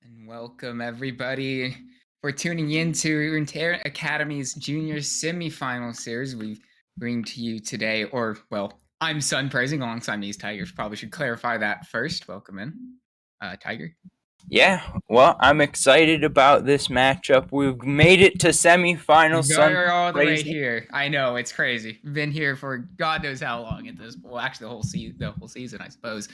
And welcome everybody for tuning in to Runeterra Academy's Junior Semifinal Series. We bring to you today, or well, I'm Sun praising alongside these Tigers. Probably should clarify that first. Welcome in, Tiger. Yeah, well, I'm excited about this matchup. We've made it to semifinals. Sun You're all the way praising. here. I know it's crazy. Been here for God knows how long at this. Well, actually, the whole season, I suppose.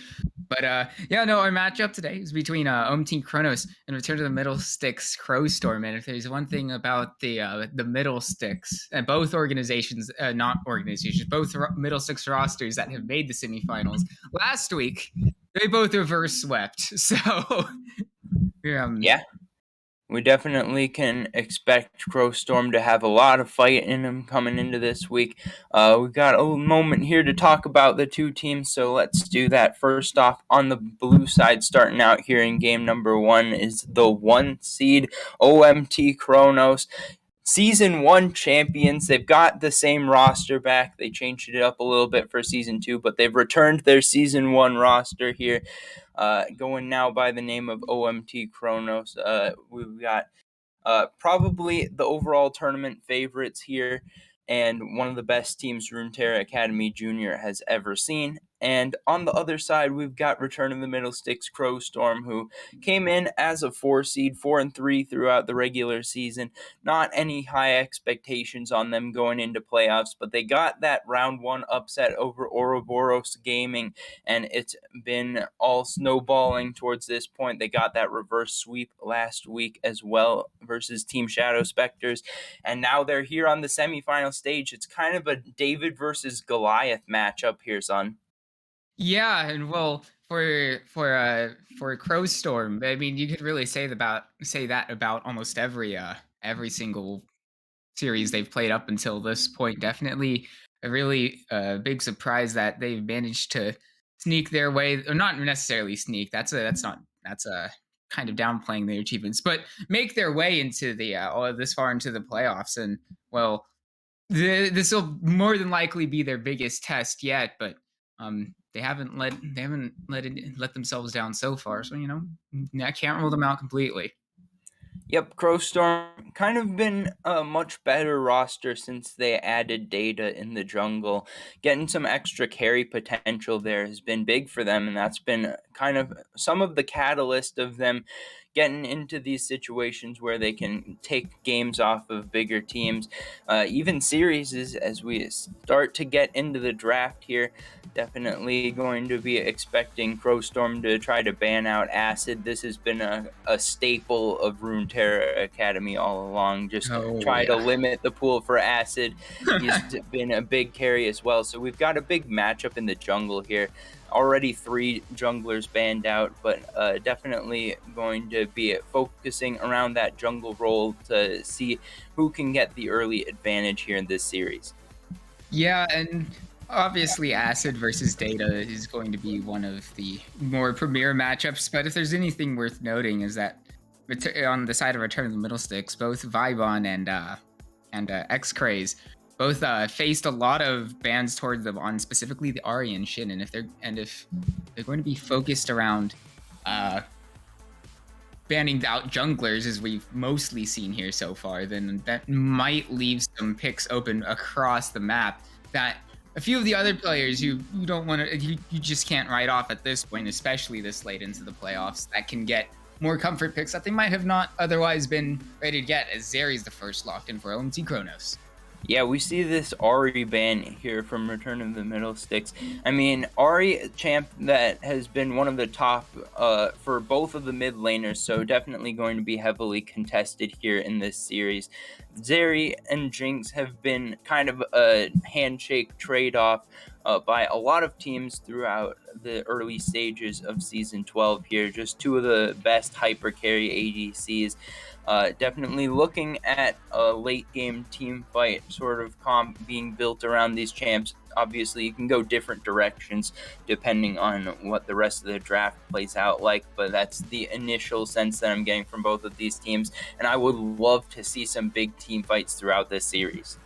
But yeah, no, our matchup today is between OMT Chronos and Return to the Middle Sticks Crowstorm. And if there's one thing about the Middle Sticks and both organizations, not organizations, both Middle Sticks rosters that have made the semifinals last week, they both reverse swept. So Yeah, we definitely can expect Crowstorm to have a lot of fight in him coming into this week. We've got a moment here to talk about the two teams, so let's do that. First off, on the blue side, starting out here in game number 1 is the 1 seed OMT Chronos. Season 1 champions. They've got the same roster back. They changed it up a little bit for Season 2, but they've returned their Season 1 roster here, going now by the name of OMT Chronos. We've got probably the overall tournament favorites here and one of the best teams Runeterra Academy Junior has ever seen. And on the other side, we've got Return of the Middle Sticks Crowstorm, who came in as a 4 seed, 4-3 throughout the regular season. Not any high expectations on them going into playoffs, but they got that round 1 upset over Ouroboros Gaming, and it's been all snowballing towards this point. They got that reverse sweep last week as well versus Team Shadow Specters, and now they're here on the semifinal stage. It's kind of a David versus Goliath matchup here, son. yeah, and well, for Crowstorm, I mean, you could really say that about almost every single series they've played up until this point. Definitely a really big surprise that they've managed to sneak their way, or not necessarily sneak. That's a kind of downplaying their achievements, but make their way into the this far into the playoffs. And well, this will more than likely be their biggest test yet, but they haven't let themselves down so far. So I can't rule them out completely. Yep, Crowstorm kind of been a much better roster since they added Data in the jungle. Getting some extra carry potential there has been big for them, and that's been kind of some of the catalyst of them getting into these situations where they can take games off of bigger teams. Even series as we start to get into the draft here. Definitely going to be expecting Crowstorm to try to ban out Acid. This has been a staple of Runeterra Academy all along. Just try to limit the pool for Acid. He's been a big carry as well. So we've got a big matchup in the jungle here. Already 3 junglers banned out, but definitely going to be focusing around that jungle role to see who can get the early advantage here in this series. Yeah, and obviously Acid versus Data is going to be one of the more premier matchups, but if there's anything worth noting is that on the side of Return of the Middle Sticks, both Vibon and X-Craze both faced a lot of bans towards them on specifically the Ahri and Shin, and if they're going to be focused around banning out junglers, as we've mostly seen here so far, then that might leave some picks open across the map that a few of the other players you don't want to, you just can't write off at this point, especially this late into the playoffs, that can get more comfort picks that they might have not otherwise been ready to get, as Zeri's the first locked in for OMT Chronos. Yeah, we see this Ahri ban here from Return of the Middle Sticks. I mean, Ahri, a champ that has been one of the top for both of the mid laners, so definitely going to be heavily contested here in this series. Zeri and Jinx have been kind of a handshake trade-off by a lot of teams throughout the early stages of Season 12 here. Just 2 of the best hyper carry ADCs. Definitely looking at a late game team fight sort of comp being built around these champs. Obviously, you can go different directions depending on what the rest of the draft plays out like, but that's the initial sense that I'm getting from both of these teams, and I would love to see some big team fights throughout this series.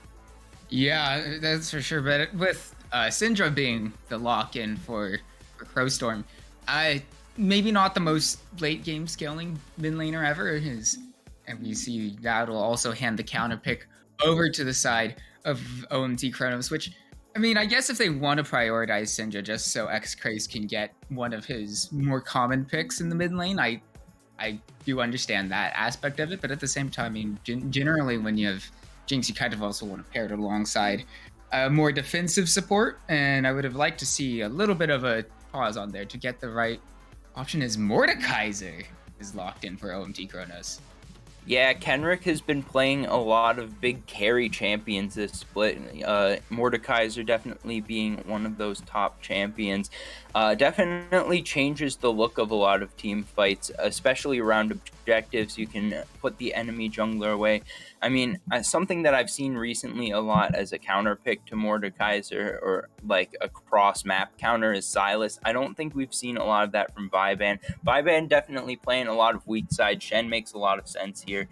Yeah, that's for sure. But with Syndra being the lock-in for Crowstorm, maybe not the most late game scaling mid laner ever, and we see that'll also hand the counter pick over to the side of OMT Chronos, which I mean, I guess if they want to prioritize Sinja just so X Craze can get one of his more common picks in the mid lane, I do understand that aspect of it, but at the same time, I mean, generally when you have Jinx, you kind of also want to pair it alongside more defensive support, and I would have liked to see a little bit of a pause on there to get the right option. As Mordekaiser is locked in for OMT Chronos. Yeah, Kenrick has been playing a lot of big carry champions this split. Mordekaiser definitely being one of those top champions. Definitely changes the look of a lot of team fights, especially around objectives. You can put the enemy jungler away. I mean, something that I've seen recently a lot as a counter pick to Mordekaiser, or like a cross map counter, is Silas. I don't think we've seen a lot of that from Viban. Viban definitely playing a lot of weak side. Shen makes a lot of sense here.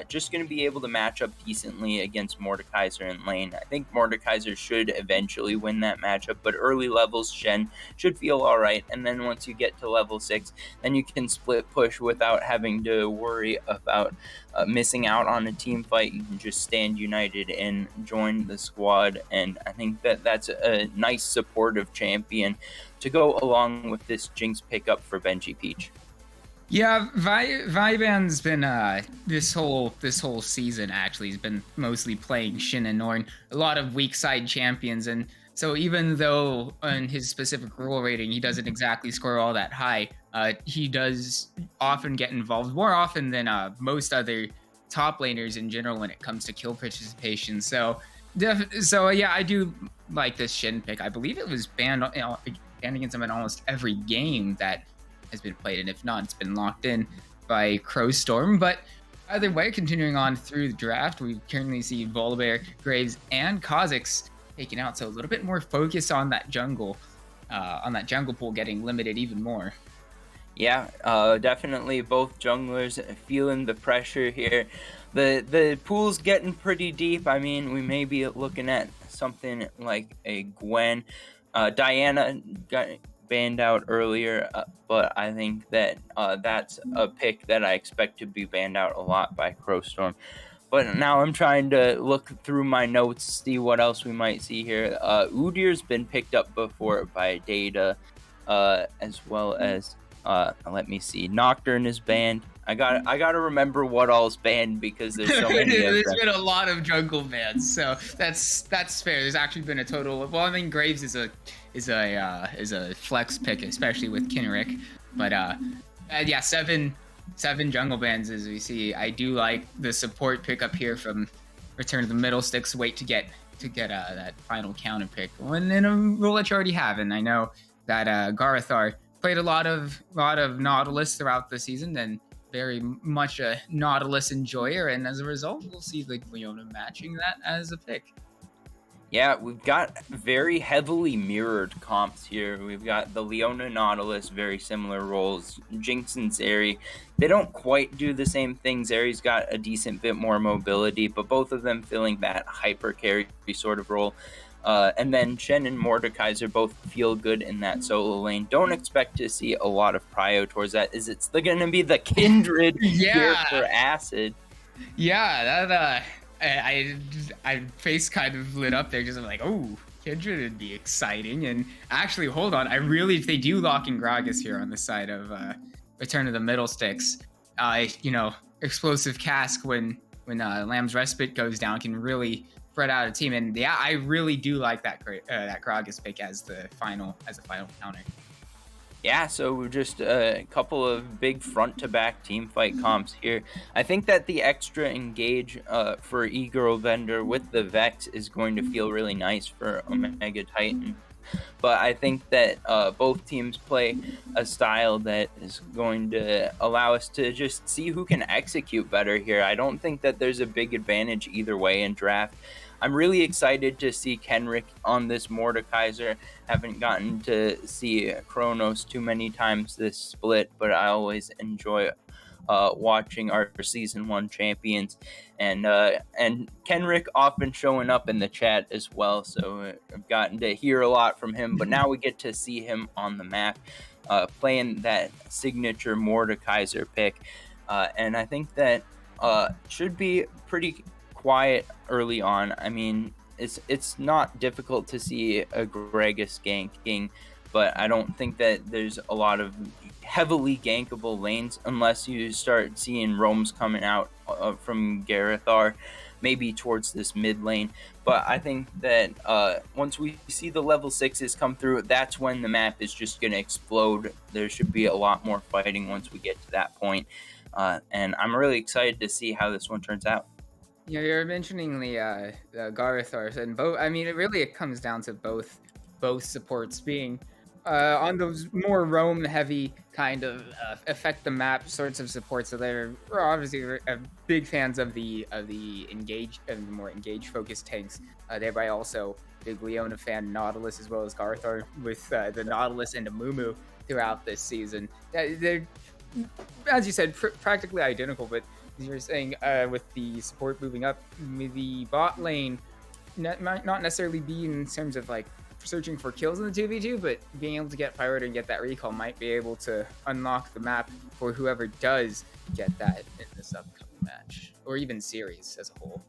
Just going to be able to match up decently against Mordekaiser in lane. I think Mordekaiser should eventually win that matchup, but early levels, Shen should feel all right. And then once you get to level 6, then you can split push without having to worry about missing out on a team fight. You can just stand united and join the squad. And I think that that's a nice supportive champion to go along with this Jinx pickup for Benji Peach. Yeah, Viban's been this whole season actually has been mostly playing Shin and Norn, a lot of weak side champions, and so even though on his specific role rating he doesn't exactly score all that high, he does often get involved more often than most other top laners in general when it comes to kill participation. So yeah, I do like this Shin pick. I believe it was banned against him in almost every game that has been played, and if not, it's been locked in by Crowstorm. But either way, continuing on through the draft, we currently see Volibear, Graves, and Kha'Zix taken out. So a little bit more focus on that jungle pool getting limited even more. Yeah, definitely both junglers feeling the pressure here. The pool's getting pretty deep. I mean, we may be looking at something like a Gwen. Diana got banned out earlier, but I think that that's a pick that I expect to be banned out a lot by Crowstorm. But now I'm trying to look through my notes, see what else we might see here. Udyr's been picked up before by Data, as well as let me see, Nocturne is banned. I gotta remember what all's banned because there's so many. There's been a lot of jungle bans, so that's fair. There's actually been a total of, well, I mean, Graves is a flex pick, especially with Kenrick, but yeah, seven jungle bans as we see. I do like the support pickup here from Return to the Middle Sticks. Wait to get that final counter pick, and then a role that you already have, and I know that Garthar played a lot of Nautilus throughout the season, and very much a Nautilus enjoyer, and as a result, we'll see the Leona matching that as a pick. Yeah, we've got very heavily mirrored comps here. We've got the Leona Nautilus, very similar roles. Jinx and Zeri, they don't quite do the same thing. Zeri's got a decent bit more mobility, but both of them filling that hyper carry sort of role. And then Shen and Mordekaiser both feel good in that solo lane. Don't expect to see a lot of prio towards that. It's going to be the Kindred here for Acid. Yeah, that I face kind of lit up there because I'm like, oh, Kindred would be exciting. And actually, hold on, if they do lock in Gragas here on the side of Return to the Middle Sticks, Explosive Cask when Lamb's Respite goes down can really spread out a team. And yeah, I really do like that Gragas pick as the final counter. Yeah, so just a couple of big front-to-back team fight comps here. I think that the extra engage for E-Girl Vendor with the Vex is going to feel really nice for Omega Titan. But I think that both teams play a style that is going to allow us to just see who can execute better here. I don't think that there's a big advantage either way in draft. I'm really excited to see Kenrick on this Mordekaiser. Haven't gotten to see Chronos too many times this split, but I always enjoy watching our season 1 champions, and Kenrick often showing up in the chat as well, so I've gotten to hear a lot from him, but now we get to see him on the map. playing that signature Mordekaiser pick. And I think that should be pretty quiet early on. I mean, it's not difficult to see a Gragas ganking, but I don't think that there's a lot of heavily gankable lanes unless you start seeing roams coming out from Garithar, maybe towards this mid lane. But I think that once we see the level 6s come through, that's when the map is just going to explode. There should be a lot more fighting once we get to that point. And I'm really excited to see how this one turns out. Yeah, you're mentioning the Garithars and both. I mean, it comes down to both supports being on those more roam heavy kind of affect the map sorts of supports. So they're obviously big fans of the engage and the more engage focused tanks. Thereby also big Leona fan Nautilus as well as Garthar with the Nautilus and Amumu throughout this season. They're, as you said, practically identical, but as you're saying, with the support moving up, the bot lane might not necessarily be in terms of like searching for kills in the 2v2, but being able to get priority and get that recall might be able to unlock the map for whoever does get that in this upcoming match, or even series as a whole.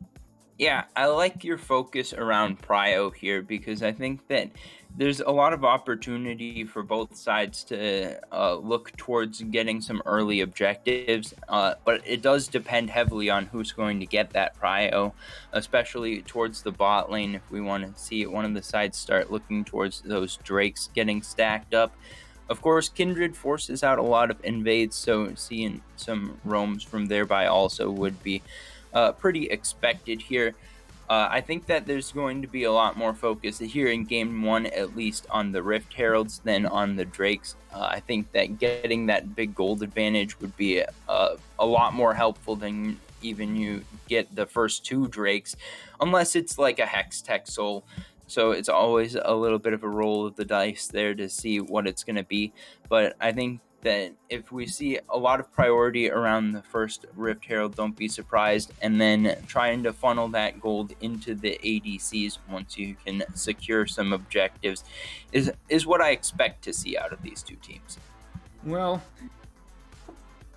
Yeah, I like your focus around prio here because I think that there's a lot of opportunity for both sides to look towards getting some early objectives, but it does depend heavily on who's going to get that prio, especially towards the bot lane. If we want to see one of the sides start looking towards those Drakes getting stacked up. Of course, Kindred forces out a lot of invades, so seeing some roams from thereby also would be pretty expected here. I think that there's going to be a lot more focus here in Game 1, at least on the Rift Heralds than on the Drakes. I think that getting that big gold advantage would be a lot more helpful than even you get the first 2 Drakes, unless it's like a Hextech Soul. So it's always a little bit of a roll of the dice there to see what it's going to be. But I think that if we see a lot of priority around the first Rift Herald, don't be surprised, and then trying to funnel that gold into the ADCs once you can secure some objectives is what I expect to see out of these two teams. Well,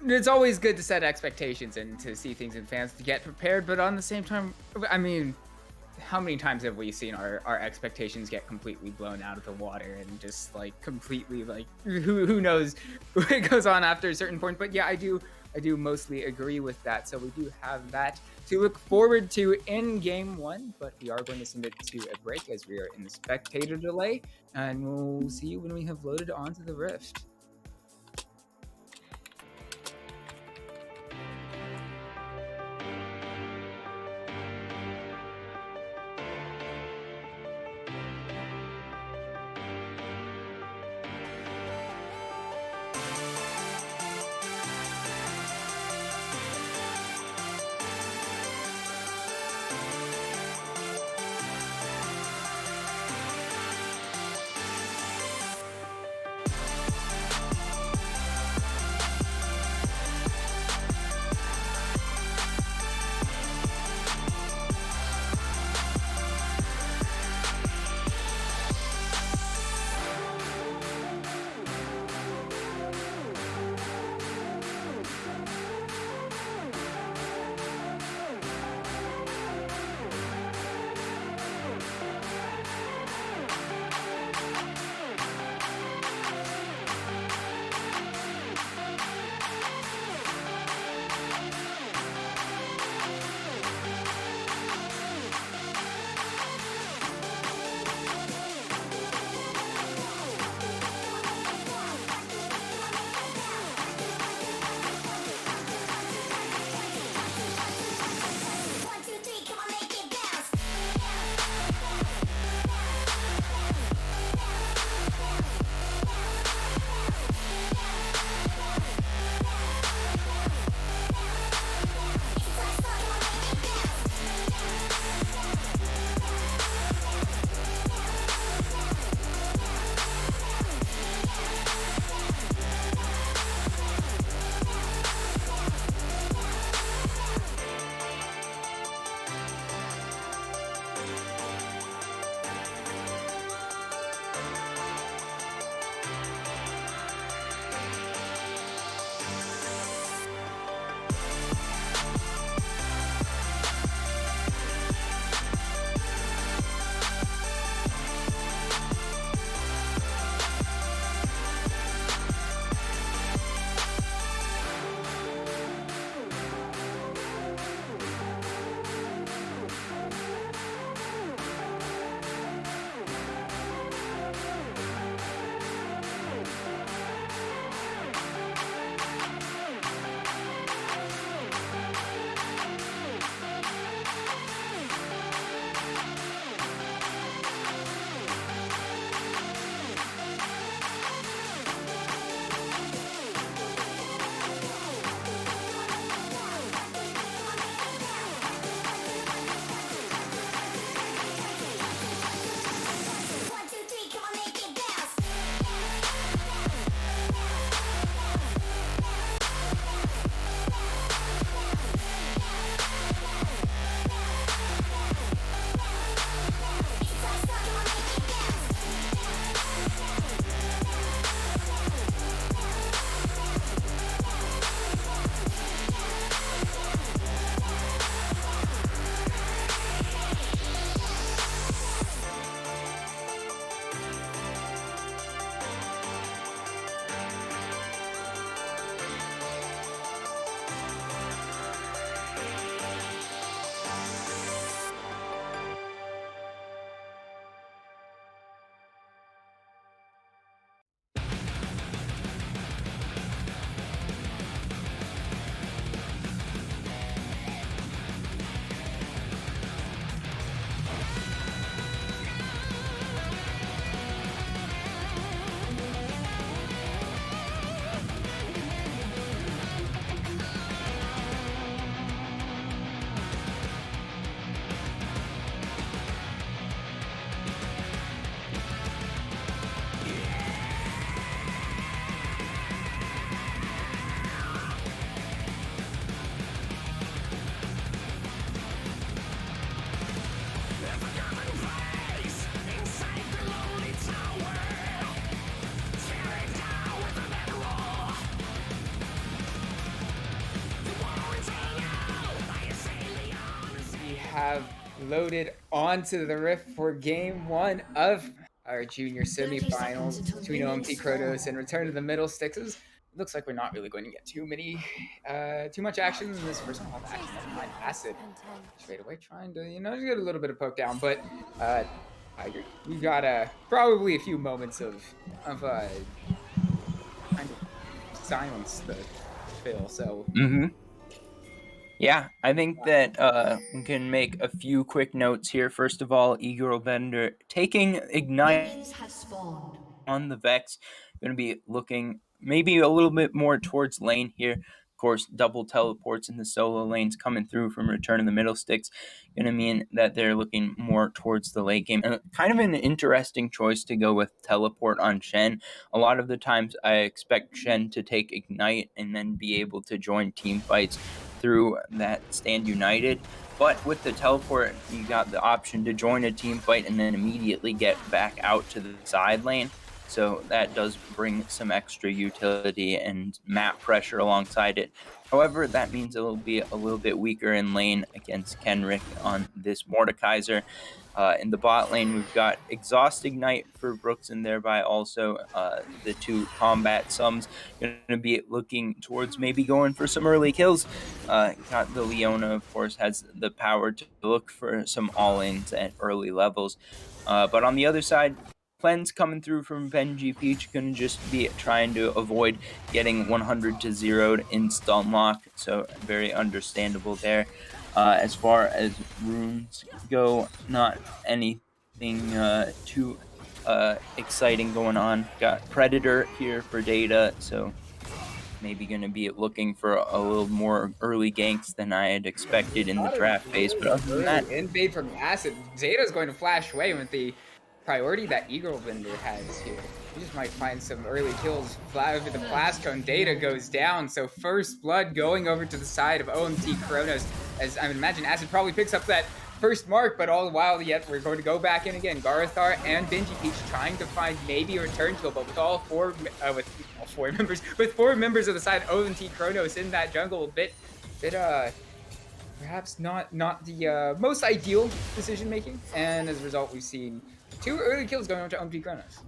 it's always good to set expectations and to see things in advance to get prepared, but on the same time, I mean, how many times have we seen our expectations get completely blown out of the water and just like completely like who knows what goes on after a certain point? But yeah, I do mostly agree with that. So we do have that to look forward to in Game 1, but we are going to send it to a break as we are in the spectator delay, and we'll see you when we have loaded onto the Rift. have loaded onto the Rift for game 1 of our junior 30 seconds semifinals until between minions OMT Crownos spawn. and Return to the Middle Sticks. Looks like we're not really going to get too much action in this first one. All the action left behind. Acid straight away trying to, just get a little bit of poke down, but I agree. We've got probably a few moments of kind of silence to fill. So Yeah, I think that we can make a few quick notes here. First of all, Eagle Vendor taking Ignite Minions have spawned. on the Vex. Going to be looking maybe a little bit more towards lane here. Of course, double teleports in the solo lanes coming through from Return in the Middle Sticks. Going to mean that they're looking more towards the late game. And kind of an interesting choice to go with teleport on Shen. A lot of the times I expect Shen to take Ignite and then be able to join team fights through that Stand United. But with the teleport, you got the option to join a team fight and then immediately get back out to the side lane. So that does bring some extra utility and map pressure alongside it. However, that means it will be a little bit weaker in lane against Kenrick on this Mordekaiser. In the bot lane, we've got Exhaust Ignite for Brooks and thereby also the two combat sums. Going to be looking towards maybe going for some early kills. Got the Leona, of course, has the power to look for some all-ins at early levels. But on the other side, Cleanse coming through from Benji Peach, going to just be trying to avoid getting 100 to 0'd in stun lock, so very understandable there. As far as runes go, not anything too exciting going on. Got Predator here for Data, so maybe going to be looking for a little more early ganks than I had expected in the not a draft phase. But other than that, early invade from Acid. Zeta's going to flash away with the priority that Eagle Vendor has here. We just might find some early kills. Fly over the blast cone. Data goes down. So first blood going over to the side of OMT Chronos. As I would imagine, Acid probably picks up that first mark, but all the while yet we're going to go back in again. Garathar and Benji Peach trying to find maybe a return kill, but with four members of the side OMT Chronos in that jungle, a bit perhaps not the most ideal decision making, and as a result, we've seen 2 early kills going on to OMT Chronos.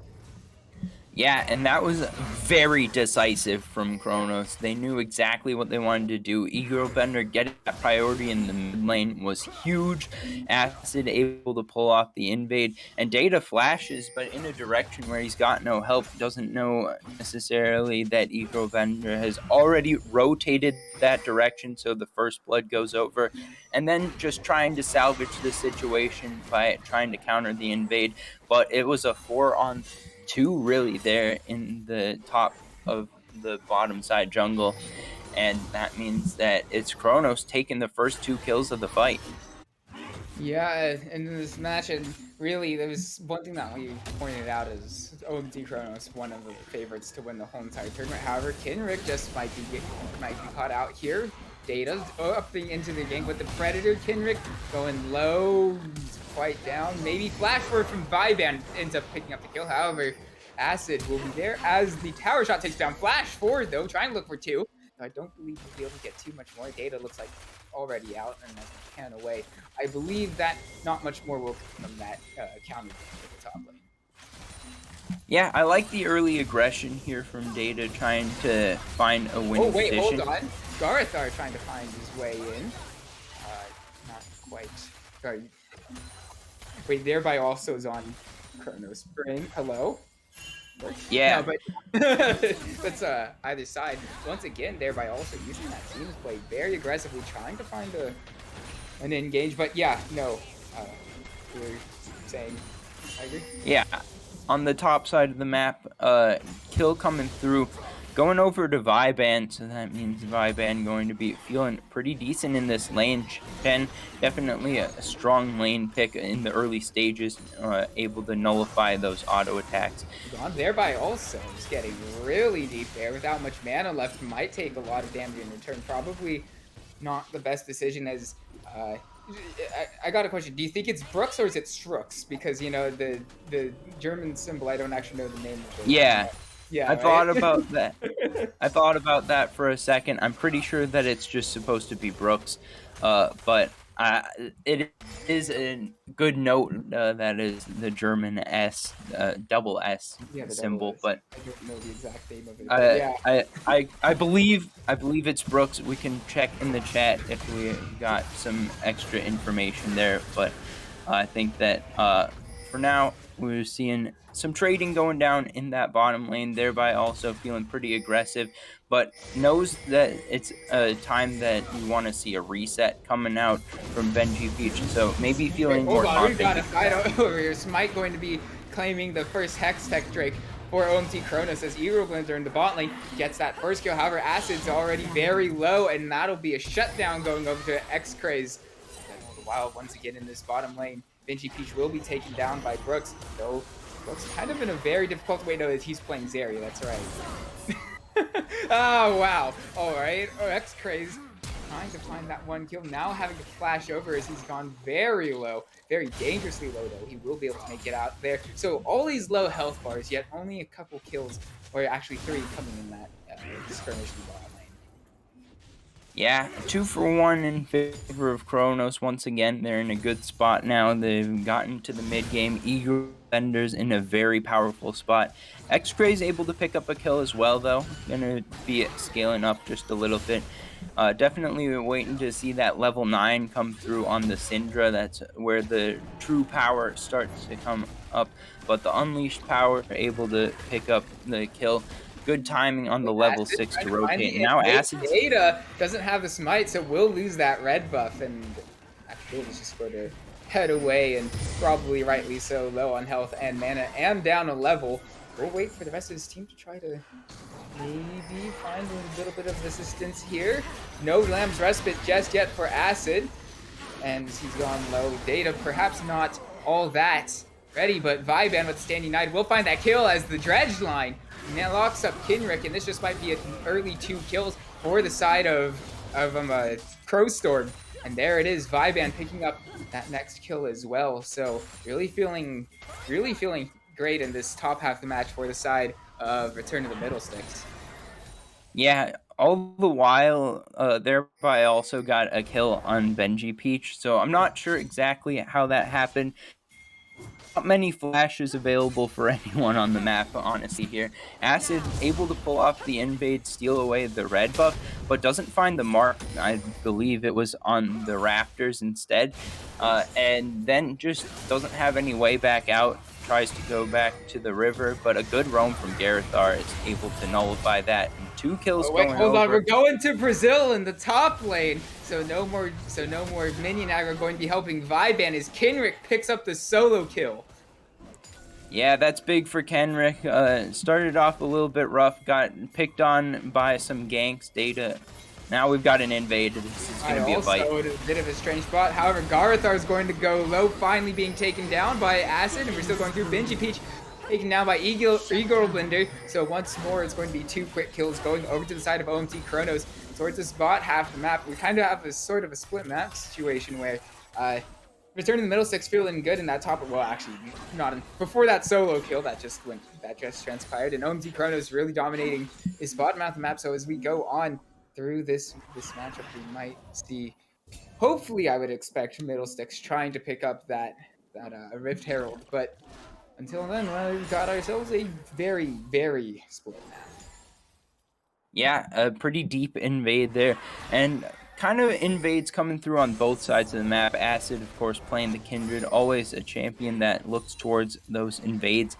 yeah, and that was very decisive from Chronos. They knew exactly what they wanted to do. Eagle Bender getting that priority in the mid lane was huge. Acid able to pull off the invade, and Data flashes, but in a direction where he's got no help. Doesn't know necessarily that Eagle Bender has already rotated that direction, so the first blood goes over, and then just trying to salvage the situation by trying to counter the invade. But it was a 4-on-2 really there in the top of the bottom side jungle, and that means that it's Chronos taking the first 2 kills of the fight. Yeah, in this match, and really, there was one thing that we pointed out is OMT Chronos, one of the favorites to win the whole entire tournament. However, Kenrick just might be caught out here. Data up into the gank with the Predator. Kenrick going low, quite down. Maybe flash forward from Viban ends up picking up the kill. However, Acid will be there as the tower shot takes down. Flash forward though, trying to look for 2. I don't believe we'll be able to get too much more. Data looks like already out and that's a can away. I believe that not much more will come from that counter at the top lane. Yeah, I like the early aggression here from Data trying to find a winning position. Oh wait, hold on. Garathar trying to find his way in. Not quite. Sorry. Wait, thereby also is on Chronos Spring. Hello? Yeah. No, but that's either side. Once again, thereby also using that team's play very aggressively, trying to find an engage. But yeah, no. We're saying, I agree. Yeah. On the top side of the map, kill coming through. Going over to Viban, so that means Viban going to be feeling pretty decent in this lane. Shen, definitely a strong lane pick in the early stages, able to nullify those auto attacks. Gone thereby also is getting really deep there without much mana left. Might take a lot of damage in return. Probably not the best decision as... I got a question. Do you think it's Brooks or is it Strooks? Because, you know, the German symbol, I don't actually know the name of it. Yeah. Yeah, I right? thought about that. I thought about that for a second. I'm pretty sure that it's just supposed to be Brooks, but it is a good note that is the German S, double S Yeah, the double symbol. S. But I don't know the exact name of it, but I yeah. I believe it's Brooks. We can check in the chat if we got some extra information there, but I think that for now we're seeing some trading going down in that bottom lane, thereby also feeling pretty aggressive, but knows that it's a time that you want to see a reset coming out from Benji Peach, so maybe Wait, feeling hold more on. We've confident. got a fight over here. Smite going to be claiming the first Hex Tech Drake for OMT Chronos as Eroglins are in the bot lane. Gets that first kill. However, Acid's already very low, and that'll be a shutdown going over to X-Craze. The Wild once again in this bottom lane. Benji Peach will be taken down by Brooks, though Brooks kind of in a very difficult way, though, as he's playing Zarya. That's right. Oh, wow. All right. Oh, X-Craze trying to find that one kill. Now having to flash over as he's gone very low. Very dangerously low, though. He will be able to make it out there. So all these low health bars, yet only a couple kills, or actually 3 coming in that skirmish in the bottom lane. Yeah, 2-for-1 in favor of Chronos. Once again, they're in a good spot now. They've gotten to the mid game. Eager Benders in a very powerful spot. X-Craze able to pick up a kill as well, though. Gonna be scaling up just a little bit. Definitely waiting to see that level 9 come through on the Syndra. That's where the true power starts to come up. But the unleashed power able to pick up the kill. Good timing on the level Acid 6 trying to to find rotate. the And now invade. Acid's Data doesn't have the smite, so we'll lose that red buff, and actually is just going to head away, and probably rightly so, low on health and mana, and down a level. We'll wait for the rest of his team to try to maybe find a little bit of assistance here. No Lamb's Respite just yet for Acid, and he's gone low. Data perhaps not all that ready, but Viban with Stand United will find that kill as the Dredge line now locks up Kinrick, and this just might be an early 2 kills for the side of Crowstorm. And there it is, Viban picking up that next kill as well. So really feeling great in this top half of the match for the side of Return of the Middlesticks. Yeah, all the while, thereby also got a kill on Benji Peach, so I'm not sure exactly how that happened. Not many flashes available for anyone on the map, honestly, here. Acid able to pull off the invade, steal away the red buff, but doesn't find the mark. I believe it was on the rafters instead, and then just doesn't have any way back out. Tries to go back to the river, but a good roam from Garethar is able to nullify that. And 2 kills Oh, wait, going hold on. over. We're going to Brazil in the top lane. So no more minion aggro going to be helping Viban as Kinrick picks up the solo kill. Yeah, that's big for Kenrick. Started off a little bit rough, got picked on by some ganks. Data. Now we've got an invade. This is going to be a fight. It is a bit of a strange spot. However, Garethar is going to go low, finally being taken down by Acid, and we're still going through Benji Peach, taken down by Eagle Blender. So once more, it's going to be 2 quick kills going over to the side of OMT Chronos towards this bot half the map. We kind of have a sort of a split map situation where Return to the Middlesticks feeling good in that top. Well, actually, not in, before that solo kill that just transpired, and OMT Chronos really dominating his bottom half of the map. So as we go on through this matchup, we might see. Hopefully, I would expect Middlesticks trying to pick up that Rift Herald, but until then, well, we've got ourselves a very split map. Yeah, a pretty deep invade there, and kind of invades coming through on both sides of the map. Acid, of course, playing the Kindred, always a champion that looks towards those invades,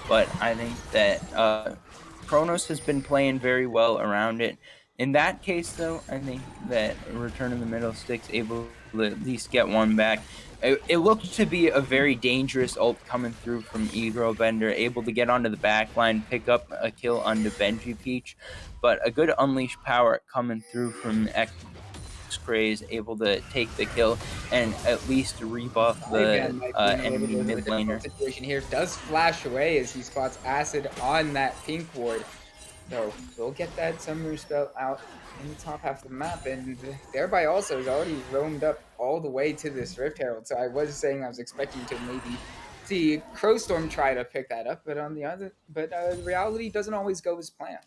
but I think that Chronos has been playing very well around it. In that case, though, I think that Return of the Middlesticks able to at least get one back. It looked to be a very dangerous ult coming through from Egro Bender, able to get onto the back line, pick up a kill onto Benji Peach, but a good unleashed power coming through from X-Craze, able to take the kill and at least rebuff the enemy mid laner. Situation here does flash away as he spots Acid on that pink ward. So we'll get that Summoner spell out in the top half of the map, and thereby also has already roamed up all the way to this Rift Herald. So I was saying I was expecting to maybe see Crowstorm try to pick that up, but reality doesn't always go as planned.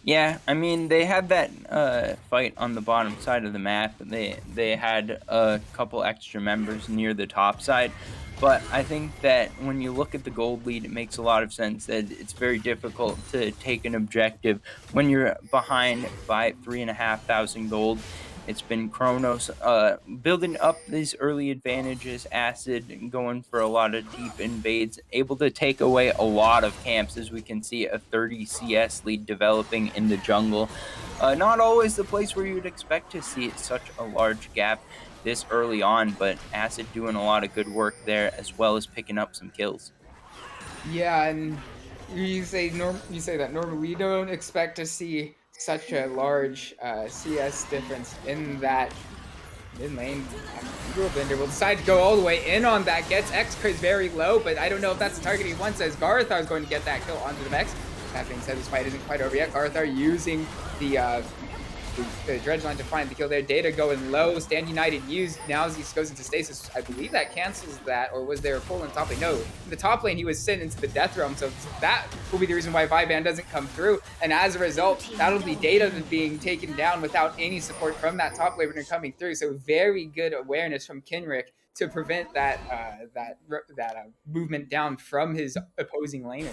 Yeah, I mean, they had that fight on the bottom side of the map. They had a couple extra members near the top side, but I think that when you look at the gold lead, it makes a lot of sense that it's very difficult to take an objective when you're behind by 3,500 gold. It's been Chronos building up these early advantages, Acid going for a lot of deep invades, able to take away a lot of camps, as we can see a 30 CS lead developing in the jungle. Not always the place where you'd expect to see such a large gap this early on, but Acid doing a lot of good work there as well as picking up some kills. Yeah, and you say that normally we don't expect to see such a large CS difference in that mid lane. Bender will decide to go all the way in on that. Gets X-Craze very low, but I don't know if that's the target he wants, as Garthar is going to get that kill onto the Vex. That being said, this fight isn't quite over yet. Garthar using the Dredge line to find the kill there. Data going low. Stand United used. Now as he goes into stasis, I believe that cancels that, or was there a pull in top lane? No, in the top lane he was sent into the death realm, so that will be the reason why Viban doesn't come through. And as a result, that'll be Data being taken down without any support from that top laner coming through. So very good awareness from Kenrick to prevent that movement down from his opposing laner.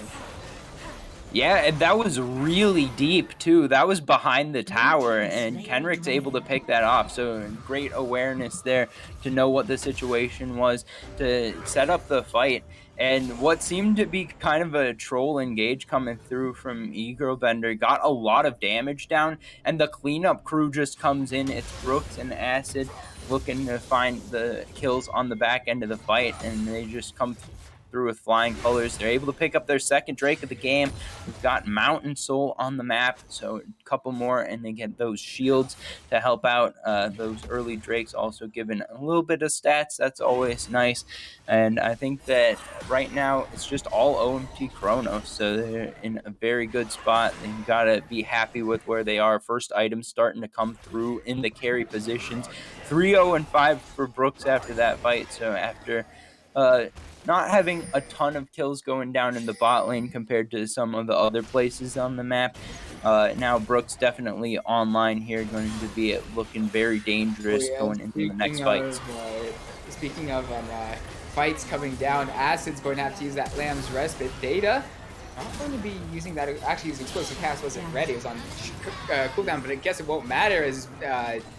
Yeah, and that was really deep too. That was behind the tower, and Kenrick's able to pick that off. So great awareness there to know what the situation was, to set up the fight. And what seemed to be kind of a troll engage coming through from Bender got a lot of damage down, and the cleanup crew just comes in. It's Brooks and Acid looking to find the kills on the back end of the fight, and they just come through with flying colors. They're able to pick up their second Drake of the game. We've got Mountain Soul on the map, so a couple more, and they get those shields to help out those early Drakes, also giving a little bit of stats. That's always nice. And I think that right now it's just all OMT Chronos, so they're in a very good spot. They've got to be happy with where they are. First items starting to come through in the carry positions. 3-0-5 for Brooks after that fight, so after not having a ton of kills going down in the bot lane compared to some of the other places on the map. Now Brooks definitely online here, going to be looking very dangerous going into the next fights. Speaking of fights coming down, Acid's going to have to use that Lamb's Respite. Data not going to be using that. Actually, his explosive cast wasn't ready. It was on cooldown, but I guess it won't matter as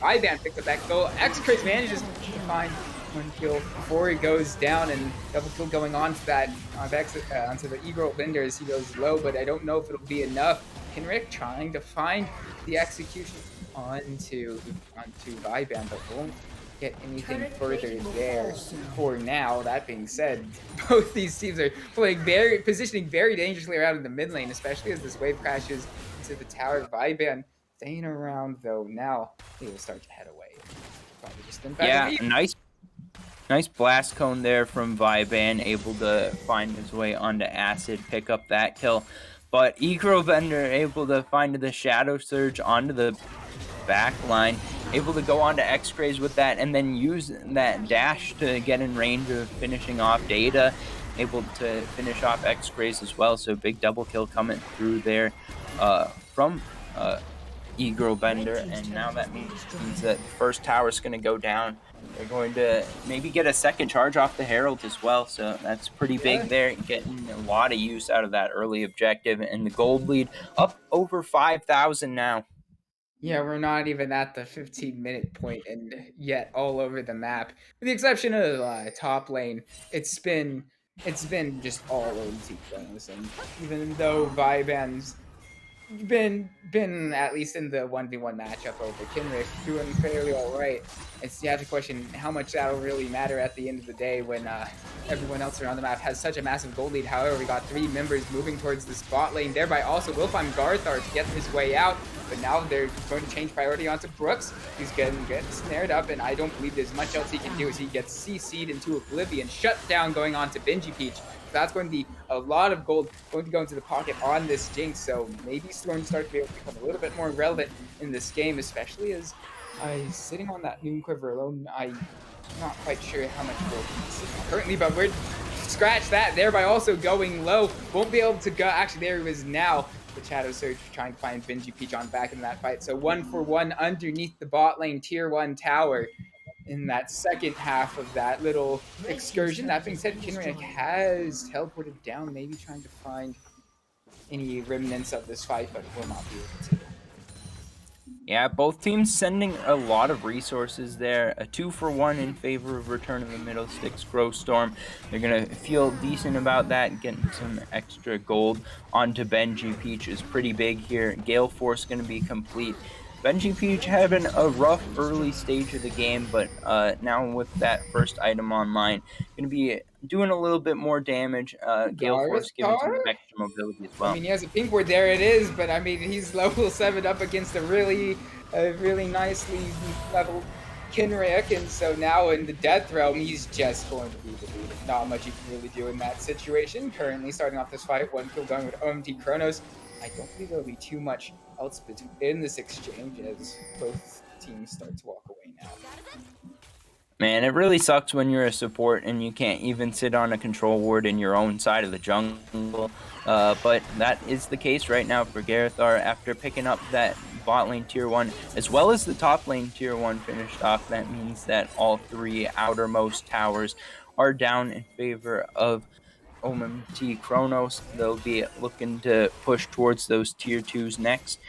Ivan picked up that kill. X-Craze manages to find one kill before he goes down, and double kill going on to that onto the Eagle Bender as he goes low, but I don't know if it'll be enough. Kenrick trying to find the execution onto Viban, but won't get anything further there for now. That being said, both these teams are positioning very dangerously around in the mid lane, especially as this wave crashes into the tower. Viban staying around though. Now he will start to head away. Probably just yeah, nice blast cone there from Viban, able to find his way onto Acid, pick up that kill. But Bender able to find the Shadow Surge onto the back line, able to go onto X-Craze with that, and then use that dash to get in range of finishing off Data, able to finish off X-Craze as well. So big double kill coming through there from Bender, and now that means that the first tower is going to go down. They're going to maybe get a second charge off the Herald as well, so that's pretty big there, getting a lot of use out of that early objective, and the gold lead up over 5,000 now. Yeah, we're not even at the 15-minute point and yet all over the map. With the exception of top lane, it's been just all OMT Chronos, and even though Viban's been at least in the 1v1 matchup over Kenrick, doing fairly alright. You have to question how much that'll really matter at the end of the day when everyone else around the map has such a massive gold lead. However, we got 3 members moving towards the spot lane, thereby also will find Garthar to get his way out. But now they're going to change priority onto Brooks. He's getting snared up, and I don't believe there's much else he can do as he gets CC'd into oblivion, shut down going on to Benji Peach. That's going to be a lot of gold going to go into the pocket on this Jinx, so maybe Storm start to be able to become a little bit more relevant in this game, especially as sitting on that Noon Quiver alone. I not quite sure how much gold he's currently, but we're scratch that, thereby also going low. Won't be able to go. Actually, there he was now. The Shadow Surge trying to find Benji Peach on back in that fight. So 1-for-1 underneath the bot lane tier 1 tower in that second half of that little excursion. That being said, Kinrick has teleported down, maybe trying to find any remnants of this fight, but will not be able to. Yeah, both teams sending a lot of resources there. A 2-for-1 in favor of Return of the Middle Sticks Crowstorm. They're going to feel decent about that. Getting some extra gold onto Benji Peach is pretty big here. Gale Force going to be complete. Benji Peach having a rough early stage of the game, but now with that first item online, going to be doing a little bit more damage. Gale Force giving some Garthar? extra mobility as I well. mean, he has a pink ward, there it is, but I mean, he's level 7 up against a really nicely leveled Kinrick, and so now in the Death Realm, he's just going to be deleted. Not much he can really do in that situation. Currently starting off this fight, 1 kill going with OMT Chronos. I don't believe there'll be too much else in this exchange as both teams start to walk away now. Man, it really sucks when you're a support and you can't even sit on a control ward in your own side of the jungle. But that is the case right now for Garthar after picking up that bot lane tier 1 as well as the top lane tier 1 finished off. That means that all 3 outermost towers are down in favor of OMT Chronos. They'll be looking to push towards those tier 2s next.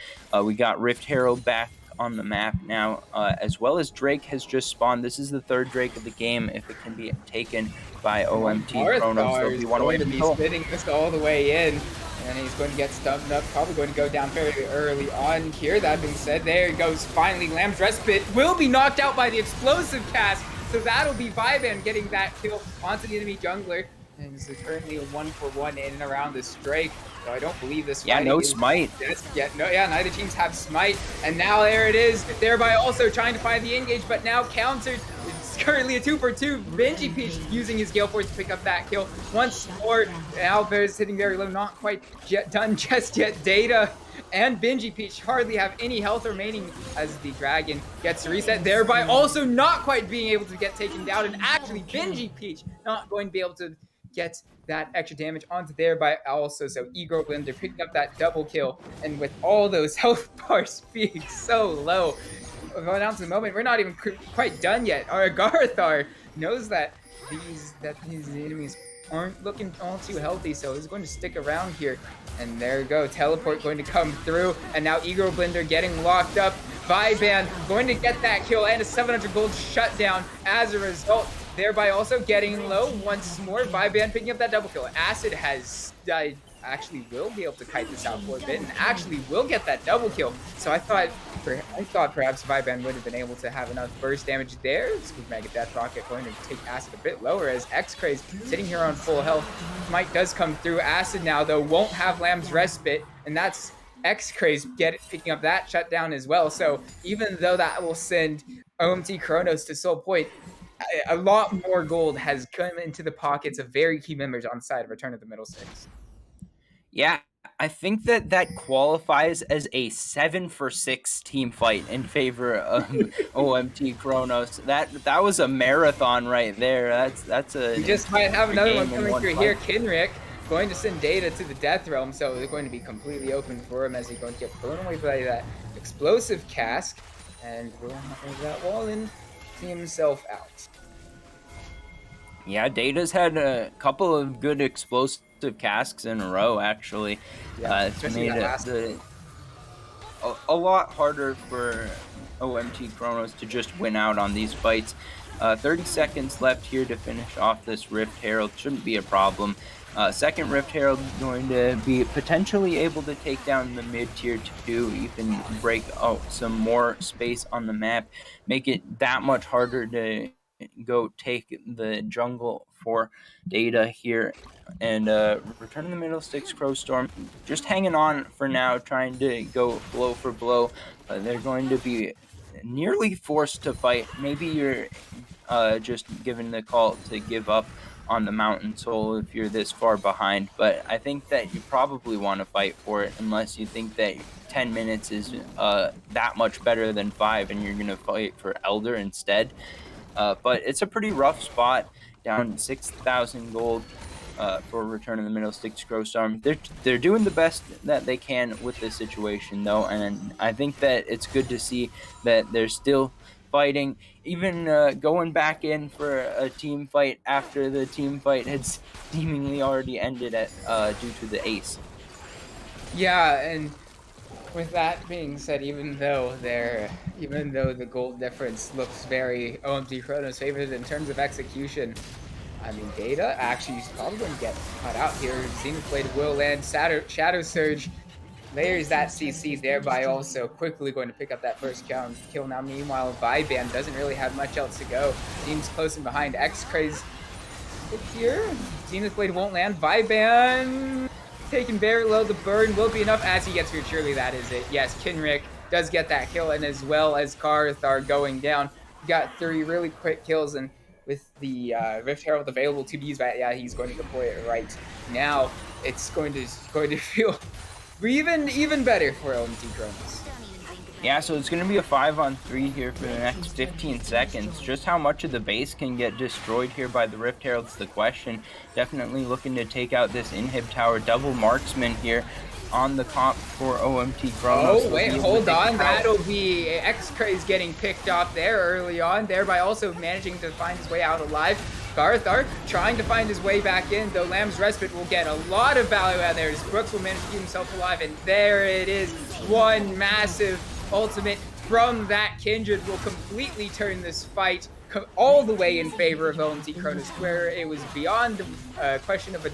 We got Rift Herald back on the map now, as well as Drake has just spawned. This is the 3rd Drake of the game. If it can be taken by OMT Chronos, they'll be one away from goal. Spitting this all the way in, and he's going to get stumped up, probably going to go down very early on here. That being said, there he goes. Finally, Lamb's Respite will be knocked out by the explosive cast, so that'll be Viban getting that kill onto the enemy jungler. And this is currently a 1-for-1 in and around this Drake. So I don't believe this fight. Yeah, no smite. Neither teams have smite. And now there it is. Thereby also trying to find the engage, but now countered. It's currently a 2-for-2. Benji Peach using his Gale Force to pick up that kill. Once more, Albert is sitting very low, not quite done just yet. Data and Benji Peach hardly have any health remaining as the dragon gets reset, thereby also not quite being able to get taken down. And actually, Benji Peach not going to be able to get that extra damage onto thereby also. So Igor Blender picking up that double kill, and with all those health bars being so low, going down to the moment, we're not even quite done yet. Our Garthar knows that these enemies aren't looking all too healthy, so he's going to stick around here. And there we go, teleport going to come through, and now Igor Blender getting locked up. Viban going to get that kill and a 700 gold shutdown as a result. Thereby also getting low once more. Viban picking up that double kill. Acid has actually will be able to kite this out for a bit and actually will get that double kill. So I thought perhaps Viban would have been able to have enough burst damage there. Scoop Mega Death Rocket going to take Acid a bit lower as X-Craze sitting here on full health. Smite does come through. Acid now though won't have Lamb's Respite, and that's X-Craze picking up that shutdown as well. So even though that will send OMT Chronos to Soul Point, a lot more gold has come into the pockets of very key members on the side of Return of the Middle Sticks. Yeah, I think that qualifies as a 7-for-6 team fight in favor of OMT Chronos. That was a marathon right there. That's a. We just might have another one coming through here. Kinrick going to send Data to the Death Realm, so they're going to be completely open for him as he's going to get blown away by that explosive cask, and will not over that wall and see himself out. Yeah, Data's had a couple of good explosive casks in a row, actually. Yeah, it's made it a lot harder for OMT Chronos to just win out on these fights. 30 seconds left here to finish off this Rift Herald. Shouldn't be a problem. Second Rift Herald going to be potentially able to take down the mid-tier 2, even break out some more space on the map, make it that much harder to go take the jungle for Data here. And Return of the Middle Sticks Crowstorm just hanging on for now, trying to go blow for blow. They're going to be nearly forced to fight. Maybe you're just given the call to give up on the Mountain Soul if you're this far behind, but I think that you probably want to fight for it unless you think that 10 minutes is that much better than 5 and you're going to fight for Elder instead. But it's a pretty rough spot, down 6,000 gold for Return of the Middle Sticks Crowstorm. They're doing the best that they can with this situation, though, and I think that it's good to see that they're still fighting, even going back in for a team fight after the team fight had seemingly already ended due to the ace. Yeah, and with that being said, even though the gold difference looks very OMT Chronos favored in terms of execution, I mean, Data actually is probably going to get cut out here. Xenoblade will land. Shadow Surge layers that CC, thereby also quickly going to pick up that first kill. Now, meanwhile, Viban doesn't really have much else to go. Seems close and behind. X-Craze here. Xenoblade won't land. Viban taking very low. The burn will be enough as he gets through. Surely that is it. Yes, Kinrick does get that kill, and as well as Karthar going down. Got 3 really quick kills, and with the Rift Herald available to be used, but yeah, he's going to deploy it right now. It's going to feel even better for OMT Chronos. Yeah, so it's going to be a 5-on-3 here for the next 15 seconds. Just how much of the base can get destroyed here by the Rift Herald's the question. Definitely looking to take out this inhib tower. Double marksman here on the comp for OMT Chronos. Oh, wait, hold on. That'll be X-Craze getting picked off there early on, thereby also managing to find his way out alive. Karthar trying to find his way back in, though Lamb's Respite will get a lot of value out there as Brooks will manage to keep himself alive, and there it is. One massive ultimate from that Kindred will completely turn this fight all the way in favor of OMT Chronos, where it was beyond a question of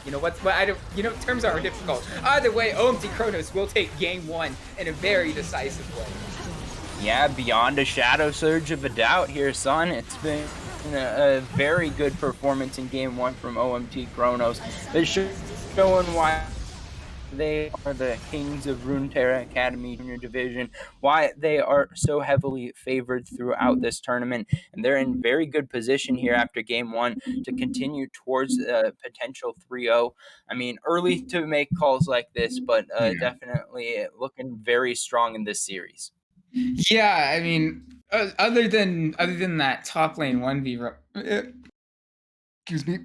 you know what? I don't. You know, terms are difficult. Either way, OMT Chronos will take game 1 in a very decisive way. Yeah, beyond a shadow surge of a doubt here, son. It's been a very good performance in game 1 from OMT Chronos. It's showing why they are the kings of Runeterra Academy Junior Division, why they are so heavily favored throughout this tournament, and they're in very good position here after game 1 to continue towards a potential 3-0. I mean, early to make calls like this, but definitely looking very strong in this series. Yeah, I mean, other than that top lane 1v, excuse me,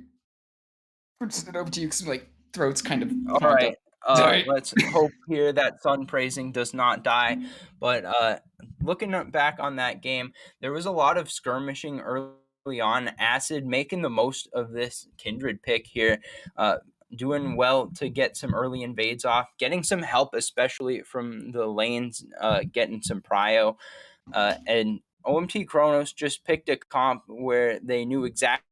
I'm just over to you because my throat's kind of all right. Sorry. Let's hope here that Sun Praising does not die. But looking back on that game, there was a lot of skirmishing early on. Acid making the most of this Kindred pick here, doing well to get some early invades off, getting some help, especially from the lanes, getting some prio. And OMT Chronos just picked a comp where they knew exactly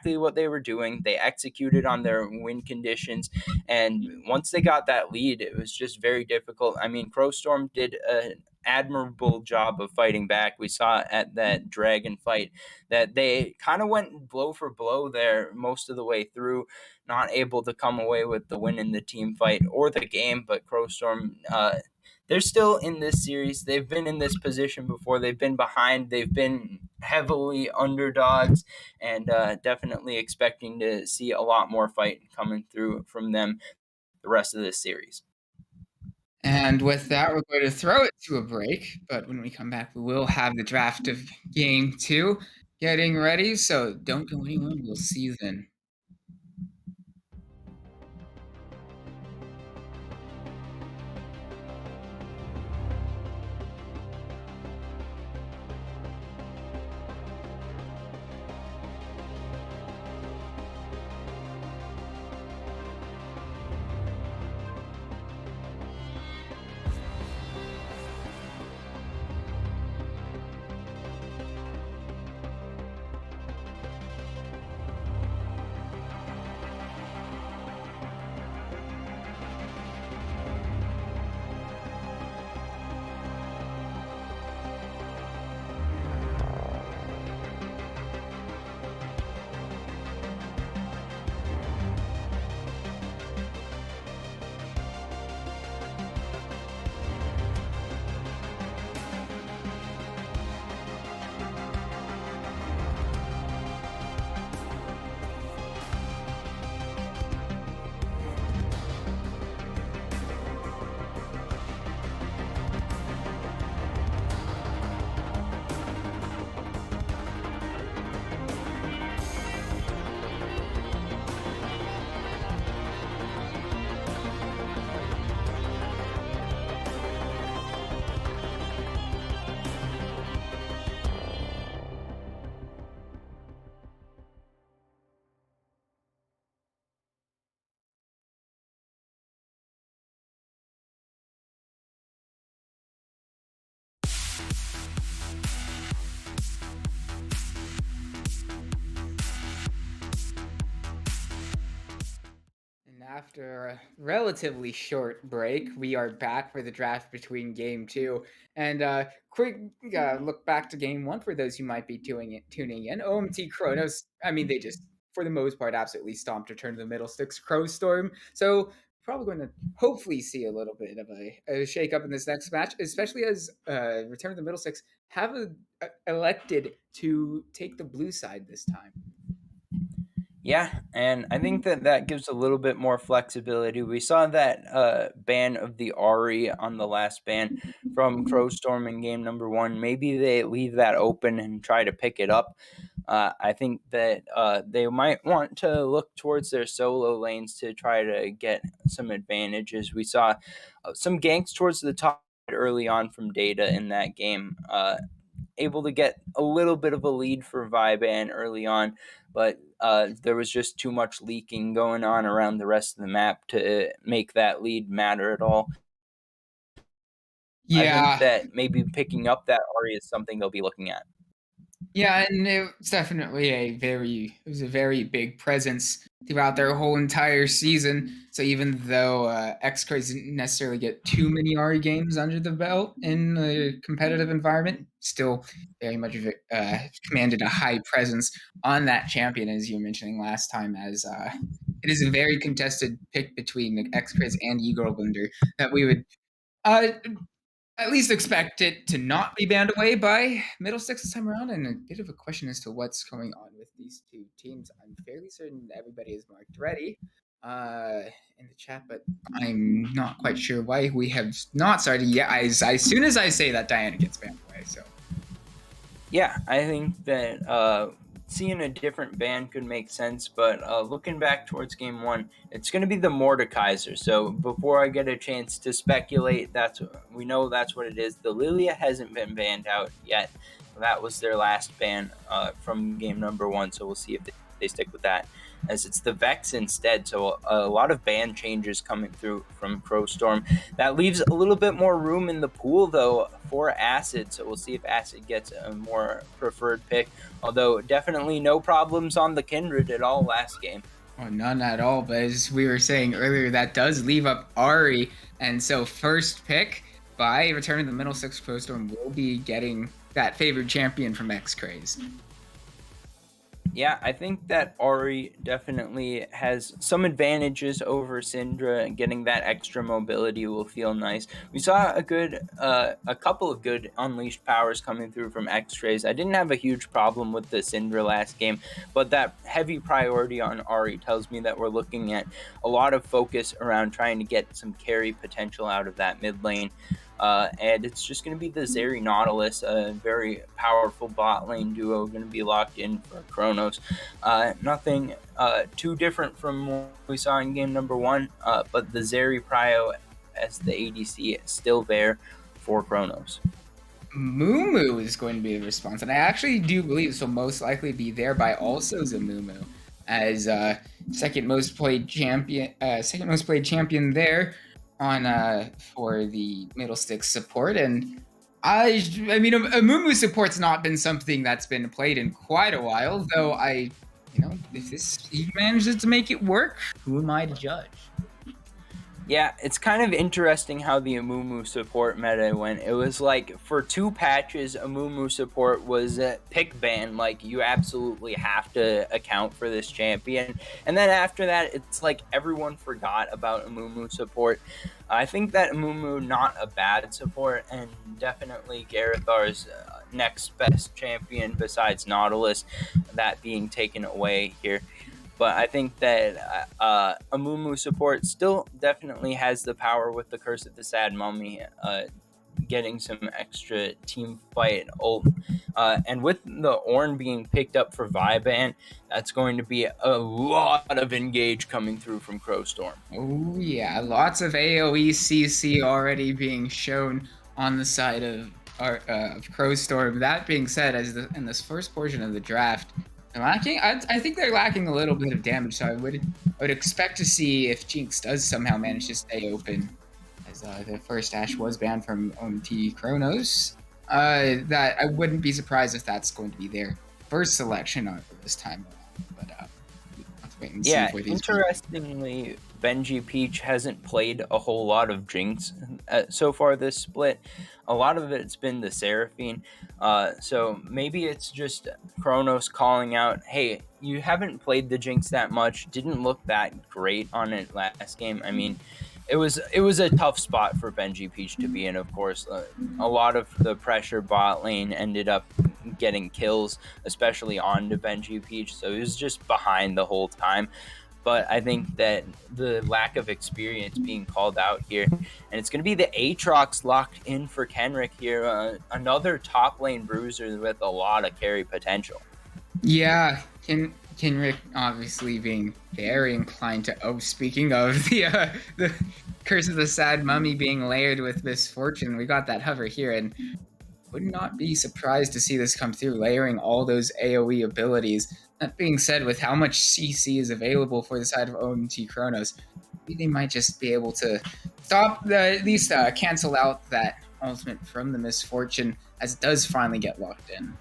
what they were doing. They executed on their win conditions, and once they got that lead, it was just very difficult. I mean, Crowstorm did an admirable job of fighting back. We saw at that dragon fight that they kind of went blow for blow there most of the way through, not able to come away with the win in the team fight or the game. But Crowstorm, they're still in this series. They've been in this position before. They've been behind. They've been heavily underdogs, and definitely expecting to see a lot more fight coming through from them the rest of this series. And with that, we're going to throw it to a break. But when we come back, we will have the draft of game 2 getting ready. So don't go anywhere. We'll see you then. after a relatively short break, we are back for the draft between Game 2. And quick look back to Game 1 for those who might be tuning in. OMT Chronos, I mean, they just, for the most part, absolutely stomped Return to the Middle Sticks Crowstorm. So probably going to hopefully see a little bit of a shake up in this next match, especially as Return to the Middle Sticks have elected to take the blue side this time. Yeah, and I think that gives a little bit more flexibility. We saw that ban of the Ari on the last ban from Crowstorm in game number 1. Maybe they leave that open and try to pick it up. I think that they might want to look towards their solo lanes to try to get some advantages. We saw some ganks towards the top early on from Data in that game. Able to get a little bit of a lead for Viban early on, but there was just too much leaking going on around the rest of the map to make that lead matter at all. I think Yeah. that maybe picking up that Ari is something they'll be looking at. Yeah, and it's definitely it was a very big presence throughout their whole entire season. So even though X-Craze didn't necessarily get too many RE games under the belt in a competitive environment, still very much commanded a high presence on that champion, as you were mentioning last time, as it is a very contested pick between X-Craze and E-Girl that we would uh, at least expect it to not be banned away by Middle Sticks this time around, and a bit of a question as to what's going on with these two teams. I'm fairly certain everybody is marked ready in the chat, but I'm not quite sure why we have not started yet. As soon as I say that, Diana gets banned away, so. Yeah, I think that seeing a different ban could make sense, but looking back towards game 1, it's going to be the Mordekaiser. So before I get a chance to speculate, we know that's what it is. The Lilia hasn't been banned out yet. That was their last ban from game number 1, so we'll see if they stick with that, as it's the Vex instead. So a lot of ban changes coming through from Crowstorm. That leaves a little bit more room in the pool, though, for Acid. So we'll see if Acid gets a more preferred pick. Although definitely no problems on the Kindred at all last game. Oh, none at all. But as we were saying earlier, that does leave up Ari. And so first pick by Return of the Middle Six Crowstorm will be getting that favored champion from X-Craze. Yeah, I think that Ari definitely has some advantages over Syndra, and getting that extra mobility will feel nice. We saw a couple of good unleashed powers coming through from X-Craze. I didn't have a huge problem with the Syndra last game, but that heavy priority on Ari tells me that we're looking at a lot of focus around trying to get some carry potential out of that mid lane. And it's just going to be the Zeri Nautilus, a very powerful bot lane duo, going to be locked in for Chronos. Nothing too different from what we saw in game number 1, but the Zeri Prio as the ADC is still there for Chronos. Mumu is going to be the response, and I actually do believe this will most likely be there by also Zamumu as second most played champion there on for the Middle Sticks support. And I mean, a Mumu support's not been something that's been played in quite a while, though if he manages to make it work, who am I to judge? Yeah, it's kind of interesting how the Amumu support meta went. It was like, for 2 patches, Amumu support was pick ban, like you absolutely have to account for this champion. And then after that, it's like everyone forgot about Amumu support. I think that Amumu not a bad support, and definitely Garathar's next best champion besides Nautilus, that being taken away here. But I think that Amumu support still definitely has the power with the Curse of the Sad Mummy, getting some extra team fight ult. And with the Ornn being picked up for Viban, that's going to be a lot of engage coming through from Crowstorm. Oh yeah, lots of AoE CC already being shown on the side of Crowstorm. That being said, in this first portion of the draft, I think they're lacking a little bit of damage, so I would expect to see if Jinx does somehow manage to stay open, as the first Ashe was banned from OMT Chronos. That I wouldn't be surprised if that's going to be their first selection this time around. But let's wait and see. Yeah, interestingly, Benji Peach hasn't played a whole lot of Jinx so far this split. A lot of it's been the Seraphine. So maybe it's just Chronos calling out, hey, you haven't played the Jinx that much, didn't look that great on it last game. I mean, it was a tough spot for Benji Peach to be in, of course. A lot of the pressure bot lane ended up getting kills, especially onto Benji Peach, so he was just behind the whole time. But I think that the lack of experience being called out here, and it's going to be the Aatrox locked in for Kenrick here, another top lane bruiser with a lot of carry potential. Yeah, Kenrick obviously being very inclined to. Oh, speaking of the Curse of the Sad Mummy being layered with Misfortune, we got that hover here, and would not be surprised to see this come through, layering all those AoE abilities. That being said, with how much CC is available for the side of OMT Chronos, maybe they might just be able to stop at least cancel out that ultimate from the Misfortune, as it does finally get locked in.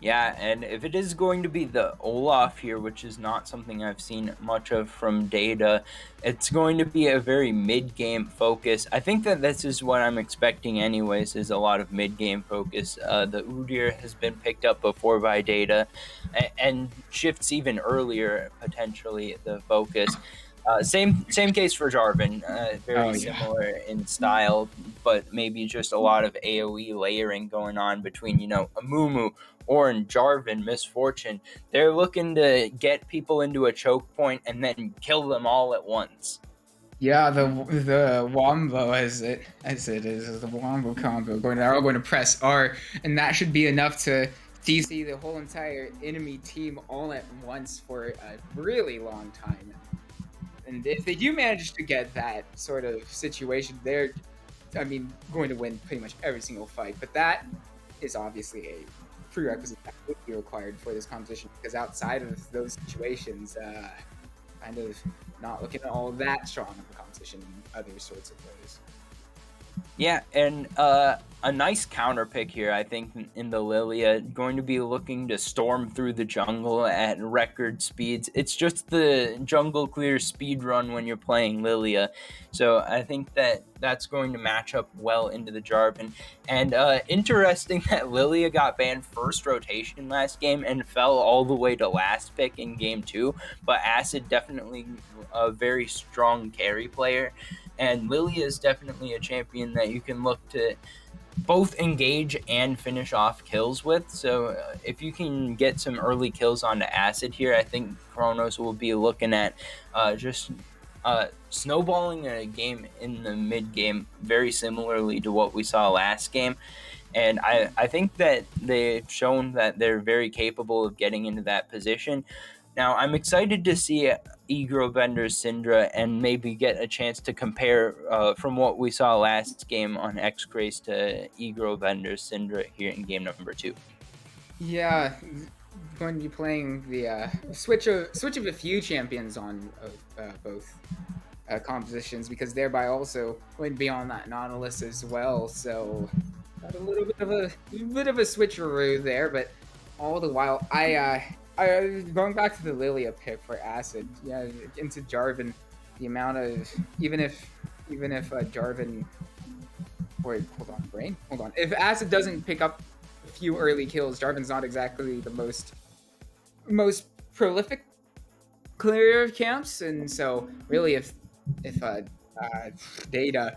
Yeah, and if it is going to be the Olaf here, which is not something I've seen much of from data, it's going to be a very mid-game focus. I think that this is what I'm expecting anyways, is a lot of mid-game focus. The Udyr has been picked up before by data, and shifts even earlier, potentially, the focus. Same case for Jarvan, very similar in style, but maybe just a lot of AoE layering going on between, Amumu, Ornn, Jarvan, Misfortune. They're looking to get people into a choke point and then kill them all at once. Yeah, the Wombo as it is the Wombo combo. They're all going to press R, and that should be enough to CC the whole entire enemy team all at once for a really long time. And if they do manage to get that sort of situation, they're, going to win pretty much every single fight. But that is obviously a prerequisite that would be required for this competition, because outside of those situations, kind of not looking at all that strong of a competition in other sorts of ways. Yeah, and a nice counter pick here, I think, in the Lilia, going to be looking to storm through the jungle at record speeds. It's just the jungle clear speed run when you're playing Lilia, so I think that that's going to match up well into the Jarvan. And interesting that Lilia got banned first rotation last game and fell all the way to last pick in game 2, but Acid definitely a very strong carry player. And Lilia is definitely a champion that you can look to both engage and finish off kills with. So if you can get some early kills onto Acid here, I think Chronos will be looking at just snowballing a game in the mid game very similarly to what we saw last game. And I think that they've shown that they're very capable of getting into that position. Now, I'm excited to see Egrobender's Syndra and maybe get a chance to compare from what we saw last game on X-Craze to Egrobender's Syndra here in game number 2. Yeah, going to be playing the switch of a few champions on both compositions, because thereby also going to be on that Nautilus as well. So got a little bit of a switcheroo there, but all the while going back to the Lilia pick for Acid, yeah, into Jarvan, the amount of even if Jarvan, wait, hold on, brain, hold on. If Acid doesn't pick up a few early kills, Jarvan's not exactly the most prolific clearer of camps, and so really, if Data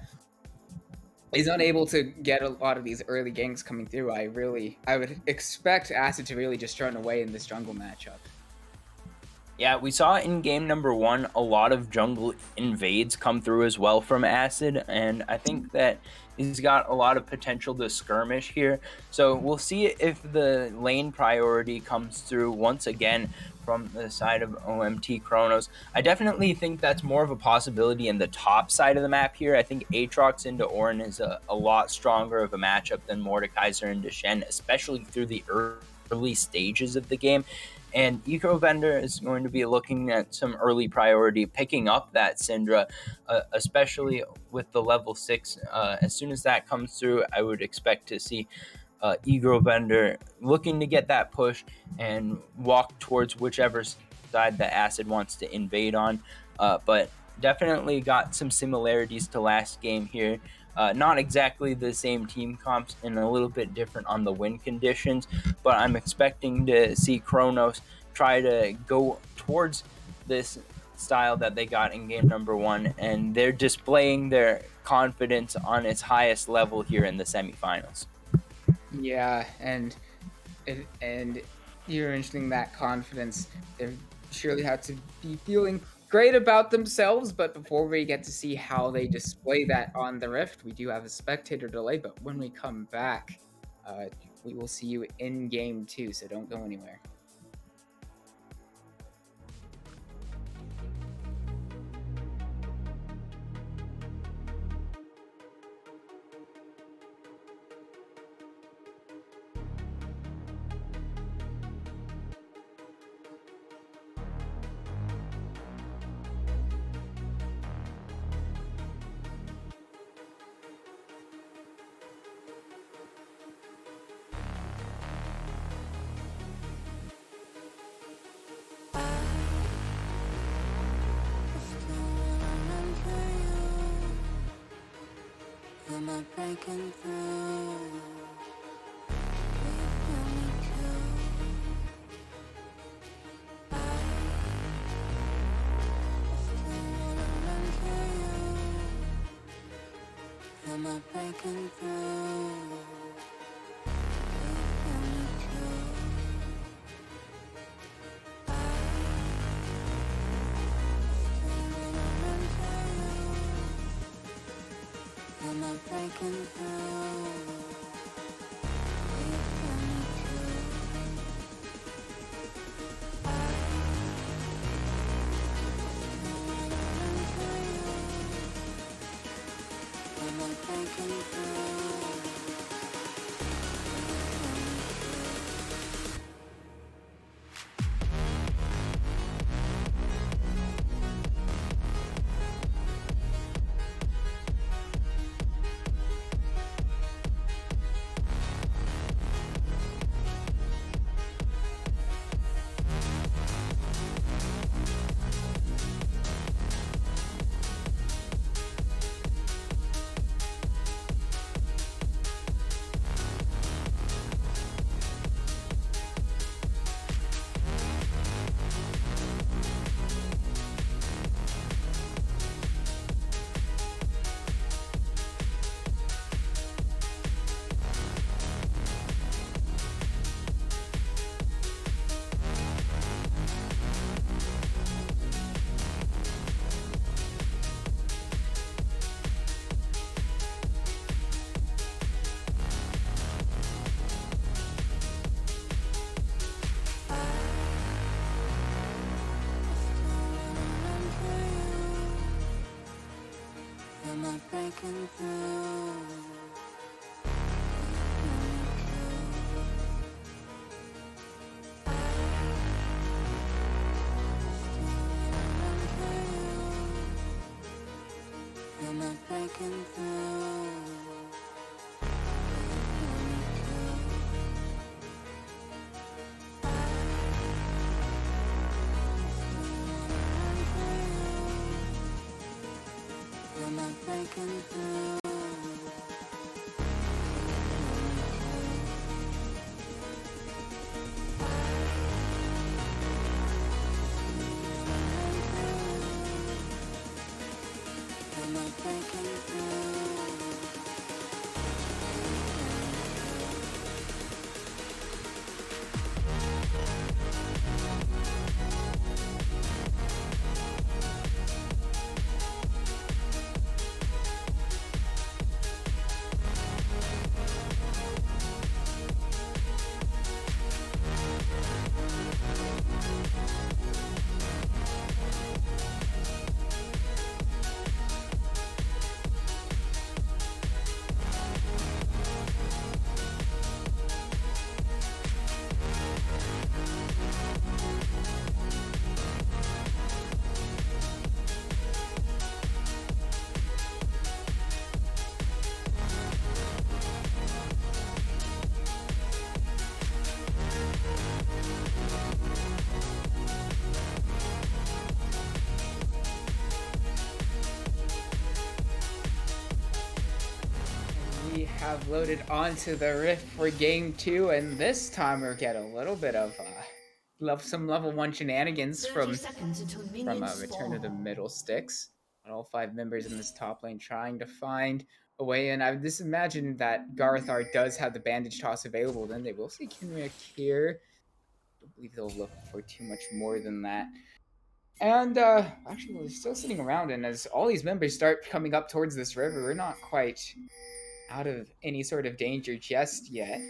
is unable to get a lot of these early ganks coming through, I would expect Acid to really just run away in this jungle matchup. Yeah, we saw in game number 1 a lot of jungle invades come through as well from Acid, and I think that he's got a lot of potential to skirmish here. So we'll see if the lane priority comes through once again from the side of OMT Chronos. I definitely think that's more of a possibility in the top side of the map here. I think Aatrox into Ornn is a lot stronger of a matchup than Mordekaiser into Shen, especially through the early stages of the game. And Ecobender is going to be looking at some early priority, picking up that Syndra, especially with the level 6. As soon as that comes through, I would expect to see Ecobender looking to get that push and walk towards whichever side that Acid wants to invade on, but definitely got some similarities to last game here. Not exactly the same team comps and a little bit different on the win conditions, but I'm expecting to see Chronos try to go towards this style that they got in game number 1, and they're displaying their confidence on its highest level here in the semifinals. Yeah, and you're mentioning that confidence. They surely have to be feeling great about themselves, but before we get to see how they display that on the Rift, we do have a spectator delay, but when we come back, we will see you in game 2, so don't go anywhere. Am I breaking through? Am I breaking through? Am I breaking through? Am I breaking through? Am I breaking through? Am I breaking through? Am I breaking through? Am I breaking through? have loaded onto the Rift for game 2, and this time we're getting a little bit of some level 1 shenanigans from Return of the Middle Sticks. All 5 members in this top lane trying to find a way in. I would just imagine that Garthar does have the bandage toss available. Then they will see Kinrick here. I don't believe they'll look for too much more than that. And actually, we're still sitting around, and as all these members start coming up towards this river, we're not quite out of any sort of danger just yet.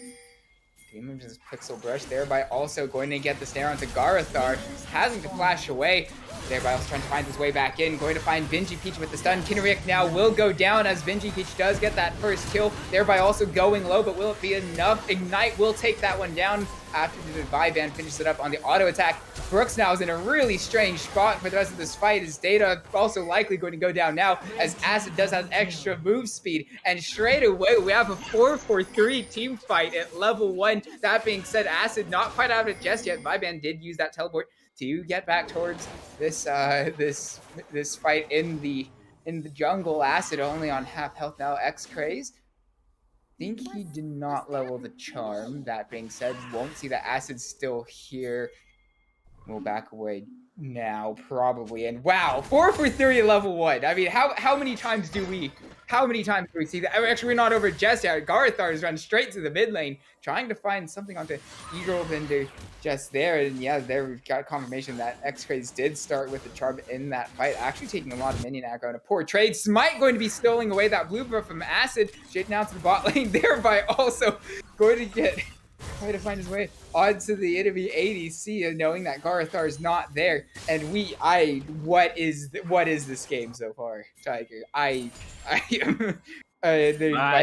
Demon just Pixel Brush, thereby also going to get the snare onto Garthar, having to flash away, thereby also trying to find his way back in, going to find Vinji Peach with the stun. Kinrick now will go down as Vinji Peach does get that first kill, thereby also going low, but will it be enough? Ignite will take that one down after the Viban finishes it up on the auto attack. Brooks now is in a really strange spot for the rest of this fight. His Data also likely going to go down now as Acid does have extra move speed. And straight away, we have a 4-4-3 team fight at level 1. That being said, Acid not quite out of it just yet. Viban did use that teleport to get back towards this this fight in the jungle. Acid only on half health now. X-Craze. Think he did not level the charm. That being said, won't see the Acid still here. We'll back away now, probably. And wow, 4-for-3 level 1. I mean, how many times do we see that? Actually, we're not over just yet. Garthar is run straight to the mid lane, trying to find something onto Eaglebender just there. And yeah, there we've got confirmation that X-Craze did start with the charm in that fight, actually taking a lot of minion aggro and a poor trade. Smite going to be stealing away that blue buff from Acid, straight down to the bot lane, thereby also going to get... try to find his way onto the enemy ADC, knowing that Garthar is not there. And what is this game so far, Tiger? I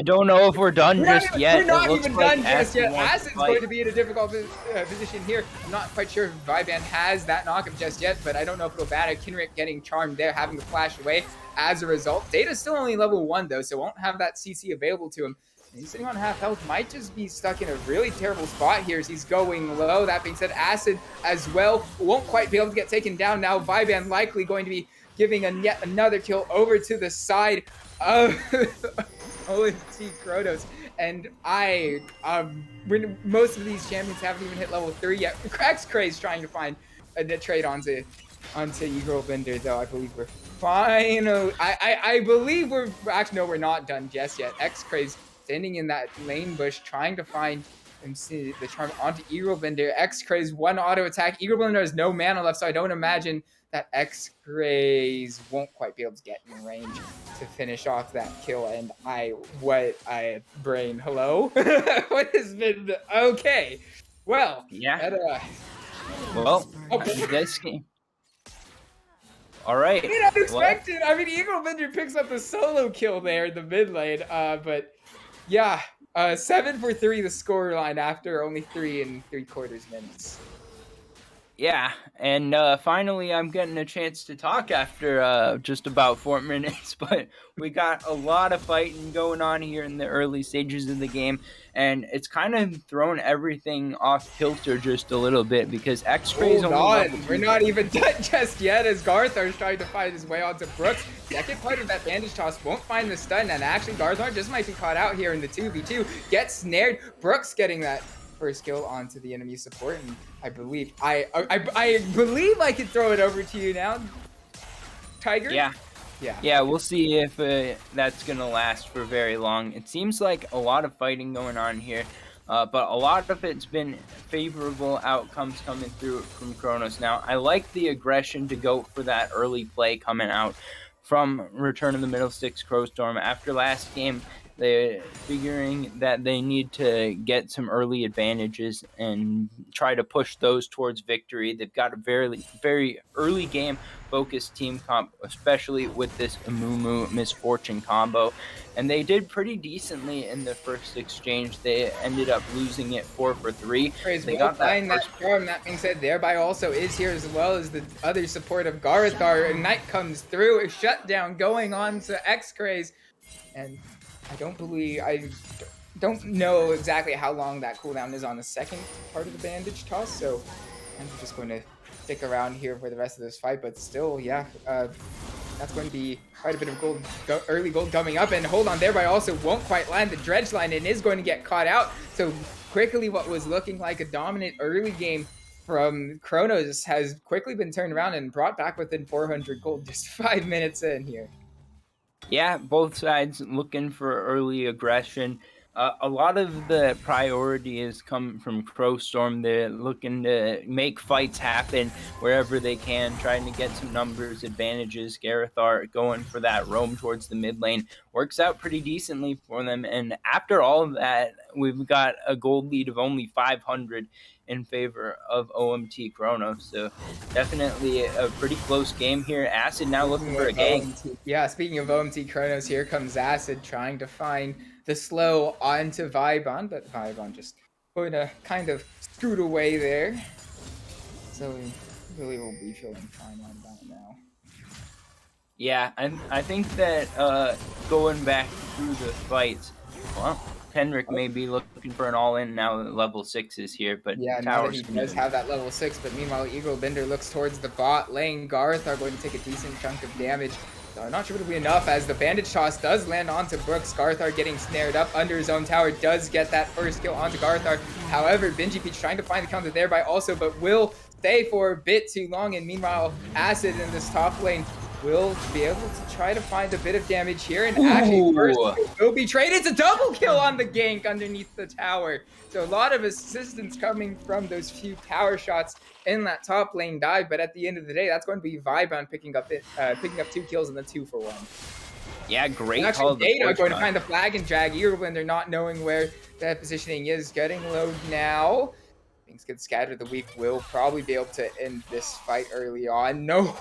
don't know if we're done just yet. We're not even done just yet. Acid's going to be in a difficult position here. I'm not quite sure if Viban has that knockup just yet, but I don't know if it'll matter. Kinrick getting charmed there, having to flash away as a result. Data's still only level 1 though, so won't have that CC available to him. He's sitting on half health, might just be stuck in a really terrible spot here as he's going low. That being said, Acid as well won't quite be able to get taken down now. Viban likely going to be giving yet another kill over to the side of OMT Chronos. And when most of these champions haven't even hit level 3 yet. X-Craze trying to find a trade onto Eaglebender, though. I believe we're finally... I believe we're... Actually, no, we're not done just yet. X-Craze standing in that lane bush, trying to find the charm onto Eaglebender. X-Craze, one auto attack. Eaglebender has no mana left, so I don't imagine that X-Craze won't quite be able to get in range to finish off that kill. And brain, hello? What has been, okay. Well, yeah. This game. All right. Unexpected. Well, I mean, Eaglebender picks up the solo kill there in the mid lane, but yeah, 7-for-3 the scoreline after only 3 3/4 minutes. Yeah, and finally I'm getting a chance to talk after just about 4 minutes, but we got a lot of fighting going on here in the early stages of the game, and it's kind of thrown everything off kilter just a little bit because X-Craze we're not even done just yet as Garthar is trying to find his way onto Brooks. Second part of that bandage toss won't find the stun, and actually Garthar just might be caught out here in the 2v2. Gets snared. Brooks getting that first kill onto the enemy support, and I believe I believe I could throw it over to you now, Tiger. Yeah, we'll see if that's gonna last for very long. It seems like a lot of fighting going on here, but a lot of it's been favorable outcomes coming through from Chronos. Now I like the aggression to go for that early play coming out from Return of the Middle Sticks Crowstorm. After last game, they're figuring that they need to get some early advantages and try to push those towards victory. They've got a very, very early game focused team comp, especially with this Amumu Misfortune combo. And they did pretty decently in the first exchange. They ended up losing it 4-for-3. They got that charm. That being said, thereby also is here as well as the other support of Garthar. Ignite comes through, a shutdown going on to X-Craze. And I don't know exactly how long that cooldown is on the second part of the bandage toss, so I'm just going to stick around here for the rest of this fight, but still, yeah, That's going to be quite a bit of gold, early gold coming up. And hold on, thereby also won't quite land the dredge line and is going to get caught out. So quickly, what was looking like a dominant early game from Chronos has quickly been turned around and brought back within 400 gold just 5 minutes in here. Yeah, both sides looking for early aggression. A lot of the priority has come from Crowstorm. They're looking to make fights happen wherever they can, trying to get some numbers advantages. Garethar going for that roam towards the mid lane works out pretty decently for them. And after all of that, we've got a gold lead of only 500 in favor of OMT Chronos. So definitely a pretty close game here. Acid now looking for a gank. Yeah, speaking of OMT Chronos, here comes Acid trying to find the slow onto Vibon, but Vibon just going to kind of scoot away there. So we really will be feeling fine on that now. Yeah, I think that going back through the fights, well, Henrik may be looking for an all-in now that level 6 is here, but yeah, now that he does have that level 6, but meanwhile Eagle Bender looks towards the bot lane. Garth are going to take a decent chunk of damage. Not sure it'll be enough as the bandage toss does land onto Brooks. Garthar getting snared up under his own tower does get that first kill onto Garthar. However, Benji Peach trying to find the counter thereby also, but will stay for a bit too long. And meanwhile, Acid in this top lane will be able to try to find a bit of damage here. And actually, first will be traded. It's a double kill on the gank underneath the tower. So a lot of assistance coming from those few tower shots in that top lane dive, but at the end of the day, that's going to be Vibon picking up 2 kills in the 2-for-1. Yeah, great. And actually, Data going to find the flag and drag Eaglebender, not knowing where that positioning is, getting low now. Things get scattered. The weak will probably be able to end this fight early on. No,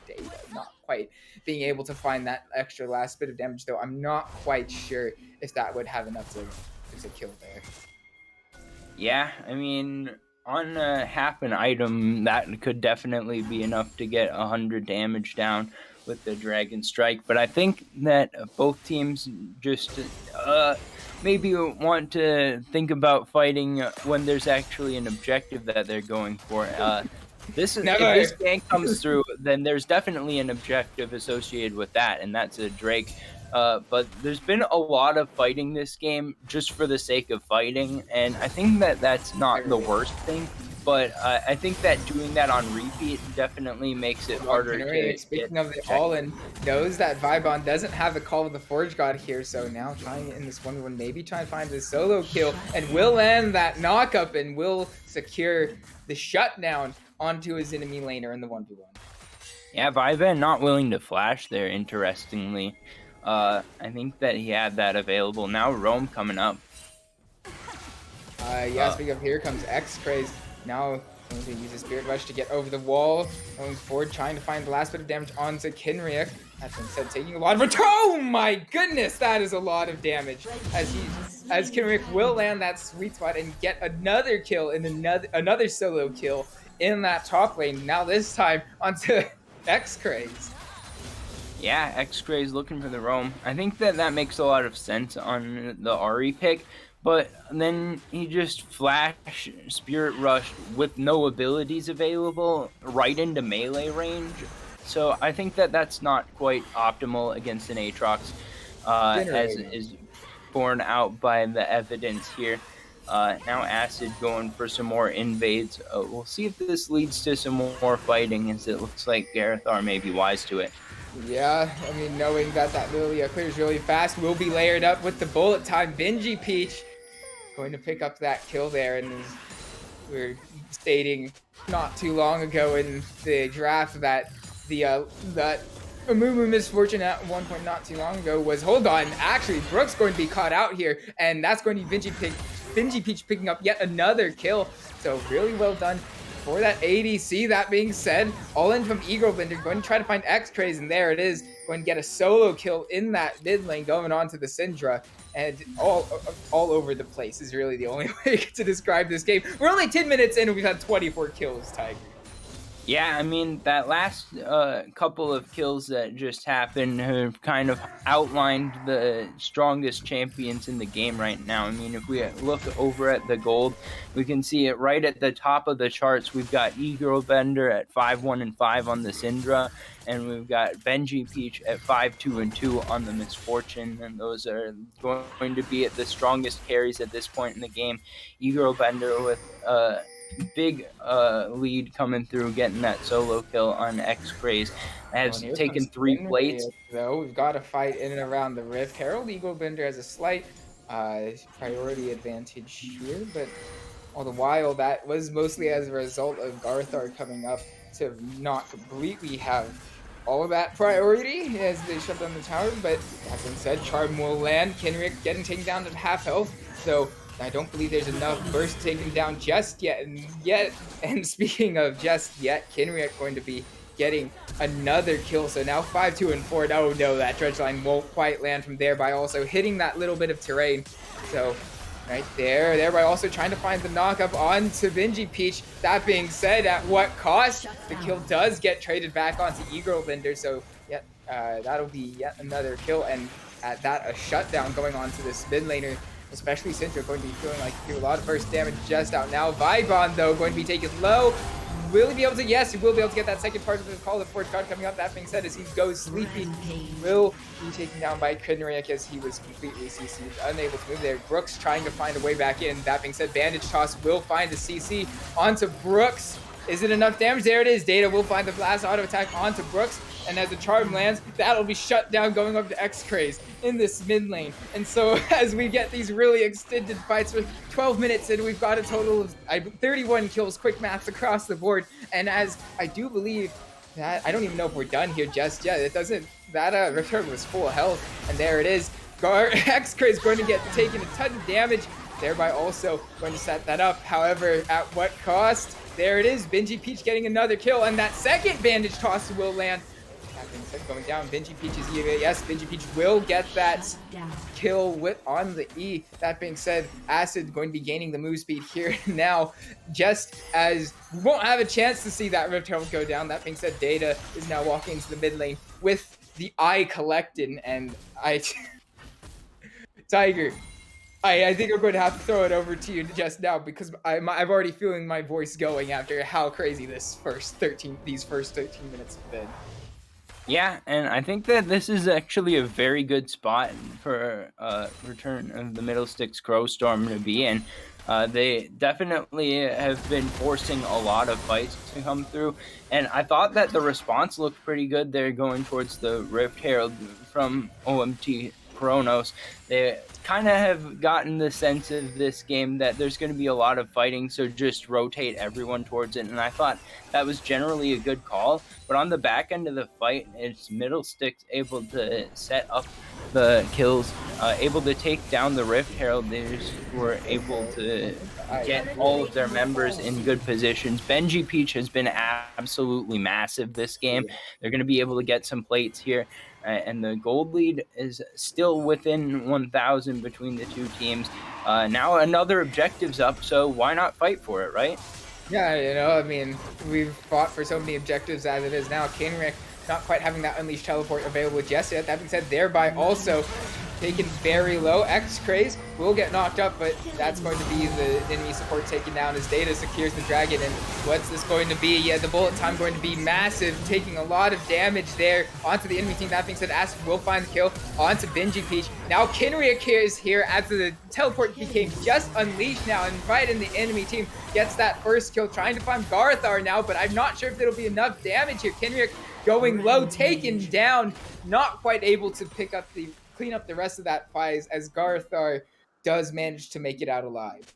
Data not quite being able to find that extra last bit of damage, though. I'm not quite sure if that would have enough to kill there. Yeah, I mean, on half an item, that could definitely be enough to get 100 damage down with the Dragon Strike. But I think that both teams just maybe want to think about fighting when there's actually an objective that they're going for. If this gank comes through, then there's definitely an objective associated with that, and that's a Drake. But there's been a lot of fighting this game just for the sake of fighting, and I think that that's not the worst thing, but I think that doing that on repeat definitely makes it harder to Speaking of the all-in, knows that Vibon doesn't have the Call of the Forge God here, so now trying it in this 1v1, maybe trying to find the solo kill, and will land that knock-up and will secure the shutdown onto his enemy laner in the 1v1. Yeah, Vibon not willing to flash there, interestingly. I think that he had that available. Now Roam coming up. Yeah, speaking of, here comes X-Craze. Now going to use his Spirit Rush to get over the wall. Going forward, trying to find the last bit of damage onto Kinriak. That's instead taking a lot of oh my goodness, that is a lot of damage. As Kinriak will land that sweet spot and get another kill and another solo kill in that top lane. Now this time onto X-Craze. Yeah, X-Craze looking for the roam. I think that makes a lot of sense on the Ahri pick, but then he just flash Spirit Rush with no abilities available right into melee range. So I think that that's not quite optimal against an Aatrox, as is borne out by the evidence here. Now Acid going for some more invades. We'll see if this leads to some more fighting, as it looks like Garethar may be wise to it. Yeah, I mean, knowing that Lilia clears really fast, will be layered up with the bullet time. Benji Peach going to pick up that kill there, and as we were stating not too long ago in the draft that that Amumu misfortune at one point not too long ago was, hold on, actually Brooks going to be caught out here, and that's going to be Benji Peach picking up yet another kill. So really well done for that ADC. That being said, all in from Eaglebender, going to try to find X-Craze, and there it is, going to get a solo kill in that mid lane, going on to the Syndra, and all over the place is really the only way to describe this game. We're only 10 minutes in and we've had 24 kills, Tiger. Yeah, I mean, that last couple of kills that just happened have kind of outlined the strongest champions in the game right now. I mean, if we look over at the gold, we can see it right at the top of the charts. We've got Bender at 5-1-5 on the Syndra, and we've got Benji Peach at 5-2-2 on the Misfortune, and those are going to be the strongest carries at this point in the game. Bender with big lead coming through, getting that solo kill on X-Craze. Has Here taken comes 3 plates. Kinrick, though. We've got to fight in and around the Rift. Herald Eaglebender has a slight priority advantage here, but all the while, that was mostly as a result of Garthar coming up to not completely have all of that priority as they shut down the tower. But that being said, Charm will land. Kinrick getting taken down to half health, so I don't believe there's enough burst to take him down just yet. And speaking of just yet, Kinrick going to be getting another kill. So now 5-2-4. Oh no, that dredge line won't quite land from there by also hitting that little bit of terrain. So right there, thereby also trying to find the knockup onto Benji Peach. That being said, at what cost? The kill does get traded back onto Eaglebender. So yet that'll be yet another kill, and at that a shutdown going on to this mid laner. Especially Syndra going to be feeling like he do a lot of burst damage just out now. Vibon, though, going to be taken low. Will he be able to? Yes, he will be able to get that second part of the Call of Forge card coming up. That being said, as he goes sleepy, will be taken down by Kinrick as he was completely CC'd, unable to move there. Brooks trying to find a way back in. That being said, Bandage Toss will find the CC onto Brooks. Is it enough damage? There it is. Data will find the blast auto attack onto Brooks. And as the charm lands, that'll be shut down going up to X-Craze in this mid lane. And so as we get these really extended fights with 12 minutes and we've got a total of 31 kills, quick maths across the board. And as I do believe that, I don't even know if we're done here just yet. It doesn't, that return was full health. And there it is. X-Craze going to get taken a ton of damage, thereby also going to set that up. However, at what cost? There it is. Benji Peach getting another kill, and that second bandage toss will land. That being said, going down, Benji Peach is yes, Benji Peach will get that kill with on the E. That being said, Acid going to be gaining the move speed here now, just as we won't have a chance to see that Rift Herald go down. That being said, Data is now walking into the mid lane with the eye collected, and Tiger, I think I'm going to have to throw it over to you just now because I'm already feeling my voice going after how crazy these first 13 minutes have been. Yeah, and I think that this is actually a very good spot for Return of the Middlesticks Crowstorm to be in. They definitely have been forcing a lot of fights to come through, and I thought that the response looked pretty good there going towards the Rift Herald from OMT Chronos. They kind of have gotten the sense of this game that there's going to be a lot of fighting, so just rotate everyone towards it, and I thought that was generally a good call. But on the back end of the fight, it's Middlesticks able to set up the kills, able to take down the Rift Heralders, who were able to get all of their members in good positions. Benji Peach has been absolutely massive this game. They're going to be able to get some plates here, and the gold lead is still within 1,000 between the two teams. Now another objective's up, so why not fight for it, right? Yeah, you know, I mean, we've fought for so many objectives as it is now. Kinrick not quite having that Unleashed Teleport available just yet. That being said, thereby also taken very low. X-Craze will get knocked up, but that's going to be the enemy support taken down as Data secures the dragon. And what's this going to be? Yeah, the bullet time going to be massive, taking a lot of damage there onto the enemy team. That being said, Acid will find the kill onto Benji Peach. Now Kinrick is here after the teleport became just unleashed now, and right in the enemy team gets that first kill, trying to find Garthar now, but I'm not sure if it'll be enough damage here. Kinrick going low, taken down, not quite able to clean up the rest of that prize as Garthar does manage to make it out alive.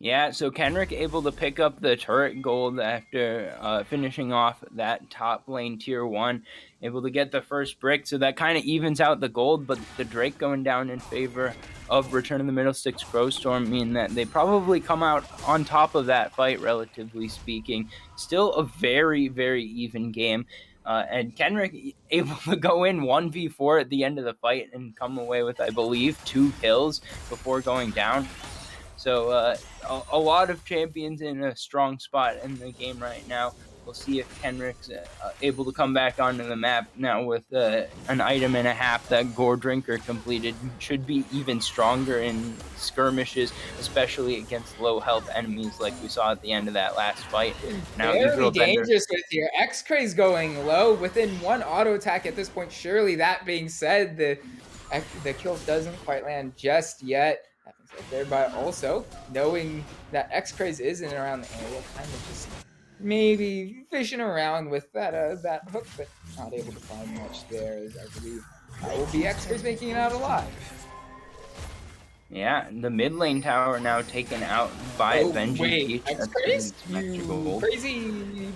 Yeah, so Kenrick able to pick up the turret gold after finishing off that top lane tier 1, able to get the first brick, so that kind of evens out the gold, but the Drake going down in favor of Return of the Middlesticks Crowstorm mean that they probably come out on top of that fight, relatively speaking. Still a very, very even game. And Kenrick able to go in 1v4 at the end of the fight and come away with, I believe, 2 kills before going down. So a lot of champions in a strong spot in the game right now. We'll see if Kenrick's able to come back onto the map now with an item and a half that Gore Drinker completed. Should be even stronger in skirmishes, especially against low health enemies like we saw at the end of that last fight. Now Very dangerous with here. X-Craze going low within one auto attack at this point. Surely, that being said, the kill doesn't quite land just yet. That being said, thereby also knowing that X-Craze is in and around the area, kind of just maybe fishing around with that hook, but not able to find much there. As I believe that will be X-Craze making it out alive. Yeah, the mid lane tower now taken out by Benji. Wait, X-Craze? You crazy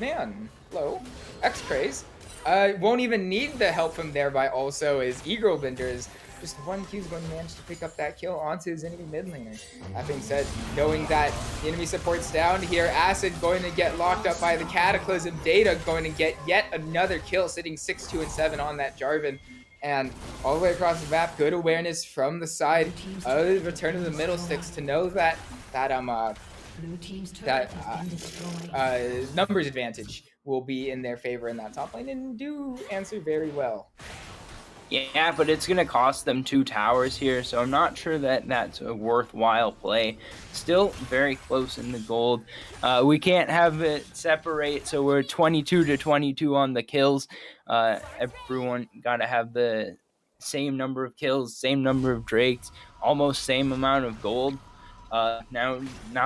man. Hello. X-Craze won't even need the help from thereby also as Eaglebender is just one Q's going to manage to pick up that kill onto his enemy mid laner. That being said, knowing that the enemy support's down here, Acid going to get locked up by the Cataclysm, Data going to get yet another kill, sitting 6, 2, and 7 on that Jarvan. And all the way across the map, good awareness from the side of Return of the Middle Sticks to know that numbers advantage will be in their favor in that top lane, and do answer very well. Yeah, but it's going to cost them 2 towers here, so I'm not sure that that's a worthwhile play. Still very close in the gold. We can't have it separate, so we're 22-22 on the kills. Everyone got to have the same number of kills, same number of drakes, almost same amount of gold. Now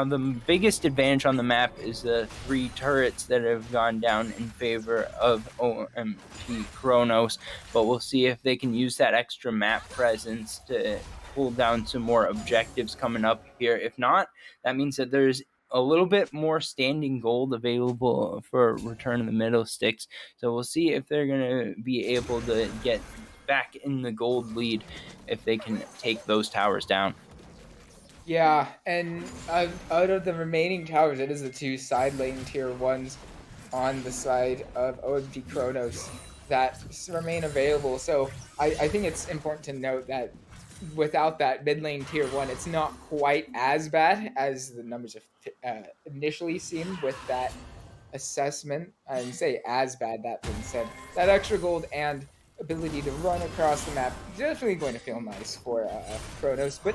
the biggest advantage on the map is the 3 turrets that have gone down in favor of OMT Chronos, but we'll see if they can use that extra map presence to pull down some more objectives coming up here. If not, that means that there's a little bit more standing gold available for Return of the Middle Sticks, so we'll see if they're going to be able to get back in the gold lead if they can take those towers down. Yeah, and out of the remaining towers, it is the 2 side lane tier 1s on the side of OMG Chronos that remain available. So I think it's important to note that without that mid lane tier 1, it's not quite as bad as the numbers have initially seemed with that assessment. I didn't say as bad, that being said. That extra gold and ability to run across the map definitely going to feel nice for Chronos, but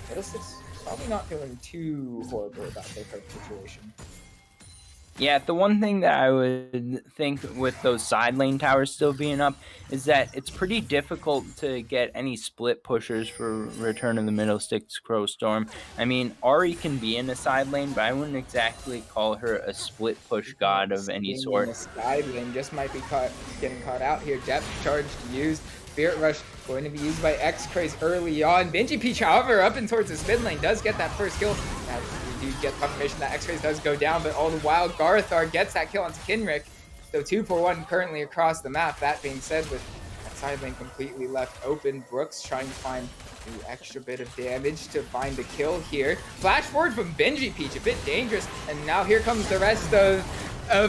Middlesticks probably not feeling too horrible about their current situation. Yeah, the one thing that I would think with those side lane towers still being up is that it's pretty difficult to get any split pushers for Return of the Middle Sticks Crowstorm. I mean, Ahri can be in the side lane, but I wouldn't exactly call her a split push god of any sort. The side lane just might be getting caught out here. Depth charge used. Spirit Rush going to be used by X-Craze early on. Benji Peach, however, up and towards this mid lane, does get that first kill. Now, we do get confirmation that X-Craze does go down, but all the while, Garthar gets that kill onto Kinrick. So 2-for-1 currently across the map. That being said, with that side lane completely left open, Brooks trying to find the extra bit of damage to find the kill here. Flash forward from Benji Peach, a bit dangerous. And now here comes the rest of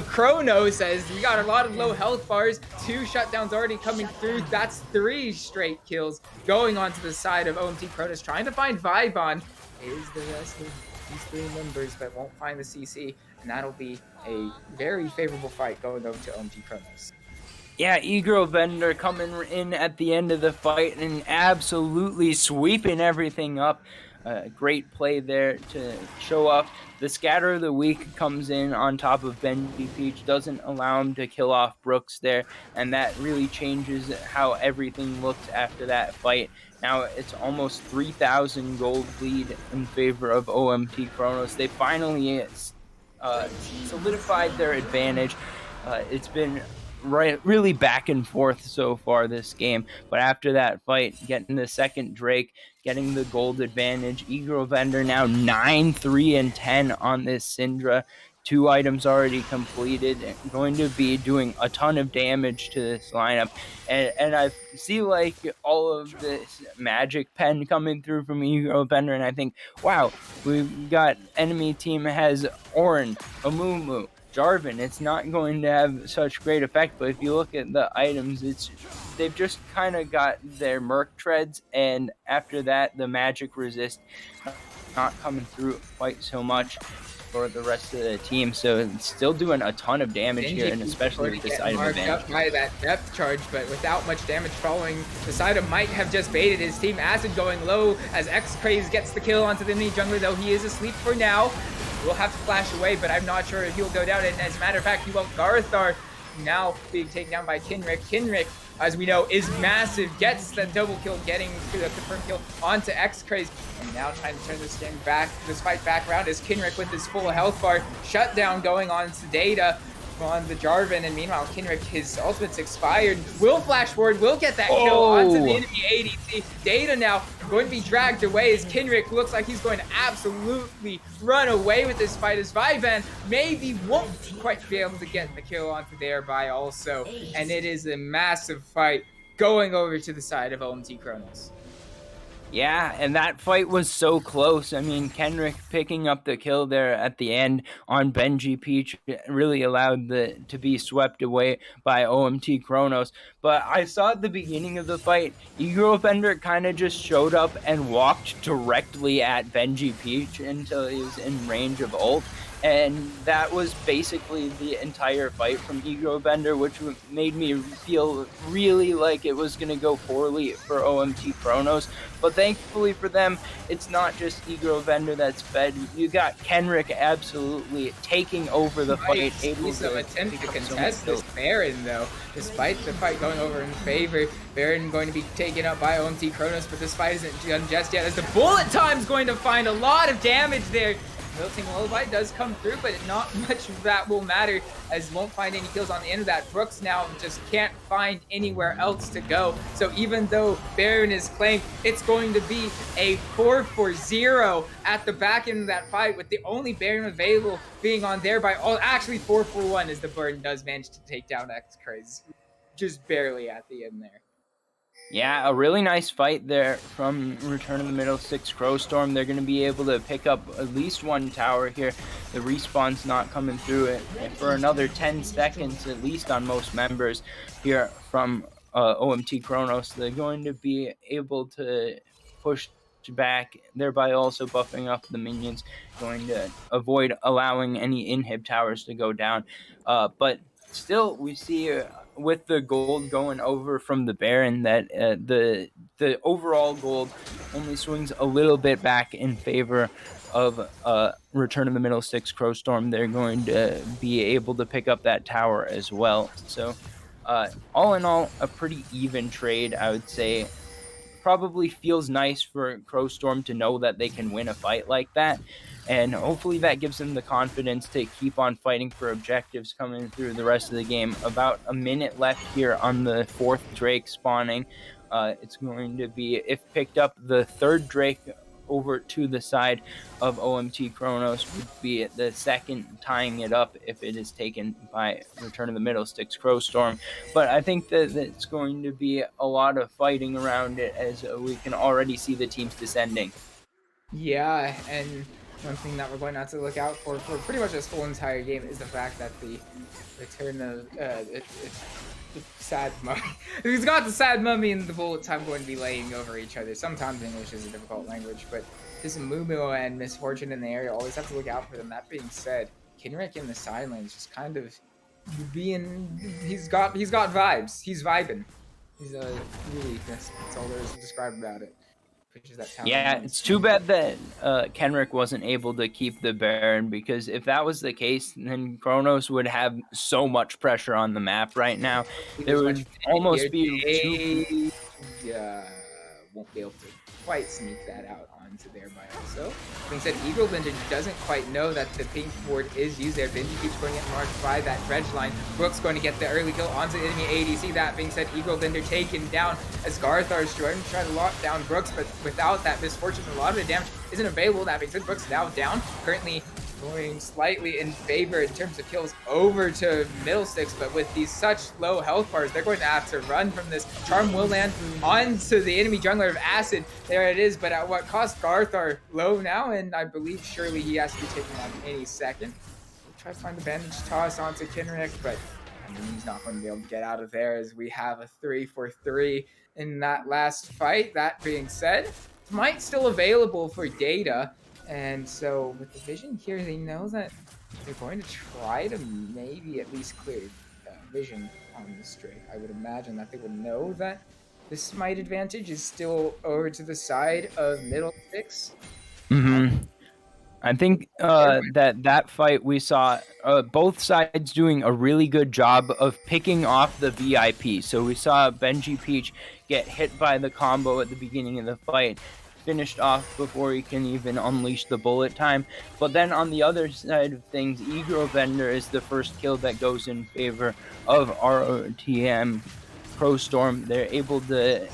Chronos, as we got a lot of low health bars. 2 shutdowns already coming through. That's 3 straight kills going onto the side of OMT Chronos, trying to find Vibon. Is the rest of these 3 members, but won't find the CC, and that'll be a very favorable fight going over to OMT Chronos. Yeah, Eaglebender coming in at the end of the fight and absolutely sweeping everything up. Great play there to show up. The Scatter of the Week comes in on top of Benji Peach, doesn't allow him to kill off Brooks there, and that really changes how everything looked after that fight. Now it's almost 3,000 gold lead in favor of OMT Chronos. They finally solidified their advantage. It's been really back and forth so far this game, but after that fight, getting the second Drake, getting the gold advantage, Eaglebender now 9, 3, and 10 on this Syndra. 2 items already completed, going to be doing a ton of damage to this lineup, and I see like all of this magic pen coming through from Eaglebender, and I think, wow, we've got enemy team has Orin, Amumu, Jarvan. It's not going to have such great effect, but if you look at the items, they've just kind of got their Merc Treads, and after that, the magic resist not coming through quite so much. for the rest of the team. So it's still doing a ton of damage here, and Benji especially with this item marked advantage. up by that depth charge, but without much damage following. The side of might have just baited his team. Acid going low as X-Craze gets the kill onto the enemy jungler, though he is asleep for now. Will have to flash away, but I'm not sure if he'll go down. And as a matter of fact, he won't. Garthar now being taken down by Kinrick. Kinrick, as we know, is massive. Gets the double kill, getting to the confirmed kill onto X-Craze. And now trying to turn this game back, this fight back around is Kinrick with his full health bar. Shutdown going on to Data on the Jarvan, and meanwhile Kinrick, his ultimate's expired. Will flash forward, will get that kill onto the enemy ADC. Data now going to be dragged away as Kinrick looks like he's going to absolutely run away with this fight as Vivan maybe won't quite be able to get the kill onto thereby also. And it is a massive fight going over to the side of OMT Chronos. Yeah, and that fight was so close. I mean, Kenrick picking up the kill there at the end on Benji Peach really allowed to be swept away by OMT Chronos. But I saw at the beginning of the fight, Egro Bender kind of just showed up and walked directly at Benji Peach until he was in range of ult. And that was basically the entire fight from Egro Bender, which made me feel really like it was going to go poorly for OMT Chronos. But thankfully for them, it's not just Egro Bender that's fed. You got Kenrick absolutely taking over the fight. Able to attempt to contest this Baron, though, despite the fight going over in favor. Baron going to be taken up by OMT Chronos, but this fight isn't done just yet, as the bullet time's going to find a lot of damage there. Wilting Lullaby does come through, but not much of that will matter, as won't find any kills on the end of that. Brooks now just can't find anywhere else to go. So even though Baron is claimed, it's going to be a 4-4-0 at the back end of that fight, with the only Baron available being on there by all. Actually, 4-4-1 as the Burn does manage to take down X-Craze. Just barely at the end there. Yeah, a really nice fight there from Return of the Middle Six Crowstorm. They're going to be able to pick up at least one tower here. The respawn's not coming through it for another 10 seconds, at least on most members here from OMT Chronos. They're going to be able to push back, thereby also buffing up the minions, going to avoid allowing any inhib towers to go down. But still, we see with the gold going over from the Baron that the overall gold only swings a little bit back in favor of Return of the Middle Six Crowstorm. They're going to be able to pick up that tower as well. So all in all, a pretty even trade, I would say. Probably feels nice for Crowstorm to know that they can win a fight like that, and hopefully that gives them the confidence to keep on fighting for objectives coming through the rest of the game. About a minute left here on the fourth Drake spawning. It's going to be, if picked up, the third Drake over to the side of OMT Chronos would be the second tying it up if it is taken by Return of the Middle Six Crowstorm. But I think that it's going to be a lot of fighting around it, as we can already see the teams descending. Yeah, and one thing that we're going to have to look out for pretty much this whole entire game is the fact that the return of the sad mummy. He's got the sad mummy and the bullet time going to be laying over each other. Sometimes English is a difficult language, but this Mumu and Misfortune in the area always have to look out for them. That being said, Kinrick in the side lane is just kind of being. He's got vibes. He's vibing. He's really that's all there is to describe about it. Yeah, it's too bad that Kenrick wasn't able to keep the Baron, because if that was the case, then Chronos would have so much pressure on the map right now. There would almost be won't be able to quite sneak that out onto there by also. Being said, Eagle Bender doesn't quite know that the pink ward is used there. Benji keeps going to get marked by that dredge line. Brooks going to get the early kill onto the enemy ADC. That being said, Eagle Bender taken down as Garthar is trying to lock down Brooks, but without that Misfortune, a lot of the damage isn't available. That being said, Brooks now down, currently going slightly in favor in terms of kills over to Middle Six, but with these such low health bars, they're going to have to run from this. Charm will land onto the enemy jungler of Acid. There it is, but at what cost? Garthar low now, and I believe surely he has to be taken on any second. We'll try to find the bandage toss onto Kinrick, but I mean, he's not going to be able to get out of there, as we have a 3-for-3 in that last fight. That being said, might still available for Data. And so with the vision here, they know that they're going to try to maybe at least clear vision on this Drake. I would imagine that they would know that the smite advantage is still over to the side of middle six. I think that fight we saw both sides doing a really good job of picking off the VIP. So we saw Benji Peach get hit by the combo at the beginning of the fight, finished off before he can even unleash the bullet time. But then on the other side of things, Egro Vendor is the first kill that goes in favor of ROTM Crowstorm. They're able to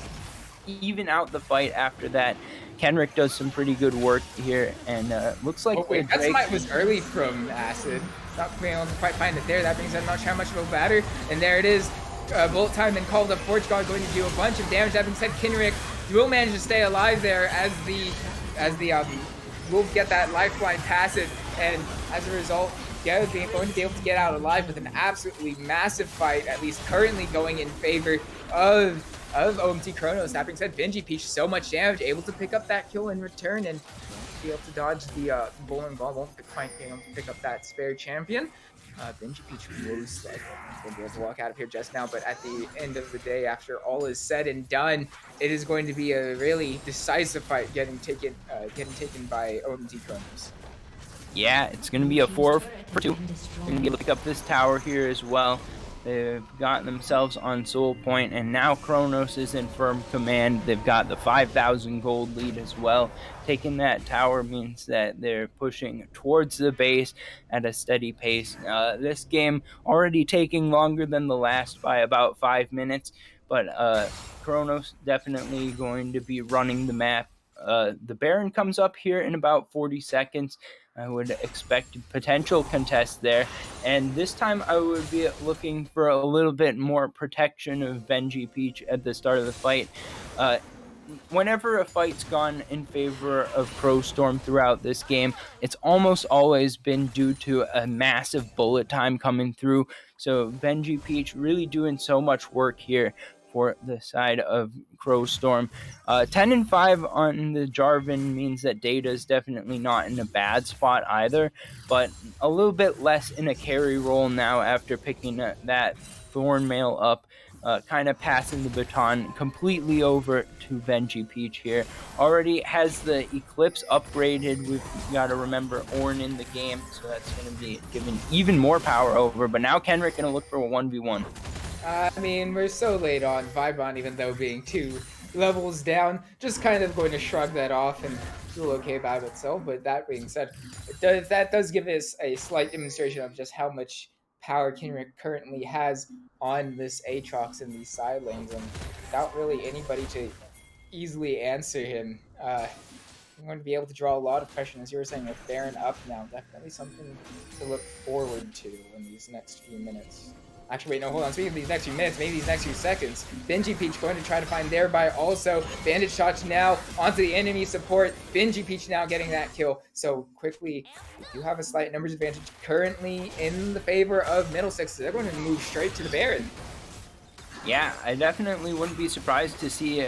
even out the fight after that. Kenrick does some pretty good work here, and looks like that smite was early from Acid. Not being able to quite find it there. That means I'm not sure how much will matter. And there it is. Bullet time then called up. Forge God going to do a bunch of damage. That being said, Kenrick will manage to stay alive there as the will get that lifeline passive, and as a result, going to be able to get out alive with an absolutely massive fight, at least currently going in favor of OMT Chronos. That being said, Benji Peach, so much damage, able to pick up that kill in return and be able to dodge the bowling ball. Won't quite be able to pick up that spare champion. Benji Peach most likely going to be able to walk out of here just now, but at the end of the day, after all is said and done, it is going to be a really decisive fight getting taken by OMT Chronos. Yeah, it's going to be a 4-2. They're going to be able to pick up this tower here as well. They've gotten themselves on Soul Point, and now Chronos is in firm command. They've got the 5,000 gold lead as well. Taking that tower means that they're pushing towards the base at a steady pace. This game already taking longer than the last by about 5 minutes, but Chronos definitely going to be running the map. The Baron comes up here in about 40 seconds. I would expect potential contest there. And this time I would be looking for a little bit more protection of Benji Peach at the start of the fight. Whenever a fight's gone in favor of Crowstorm throughout this game, it's almost always been due to a massive bullet time coming through. So Benji Peach really doing so much work here for the side of Crowstorm. 10-5 on the Jarvan means that Data is definitely not in a bad spot either, but a little bit less in a carry role now after picking that Thornmail up, kind of passing the baton completely over to Benji Peach here. Already has the Eclipse upgraded. We've got to remember Ornn in the game, so that's going to be given even more power over, but now Kenrick going to look for a 1v1. I mean, we're so late on. Vibon, even though being 2 levels down, just kind of going to shrug that off and feel okay about itself. But that being said, that does give us a slight demonstration of just how much power Kenrick currently has on this Aatrox in these side lanes, and without really anybody to easily answer him, I'm going to be able to draw a lot of pressure. As you were saying, with Baron up now, definitely something to look forward to in these next few minutes. Actually, wait, no, hold on. Speaking of these next few minutes, maybe these next few seconds, Benji Peach going to try to find thereby also bandage shots now onto the enemy support. Benji Peach now getting that kill. So quickly, we do have a slight numbers advantage currently in the favor of Middlesex. So they're going to move straight to the Baron. Yeah, I definitely wouldn't be surprised to see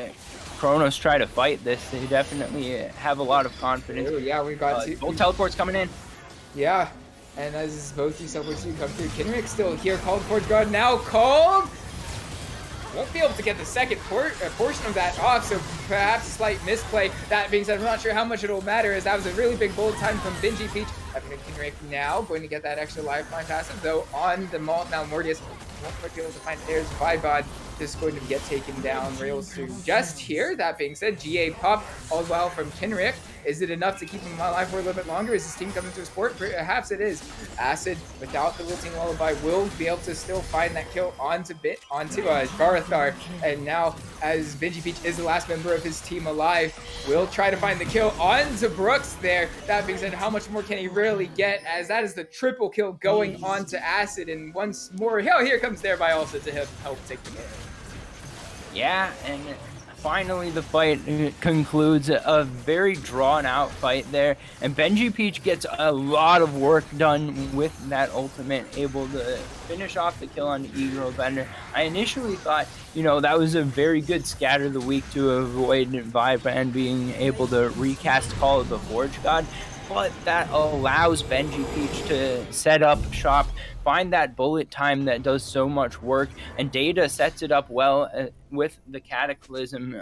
Chronos try to fight this. They definitely have a lot of confidence. Ooh, yeah, we got both teleports coming in. Yeah. And as both these teleports do come through, Kenrick still here, called Forge God, now called! Won't be able to get the second portion of that off, so perhaps a slight misplay. That being said, I'm not sure how much it'll matter, as that was a really big bullet time from Benji Peach. I think Kenrick now going to get that extra lifeline passive, though on the Malt now Mortius won't quite be able to find there's Vibod. Just going to get taken down real soon. Just here, that being said, GA pop all the while from Kenrick. Is it enough to keep him alive for a little bit longer? Is his team coming to support? Perhaps it is. Acid, without the wilting lullaby, will be able to still find that kill onto Garathar. And now, as Benji Peach is the last member of his team alive, will try to find the kill onto Brooks there. That being said, how much more can he really get? As that is the triple kill going onto Acid. And once more, here comes thereby also to help take the game. Yeah, and finally the fight concludes. A very drawn-out fight there, and Benji Peach gets a lot of work done with that ultimate, able to finish off the kill on Egro Vendor. I initially thought, that was a very good scatter of the week to avoid Vibran being able to recast Call of the Forge God. but that allows Benji Peach to set up shop, find that bullet time that does so much work, and Data sets it up well with the Cataclysm.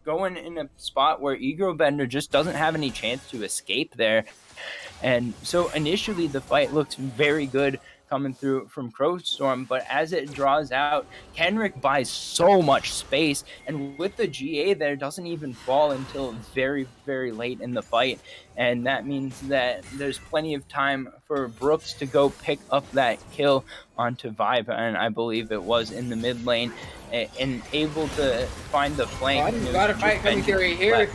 Going in a spot where Ego Bender just doesn't have any chance to escape there. And so initially the fight looks very good coming through from Crowstorm, but as it draws out, Kenrick buys so much space, and with the GA there doesn't even fall until very, very late in the fight. And that means that there's plenty of time for Brooks to go pick up that kill onto Vibe, and I believe it was in the mid lane, and able to find the flank. A lot of fight coming through here.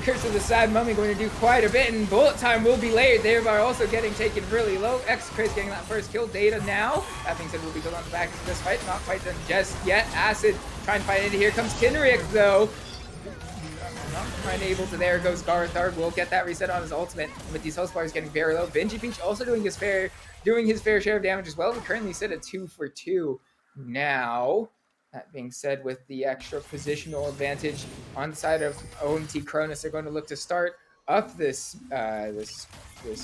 Curse of the Sad Mummy going to do quite a bit, and bullet time will be layered there, but also getting taken really low. X-Craze getting that first kill. Data now. That being said, will be going on the back of this fight. Not quite done just yet. Acid trying to fight into. Here comes Kinrick, though. Not quite able to. There goes Garthar. Will get that reset on his ultimate. With these health bars getting very low. Benji Peach also doing his fair share of damage as well. We currently sit at 2 for 2 now. That being said, with the extra positional advantage on the side of OMT Chronos, they're going to look to start up this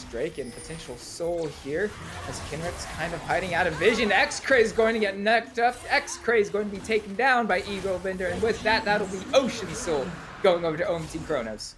Drake and potential Soul here, as Kinrick's kind of hiding out of vision. X-Craze going to get knocked up. X-Craze going to be taken down by Ego Bender, and with that, that'll be Ocean Soul going over to OMT Chronos.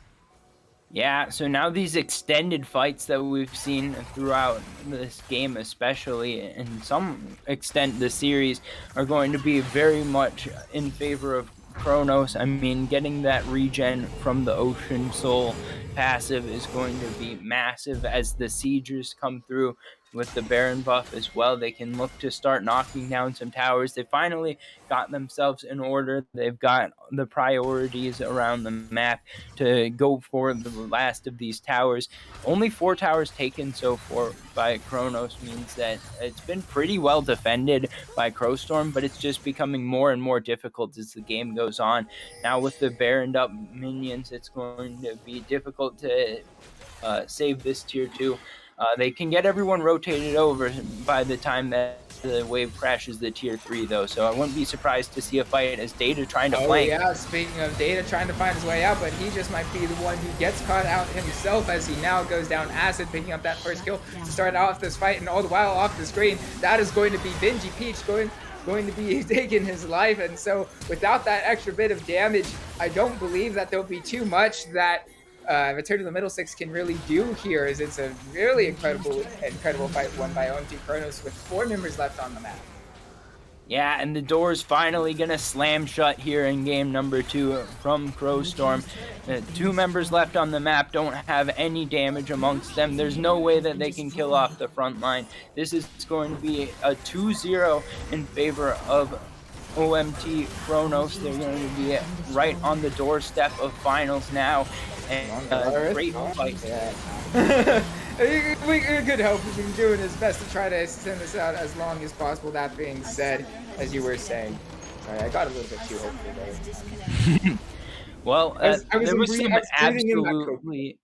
Yeah, so now these extended fights that we've seen throughout this game, especially in some extent the series, are going to be very much in favor of Chronos. I mean, getting that regen from the Ocean Soul passive is going to be massive as the Siegers come through with the Baron buff as well. They can look to start knocking down some towers. They finally got themselves in order. They've got the priorities around the map to go for the last of these towers. Only 4 towers taken so far by Chronos means that it's been pretty well defended by Crowstorm, but it's just becoming more and more difficult as the game goes on. Now with the Baroned up minions, it's going to be difficult to save this tier 2. They can get everyone rotated over by the time that the wave crashes the tier 3, though, so I wouldn't be surprised to see a fight as Data trying to flank. Yeah, speaking of Data trying to find his way out, but he just might be the one who gets caught out himself, as he now goes down Acid, picking up that first kill to start off this fight, and all the while off the screen, that is going to be Benji Peach going to be taking his life. And so without that extra bit of damage, I don't believe that there'll be too much that Return to the Middle Six can really do here, as it's a really incredible fight won by OMT Chronos with 4 members left on the map. Yeah, and the door's finally gonna slam shut here in game number 2 from Crowstorm. 2 members left on the map don't have any damage amongst them. There's no way that they can kill off the front line. This is going to be a 2-0 in favor of OMT Chronos. They're going to be right on the doorstep of finals now. And great fight. We could hope he's been doing his best to try to send this out as long as possible. That being said, as you were saying, sorry, I got a little bit too hopeful there. Well, there was some absolutely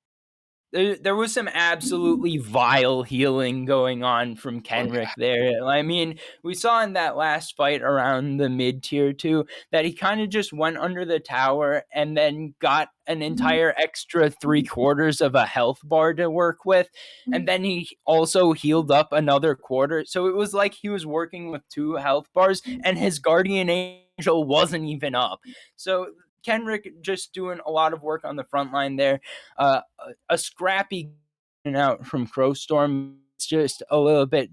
there was some absolutely vile healing going on from Kenrick there. I mean, we saw in that last fight around the mid tier 2 that he kind of just went under the tower and then got an entire extra 3/4 of a health bar to work with. And then he also healed up another quarter. So it was like he was working with 2 health bars and his Guardian Angel wasn't even up. So Kenrick just doing a lot of work on the front line there. A scrappy out from Crowstorm. It's just a little bit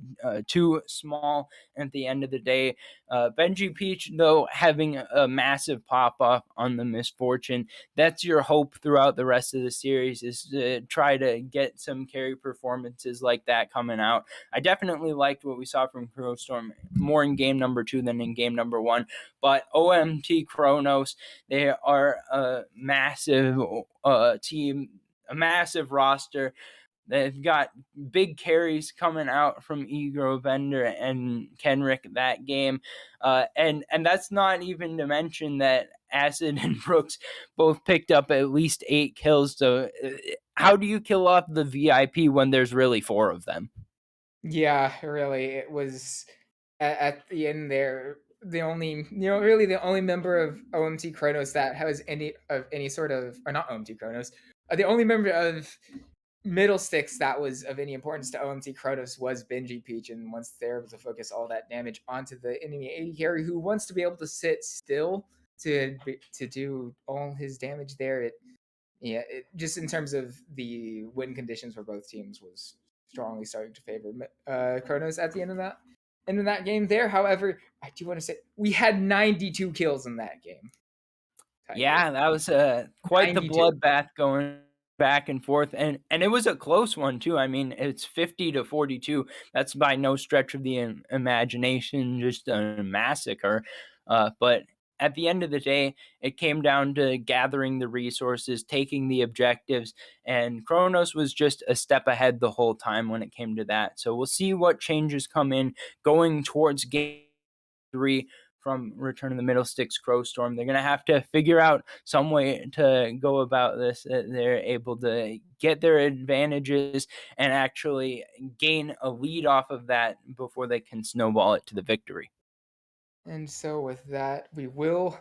too small at the end of the day. Benji Peach, though, having a massive pop-off on the Misfortune. That's your hope throughout the rest of the series, is to try to get some carry performances like that coming out. I definitely liked what we saw from Crowstorm more in game number 2 than in game number 1. But OMT Chronos, they are a massive team, a massive roster. They've got big carries coming out from Ego Bender and Kenrick that game. And that's not even to mention that Acid and Brooks both picked up at least 8 kills. So how do you kill off the VIP when there's really 4 of them? Yeah, really. It was at the end there, the only, really the only member of OMT Chronos that has any sort of, or not OMT Chronos, the only member of middle sticks that was of any importance to OMT Chronos was Benji Peach, and once they're able to focus all that damage onto the enemy AD carry who wants to be able to sit still to do all his damage there, it just in terms of the win conditions for both teams was strongly starting to favor Chronos at the end of that game there. However, I do want to say we had 92 kills in that game. Yeah, that was quite the 92. bloodbath going back and forth, and it was a close one too. I mean, it's 50-42. That's by no stretch of the imagination just a massacre. But at the end of the day, it came down to gathering the resources, taking the objectives, and Kronos was just a step ahead the whole time when it came to that. So we'll see what changes come in going towards game 3 from Return of the Middle Sticks Crowstorm. They're going to have to figure out some way to go about this. They're able to get their advantages and actually gain a lead off of that before they can snowball it to the victory. And so with that, we will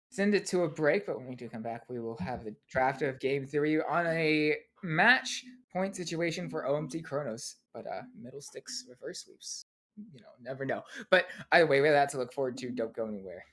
send it to a break, but when we do come back, we will have the draft of Game 3 on a match point situation for OMT Chronos. But Middle Sticks reverse sweeps, never know. But either way, we have that to look forward to. Don't go anywhere.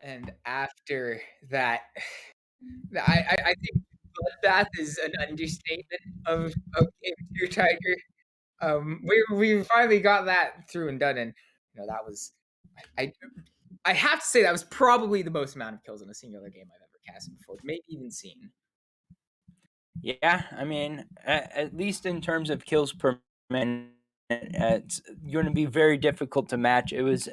And after that, I think bloodbath is an understatement of Game 2 Tiger. We finally got that through and done, and that was I have to say that was probably the most amount of kills in a singular game I've ever casted before, maybe even seen. Yeah, I mean, at least in terms of kills per minute, it's going to be very difficult to match. It was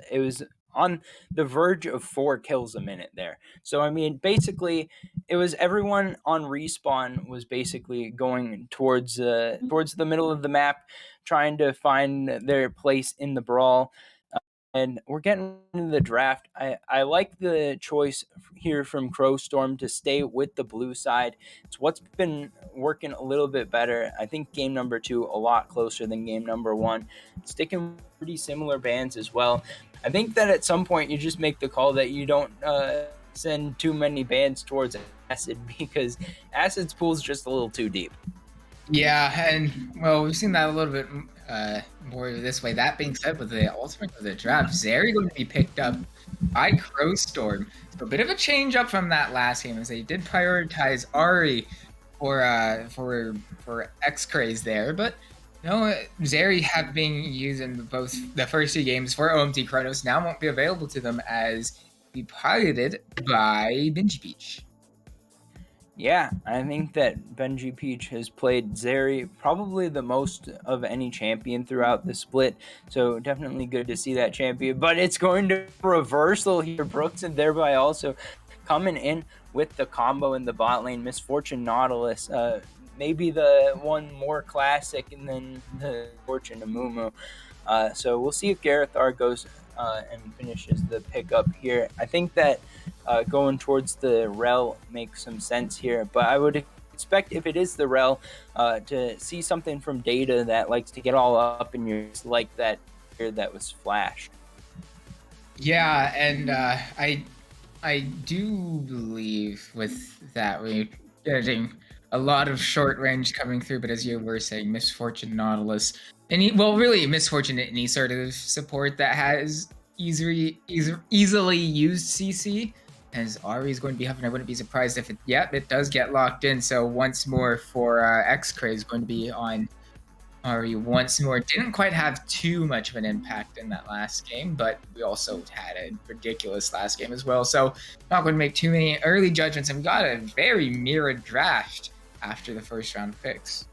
on the verge of 4 kills a minute there. So I mean, basically, it was everyone on respawn was basically going towards the middle of the map, trying to find their place in the brawl. And we're getting into the draft. I like the choice here from Crowstorm to stay with the blue side. It's what's been working a little bit better. I think game number 2 a lot closer than game number 1. Sticking pretty similar bans as well. I think that at some point you just make the call that you don't send too many bans towards Acid because Acid's pool is just a little too deep. Yeah, and well, we've seen that a little bit more this way. That being said, with the ultimate of the draft, Zeri going to be picked up by Crowstorm. So a bit of a change up from that last game, as they did prioritize Ari for X Craze there, but no, Zeri have been using both the first two games for OMT Chronos now won't be available to them as be piloted by Benji Beach. Yeah, I think that Benji Peach has played Zeri probably the most of any champion throughout the split. So definitely good to see that champion. But it's going to reversal here. Brooks and thereby also coming in with the combo in the bot lane. Misfortune Nautilus. Maybe the one more classic and then the Fortune Amumu. So we'll see if Garethar goes and finishes the pickup here. I think that going towards the Rel makes some sense here, but I would expect if it is the Rel to see something from Data that likes to get all up in your like that here that was flashed. Yeah, and I do believe with that we're getting a lot of short range coming through, but as you were saying, Misfortune Nautilus, really Misfortune any sort of support that has easily used CC. As Ari is going to be having, I wouldn't be surprised if it does get locked in. So once more for X-Cray is going to be on Ari once more. Didn't quite have too much of an impact in that last game, but we also had a ridiculous last game as well. So not going to make too many early judgments, and we got a very mirrored draft after the first round picks.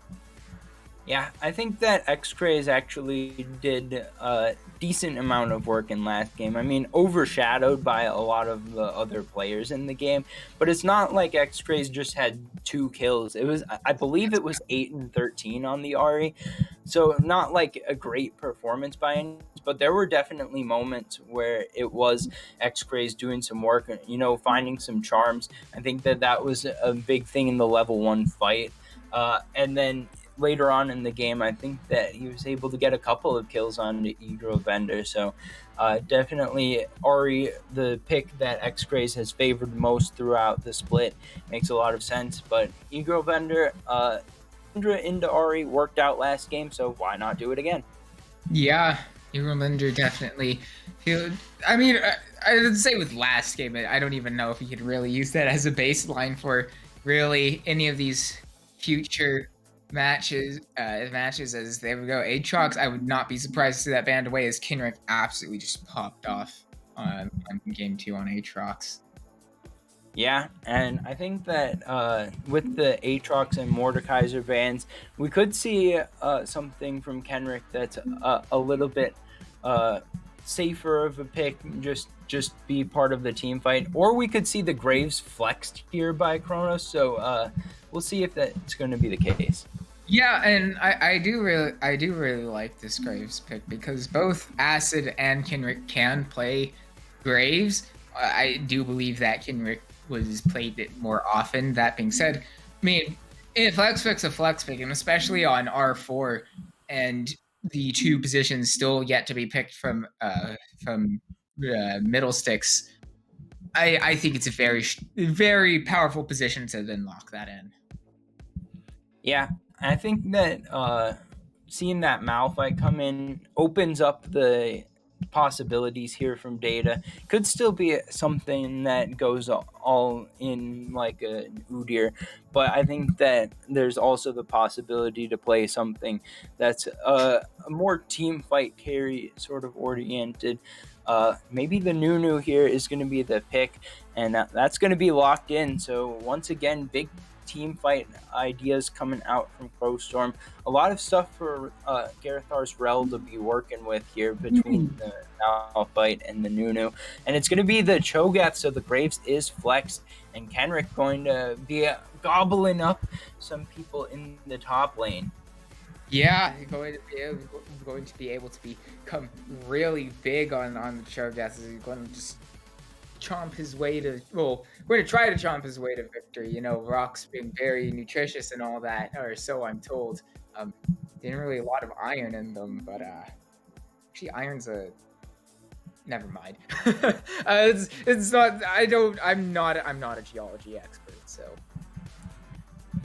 Yeah, I think that X-Craze actually did a decent amount of work in last game. I mean, overshadowed by a lot of the other players in the game, but it's not like X-Craze just had 2 kills. It was, I believe it was 8 and 13 on the Ari. So not like a great performance by any means, but there were definitely moments where it was X-Craze doing some work, finding some charms. I think that was a big thing in the level 1 fight. And then later on in the game, I think that he was able to get a couple of kills on the Egro Bender. So definitely Ari, the pick that X-Craze has favored most throughout the split, makes a lot of sense. But Egro Bender, into Ari worked out last game, so why not do it again? Yeah, Egro Bender definitely. I mean, I would say with last game, I don't even know if you could really use that as a baseline for really any of these future matches as there we go. Aatrox, I would not be surprised to see that banned away as Kinrick absolutely just popped off on game 2 on Aatrox. Yeah, and I think that with the Aatrox and Mordekaiser bans, we could see something from Kenrick that's a little bit safer of a pick, just be part of the team fight, or we could see the Graves flexed here by Chronos. So we'll see if that's going to be the case. Yeah, and I do really like this Graves pick because both Acid and Kenrick can play Graves. I do believe that Kenrick was played it more often. That being said, I mean, if flex pick's a flex pick, and especially on R4, and the 2 positions still yet to be picked from middle sticks, I think it's a very powerful position to then lock that in. Yeah, I think that seeing that Malphite come in opens up the possibilities here from Data. Could still be something that goes all in like an Udyr, but I think that there's also the possibility to play something that's a more team fight carry sort of oriented. Maybe the Nunu here is going to be the pick, and that's going to be locked in. So once again, big team fight ideas coming out from Crowstorm. A lot of stuff for Garethar's Rel to be working with here between the Malphite and the Nunu. And it's going to be the Cho'Gath, so the Graves is flexed, and Kenrick going to be gobbling up some people in the top lane. Yeah, going to be able to become really big on the Cho'Gath. He's going to just chomp his way to we're going to try to chomp his way to victory. Rock's being very nutritious and all that, or so I'm told. Didn't really a lot of iron in them, but actually iron's never mind. It's not. I'm not a geology expert, so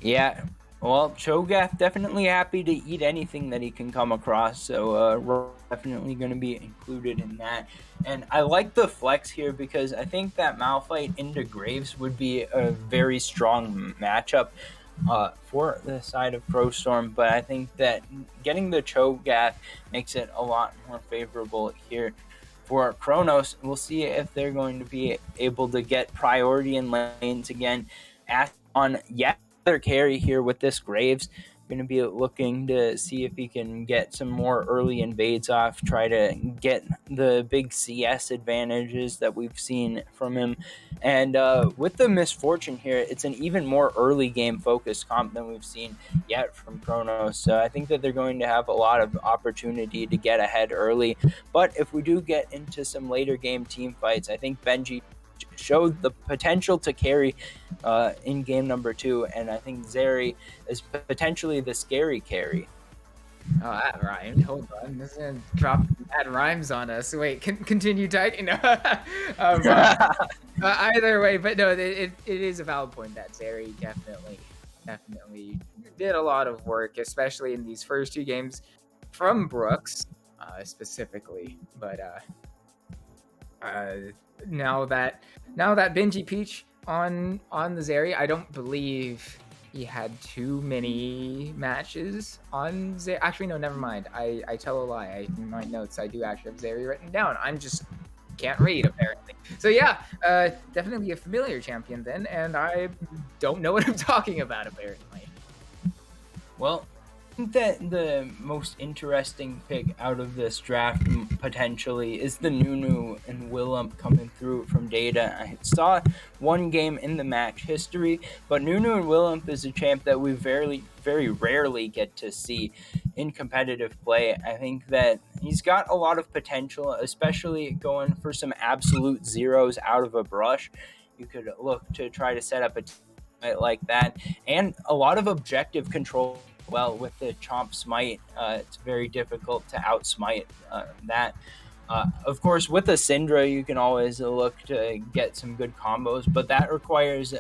yeah. Well, Cho'Gath definitely happy to eat anything that he can come across, so we're definitely going to be included in that. And I like the flex here because I think that Malphite into Graves would be a very strong matchup for the side of Crowstorm, but I think that getting the Cho'Gath makes it a lot more favorable here for Chronos. We'll see if they're going to be able to get priority in lanes again. On yet another carry here with this Graves. Going to be looking to see if he can get some more early invades off, try to get the big CS advantages that we've seen from him. And with the misfortune here, it's an even more early game focused comp than we've seen yet from Chronos. So I think that they're going to have a lot of opportunity to get ahead early. But if we do get into some later game team fights, I think Benji showed the potential to carry in game number 2, and I think Zeri is potentially the scary carry. Oh, that rhymed. Hold on. This is gonna drop bad rhymes on us. Wait, continue typing. No. Either way, but no, it is a valid point that Zeri definitely did a lot of work, especially in these first 2 games from Brooks, specifically. But now that Benji Peach on the Zeri, I don't believe he had too many matches on Zeri. Actually, no, never mind. I tell a lie. In my notes, I do actually have Zeri written down. I'm just can't read, apparently. So yeah, definitely a familiar champion then, and I don't know what I'm talking about, apparently. Well, I think that the most interesting pick out of this draft potentially is the Nunu and Willem coming through from Data. I saw one game in the match history, but Nunu and Willem is a champ that we very rarely get to see in competitive play. I think that he's got a lot of potential, especially going for some absolute zeros out of a brush. You could look to try to set up a team like that, and a lot of objective control. Well, with the Chomp Smite, it's very difficult to outsmite that. Of course, with a Syndra, you can always look to get some good combos, but that requires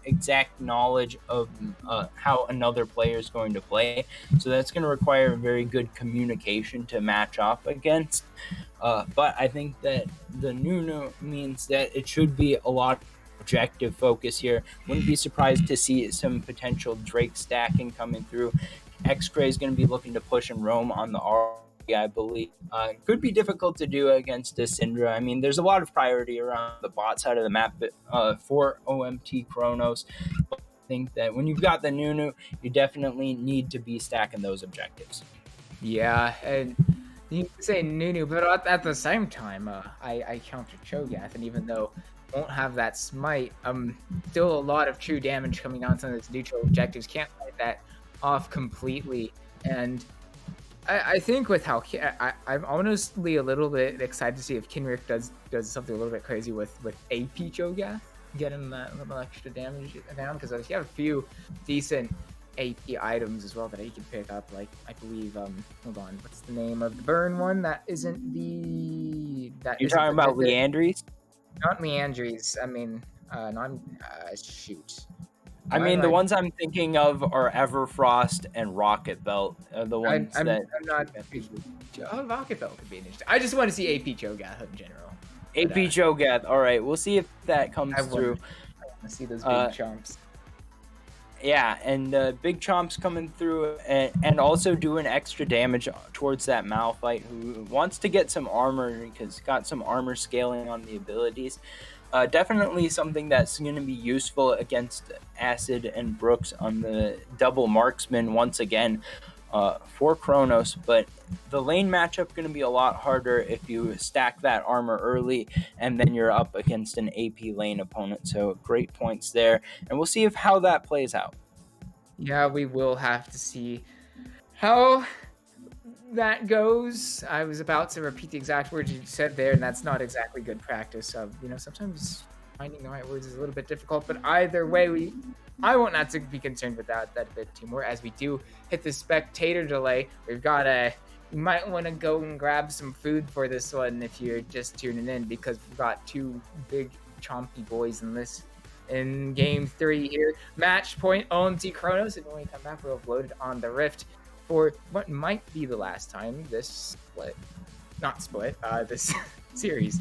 exact knowledge of how another player is going to play. So that's going to require very good communication to match off against. But I think that the Nunu means that it should be a lot objective focus here. Wouldn't be surprised to see some potential Drake stacking coming through. X-Cray is going to be looking to push and roam on the R, I believe. Could be difficult to do against this Syndra. I mean, there's a lot of priority around the bot side of the map for OMT Chronos. But I think that when you've got the Nunu, you definitely need to be stacking those objectives. Yeah, and you say Nunu, but at the same time, I counter Cho'Gath, and even though won't have that smite, still a lot of true damage coming on some of its neutral objectives. Can't fight that off completely, and I think with how I'm honestly a little bit excited to see if Kinrick does something a little bit crazy with AP Cho'Gath, getting that little extra damage down, because you have a few decent AP items as well that he can pick up, like I believe hold on, what's the name of the burn one that isn't the You're talking about Leandries? Not Leandries. I mean, shoot. I mean, the ones I'm thinking of are Everfrost and Rocket Belt. The ones I'm not. Oh, Rocket Belt could be interesting. I just want to see AP Cho'Gath in general. AP Cho'Gath. All right, we'll see if that comes through. I want to see those big chomps. Yeah, and big chomps coming through and also doing extra damage towards that Malphite, who wants to get some armor because got some armor scaling on the abilities. Definitely something that's going to be useful against Acid and Brooks on the double marksman once again for Chronos, but the lane matchup going to be a lot harder if you stack that armor early and then you're up against an AP lane opponent. So great points there, and we'll see how that plays out. Yeah, we will have to see how that goes. I was about to repeat the exact words you said there, and that's not exactly good practice. Sometimes finding the right words is a little bit difficult, but either way, I won't not to be concerned with that a bit too more. As we do hit the spectator delay, we've got you might want to go and grab some food for this one if you're just tuning in, because we've got 2 big chompy boys in this in game 3 here. Match point OMT Chronos, and when we come back, we'll have loaded on the Rift for what might be the last time this this series.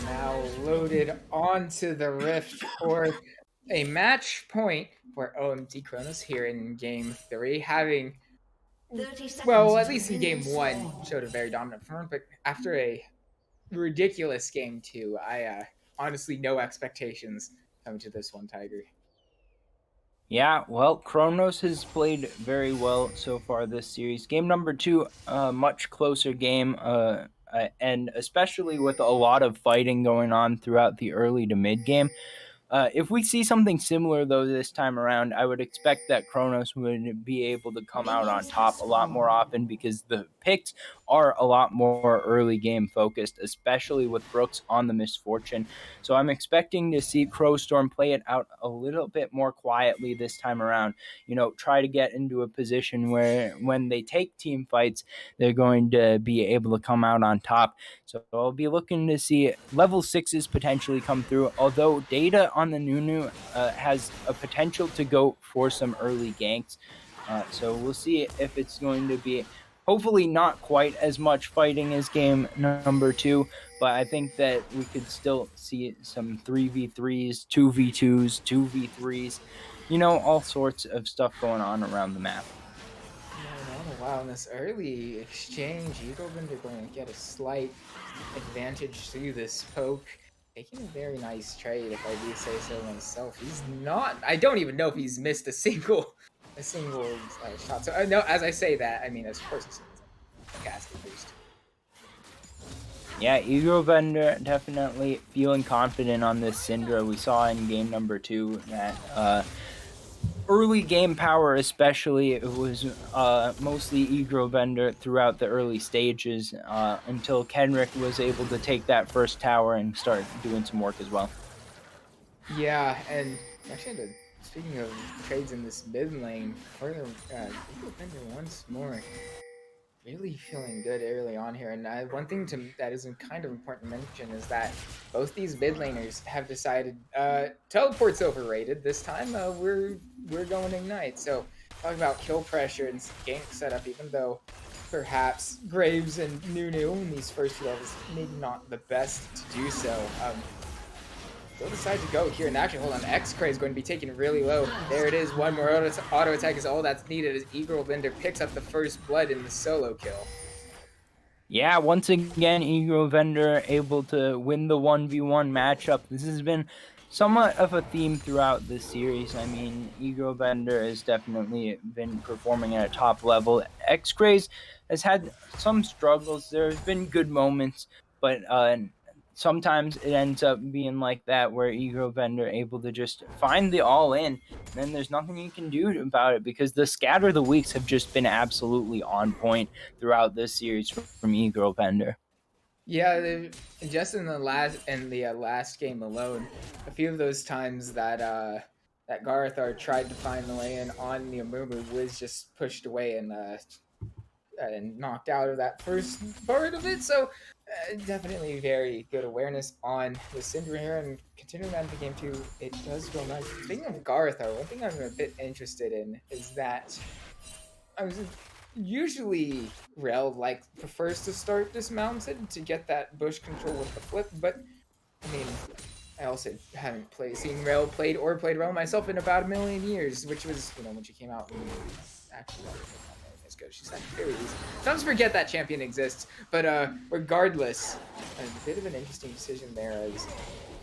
Now loaded onto the Rift for a match point for OMT Chronos here in game 3, having, well, at least in game 1, showed a very dominant performance, but after a ridiculous game 2, I honestly no expectations coming to this one, Tiger. Yeah, well, Chronos has played very well so far this series. Game number 2, a much closer game, and especially with a lot of fighting going on throughout the early to mid game. If we see something similar, though, this time around, I would expect that Chronos would be able to come out on top a lot more often because the picks are a lot more early game focused, especially with Brooks on the misfortune. So I'm expecting to see Crowstorm play it out a little bit more quietly this time around. Try to get into a position where when they take team fights, they're going to be able to come out on top. So I'll be looking to see level 6s potentially come through, although data on the Nunu has a potential to go for some early ganks. So we'll see if it's going to be hopefully not quite as much fighting as game number 2, but I think that we could still see some 3v3s, 2v2s, 2v3s, all sorts of stuff going on around the map. wow, in this early exchange, Eaglebender going to get a slight advantage through this poke. Taking a very nice trade, if I do say so myself. He's not. I don't even know if he's missed a single shot. So no, as I say that, I mean of course he's a casting boost. Yeah, Eaglebender definitely feeling confident on this Syndra. We saw in game number 2 that early game power, especially, it was mostly Eaglebender throughout the early stages until Kenrick was able to take that first tower and start doing some work as well. Yeah, and actually, speaking of trades in this mid lane, further Eaglebender once more. Really feeling good early on here, and one thing that is kind of important to mention is that both these mid laners have decided teleport's overrated this time. We're going Ignite. So talking about kill pressure and gank setup, even though perhaps Graves and Nunu in these first few levels maybe not the best to do so. They'll decide to go here, and actually, hold on, X-Cray is going to be taken really low. There it is, one more auto attack is all that's needed as Eaglebender picks up the first blood in the solo kill. Yeah, once again, Eaglebender able to win the 1v1 matchup. This has been somewhat of a theme throughout this series. I mean, Eaglebender has definitely been performing at a top level. X-Craze has had some struggles. There's been good moments, but sometimes it ends up being like that where Eaglebender able to just find the all-in. Then there's nothing you can do about it because the scatter of the weeks have just been absolutely on point throughout this series from Eaglebender. Yeah, just in the last game alone, a few of those times that that Garthar tried to find the lane on the Amumu was just pushed away and knocked out of that first part of it. So definitely very good awareness on the Syndra here, and continuing that into game 2, it does go nice. Speaking of Garthar, one thing I'm a bit interested in is that I was usually Rel prefers to start dismounted to get that bush control with the flip, but I mean I also haven't seen played Rel myself in about a million years, which was when she came out and actually not as good. She's like very easy. Sometimes forget that champion exists, but regardless, a bit of an interesting decision there as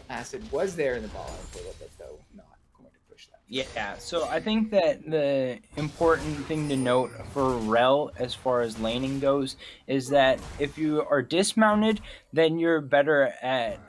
Acid was there in the ball for a little bit though, not going to push that. Yeah, so I think that the important thing to note for Rel as far as laning goes is that if you are dismounted, then you're better at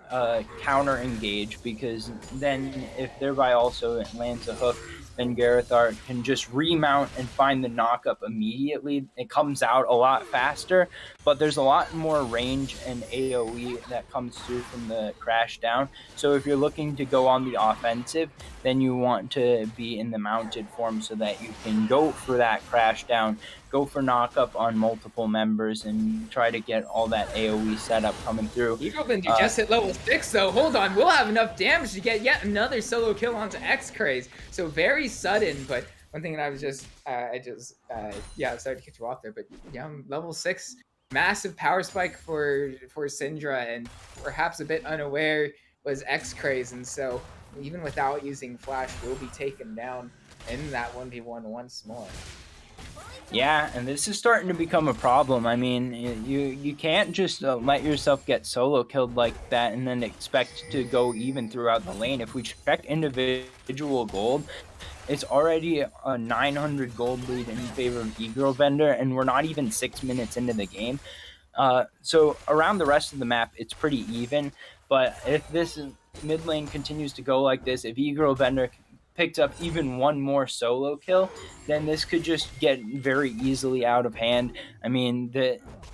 counter engage, because then if thereby also it lands a hook, then Garethart can just remount and find the knockup immediately. It comes out a lot faster, but there's a lot more range and AoE that comes through from the crash down. So if you're looking to go on the offensive, then you want to be in the mounted form so that you can go for that crash down, go for knockup on multiple members, and try to get all that AoE setup coming through. Eaglebender just hit level 6, so hold on, we'll have enough damage to get yet another solo kill onto X-Craze. So very sudden, but one thing that I was just, yeah, I'm sorry to cut you off there, but yeah, level 6, massive power spike for Syndra, and perhaps a bit unaware was X-Craze, and so even without using Flash, will be taken down in that 1v1 once more. Yeah, and this is starting to become a problem. I mean, you can't just let yourself get solo killed like that and then expect to go even throughout the lane. If we check individual gold, it's already a 900 gold lead in favor of Eaglebender, and we're not even 6 minutes into the game. So around the rest of the map, it's pretty even. But if this mid lane continues to go like this, if Eaglebender picked up even one more solo kill, then this could just get very easily out of hand. I mean,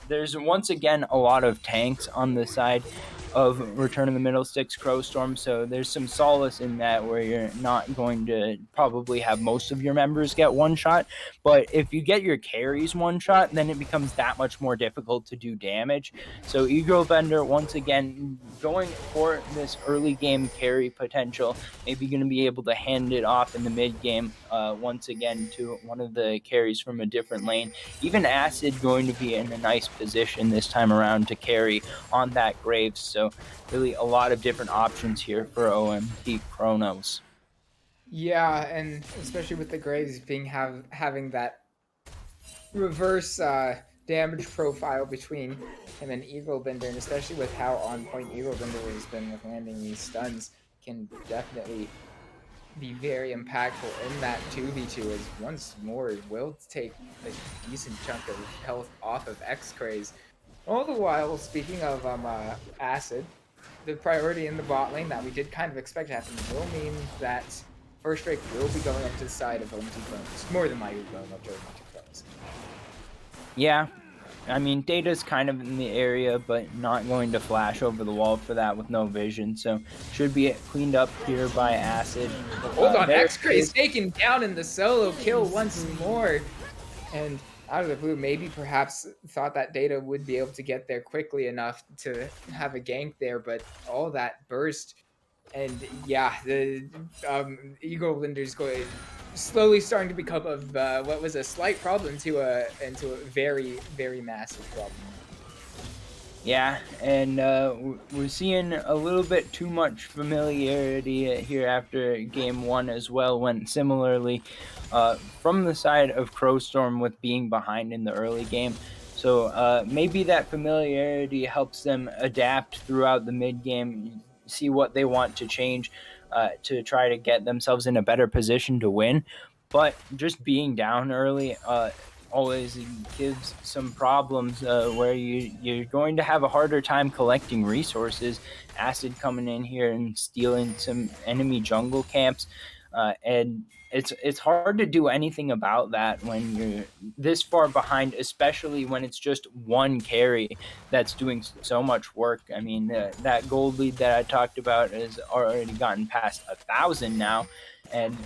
there's once again a lot of tanks on the side of Return of the Middle Sticks Crowstorm, so there's some solace in that where you're not going to probably have most of your members get one shot, but if you get your carries one shot, then it becomes that much more difficult to do damage. So Eaglebender once again going for this early game carry potential, maybe going to be able to hand it off in the mid game once again to one of the carries from a different lane. Even Acid going to be in a nice position this time around to carry on that Graves. So really a lot of different options here for OMT Chronos. Yeah, and especially with the Graves having that reverse damage profile between him and Eagle Bender, and especially with how on point Eagle Bender has been with landing these stuns, can definitely be very impactful in that 2v2, as once more will take a decent chunk of health off of X-Craze. All the while, speaking of Acid, the priority in the bot lane that we did kind of expect to happen will mean that First Drake will be going up to the side of OMT Chronos. More than likely going up to OMT Chronos. Yeah, I mean, Data's kind of in the area, but not going to flash over the wall for that with no vision, so should be cleaned up here by Acid. Hold on, X-Craze taken down in the solo kill once more. And out of the blue, maybe perhaps thought that Data would be able to get there quickly enough to have a gank there, but all that burst. And yeah, the Eagle Linder's going slowly starting to become of what was a slight problem into a very, very massive problem. Yeah, and we're seeing a little bit too much familiarity here after game one as well, when similarly from the side of Crowstorm with being behind in the early game. So maybe that familiarity helps them adapt throughout the mid game, see what they want to change to try to get themselves in a better position to win. But just being down early always gives some problems where you're going to have a harder time collecting resources. Acid coming in here and stealing some enemy jungle camps, and it's hard to do anything about that when you're this far behind, especially when it's just one carry that's doing so much work. I mean, that gold lead that I talked about has already gotten past 1,000 now. And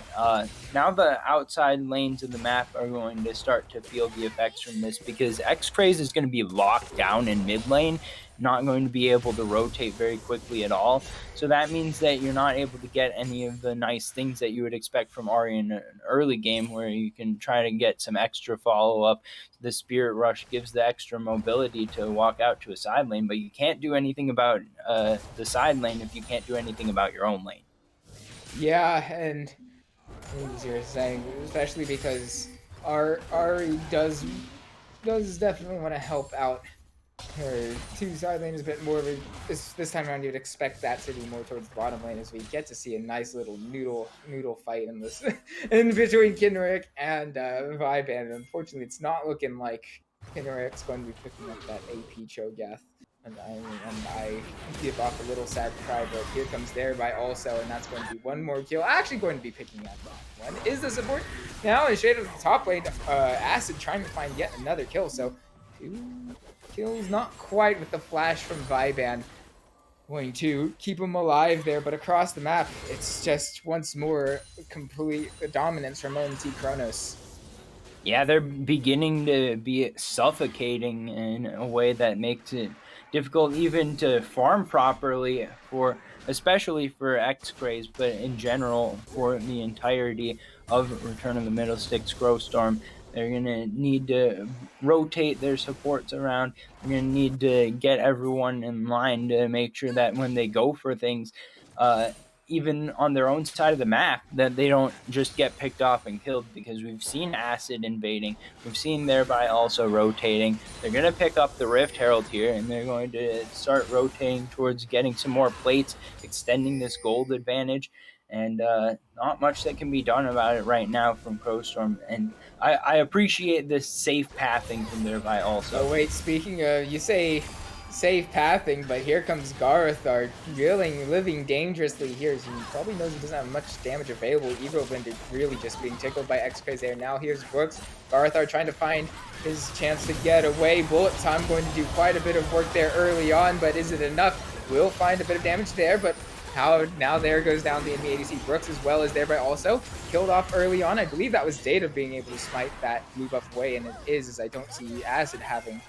now the outside lanes of the map are going to start to feel the effects from this, because X-Craze is going to be locked down in mid lane, not going to be able to rotate very quickly at all. So that means that you're not able to get any of the nice things that you would expect from Ahri in an early game, where you can try to get some extra follow-up. The Spirit Rush gives the extra mobility to walk out to a side lane, but you can't do anything about the side lane if you can't do anything about your own lane. Yeah, and as you were saying, especially because Ari does definitely want to help out her two side lanes a bit more. This time around, you'd expect that to be more towards the bottom lane, as we get to see a nice little noodle fight in this in between Kinrick and Viban. Unfortunately, it's not looking like Kinrick's going to be picking up that AP Cho'Gath. And I give off a little sad cry, but here comes Thereby also, and that's going to be one more kill. Actually going to be picking up that one. Is the support now is shaded at the top lane. Acid trying to find yet another kill, so 2 kills, not quite with the flash from Viban. Going to keep him alive there, but across the map, it's just once more complete dominance from OMT Chronos. Yeah, they're beginning to be suffocating in a way that makes it difficult even to farm properly, for especially for X-Craze, but in general for the entirety of Return of the Middlesticks Crowstorm. They're going to need to rotate their supports around. They're going to need to get everyone in line to make sure that when they go for things, even on their own side of the map, that they don't just get picked off and killed, because we've seen Acid invading. We've seen Thereby also rotating. They're going to pick up the Rift Herald here, and they're going to start rotating towards getting some more plates, extending this gold advantage. And not much that can be done about it right now from Crowstorm. And I appreciate this safe pathing from Thereby also. Oh wait, speaking of, you say safe pathing, but here comes Garthar, living dangerously here. As he probably knows he doesn't have much damage available. Eagle Bender really just being tickled by X-Craze there. Now here's Brooks. Garthar trying to find his chance to get away. Bullet Time going to do quite a bit of work there early on, but is it enough? Will find a bit of damage there, but now there goes down the enemy ADC. Brooks as well as Thereby also killed off early on. I believe that was Data being able to smite that blue buff away, and it is, as I don't see Acid having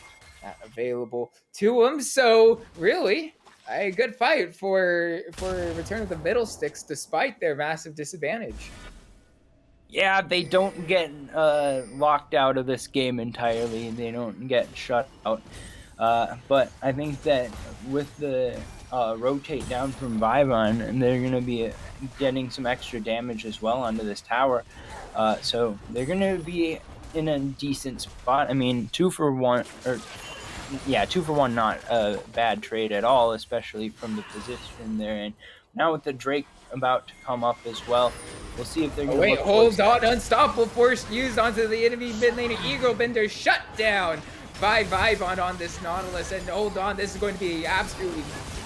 that available to him. So really, a good fight for Return of the Middlesticks, despite their massive disadvantage. Yeah, they don't get locked out of this game entirely. They don't get shut out. But I think that with the rotate down from Vivon, and they're going to be getting some extra damage as well onto this tower. So they're going to be in a decent spot. I mean, 2 for 1, or yeah, 2 for 1, not a bad trade at all, especially from the position they're in. Now with the Drake about to come up as well, we'll see if they're Oh, going to wait, look hold on. Unstoppable force used onto the enemy mid lane. Eagle Bender shut down by Vibon on this Nautilus. And hold on, this is going to be an absolutely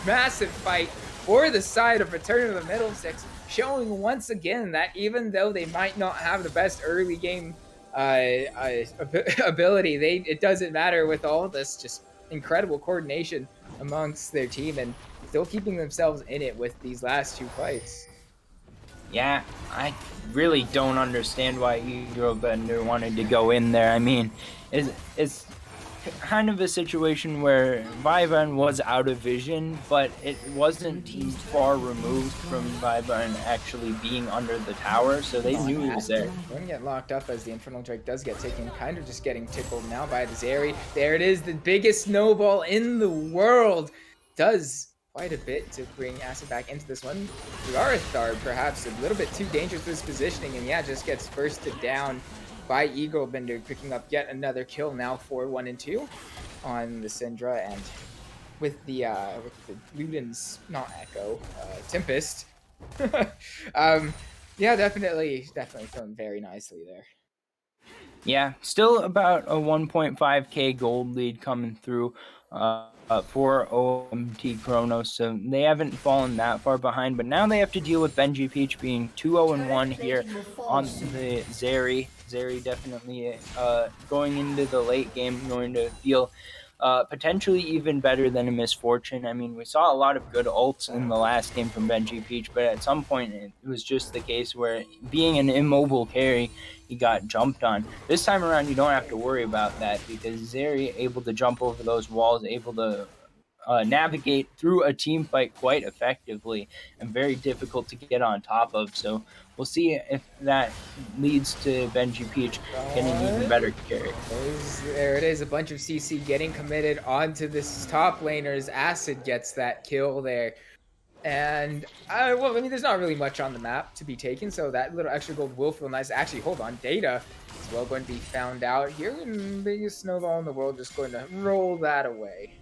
massive fight for the side of Return of the Middlesex, showing once again that even though they might not have the best early game ability, it doesn't matter with all this just incredible coordination amongst their team and still keeping themselves in it with these last 2 fights. Yeah, I really don't understand why Eurobender wanted to go in there. I mean, it's kind of a situation where Vibon was out of vision, but it wasn't too far removed from Vibon actually being under the tower, so they knew he was there. Going to get locked up as the Infernal Drake does get taken, kind of just getting tickled now by the Zeri. There it is, the biggest snowball in the world. Does quite a bit to bring Acid back into this one. Garthar perhaps a little bit too dangerous with his positioning, and yeah, just gets bursted down by Eagle Bender, picking up yet another kill now for 1 and 2 on the Syndra, and with the Luden's not Echo, Tempest. Yeah, definitely feeling very nicely there. Yeah, still about a 1.5k gold lead coming through for OMT Chronos, so they haven't fallen that far behind, but now they have to deal with Benji Peach being 2-0-1 here on the Zeri. Zeri definitely going into the late game, going to feel potentially even better than a Misfortune. I mean, we saw a lot of good ults in the last game from Benji Peach, but at some point it was just the case where being an immobile carry, he got jumped on. This time around, you don't have to worry about that because Zeri able to jump over those walls, able to navigate through a team fight quite effectively and very difficult to get on top of. So we'll see if that leads to Benji Peach getting even better carry. There it is, a bunch of CC getting committed onto this top laner as Acid gets that kill there. And, well, I mean, there's not really much on the map to be taken, so that little extra gold will feel nice. Actually, hold on, Data is well going to be found out here, and biggest snowball in the world just going to roll that away.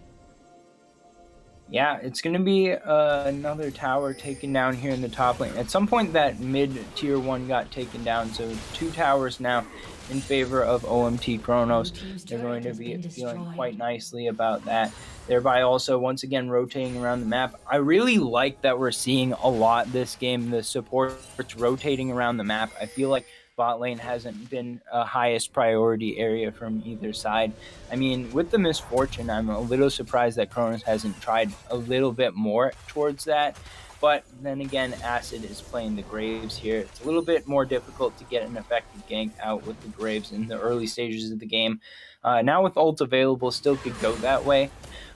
Yeah, it's going to be another tower taken down here in the top lane. At some point, that mid-tier 1 got taken down, so 2 towers now in favor of OMT Chronos. They're going to be feeling quite nicely about that, thereby also, once again, rotating around the map. I really like that we're seeing a lot this game, the supports rotating around the map. I feel like bot lane hasn't been a highest priority area from either side. I mean, with the Misfortune, I'm a little surprised that Chronos hasn't tried a little bit more towards that. But then again, Acid is playing the Graves here. It's a little bit more difficult to get an effective gank out with the Graves in the early stages of the game. Now with ult available, still could go that way.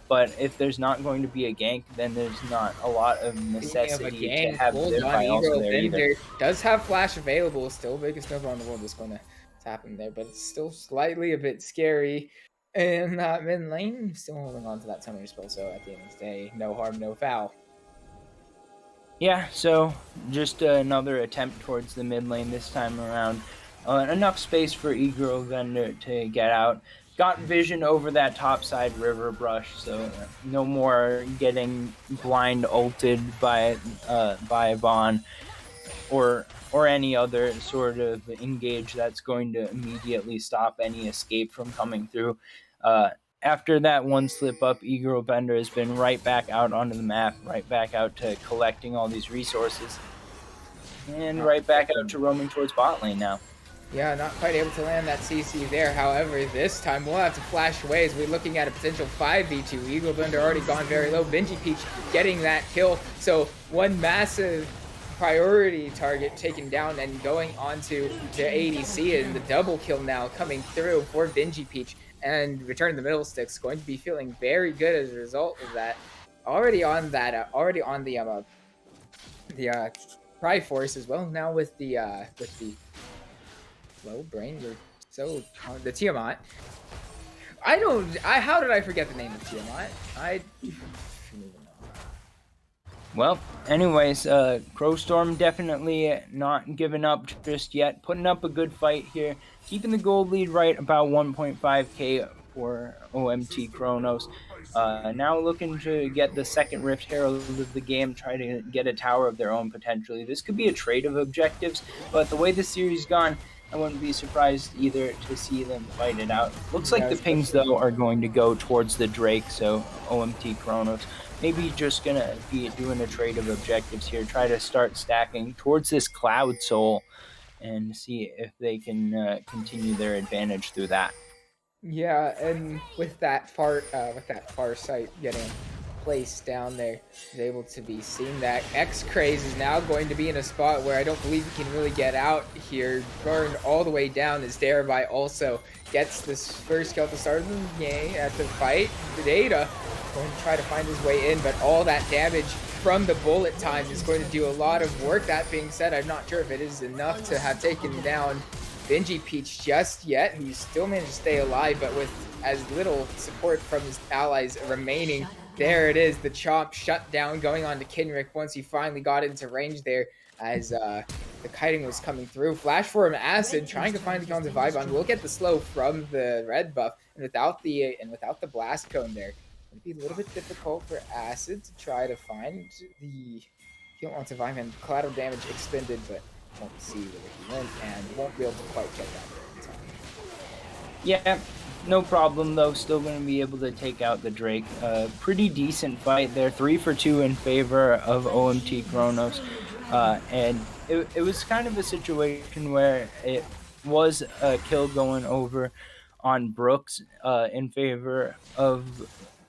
But if there's not going to be a gank, then there's not a lot of necessity to have thereby also there either. Does have flash available, still biggest snowball in the world is going to happen there, but it's still slightly a bit scary. And that mid lane, still holding on to that summoner spell, so at the end of the day, no harm, no foul. Yeah, so just another attempt towards the mid lane this time around. Enough space for Eagle Vendor to get out. Got vision over that topside river brush, so no more getting blind ulted by Vaughn or any other sort of engage that's going to immediately stop any escape from coming through. After that one slip up, Eagle Bender has been right back out onto the map, right back out to collecting all these resources, and right back out to roaming towards bot lane now. Yeah, not quite able to land that CC there. However, this time we'll have to flash away as we're looking at a potential 5v2. Eagle Bender already gone very low. Benji Peach getting that kill. So one massive priority target taken down and going onto the ADC, and the double kill now coming through for Benji Peach. And Return of the Middlesticks going to be feeling very good as a result of that. Already on the Triforce as well. Now with the low brain, you're so the Tiamat. How did I forget the name of Tiamat? I don't even know. Well, anyways, Crowstorm definitely not giving up just yet, putting up a good fight here, keeping the gold lead right about 1.5k for OMT Chronos. Now looking to get the second Rift Herald of the game, try to get a tower of their own potentially. This could be a trade of objectives, but the way the series gone, I wouldn't be surprised either to see them fight it out. Looks like the pings though are going to go towards the Drake, so OMT Chronos maybe just gonna be doing a trade of objectives here, try to start stacking towards this Cloud Soul and see if they can continue their advantage through that. Yeah, and with that far sight getting placed down there, is able to be seen that X Craze is now going to be in a spot where I don't believe he can really get out here. Burned all the way down as Thereby also gets this first kill at the start of the game at the fight. Data going to try to find his way in, but all that damage from the bullet time is going to do a lot of work. That being said, I'm not sure if it is enough to have taken down Benji Peach just yet, who still managed to stay alive, but with as little support from his allies remaining. There it is, the chomp shut down going on to Kinrick once he finally got into range there as the kiting was coming through. Flash for him, Acid trying to find the kill on Vibon. We'll get the slow from the red buff, and without the blast cone there, it'd be a little bit difficult for Acid to try to find the kill on Vibon. Collateral damage expended, but won't see where he went and won't be able to quite get that there in time. Yeah, no problem though. Still going to be able to take out the Drake. Pretty decent fight there. 3 for 2 in favor of OMT Chronos. And it was kind of a situation where it was a kill going over on Brooks in favor of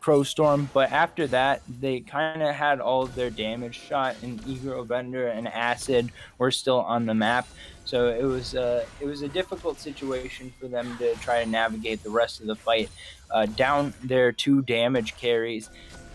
Crowstorm, but after that, they kind of had all of their damage shot, and Egro Bender and Acid were still on the map. So it was a difficult situation for them to try to navigate the rest of the fight. Down their 2 damage carries,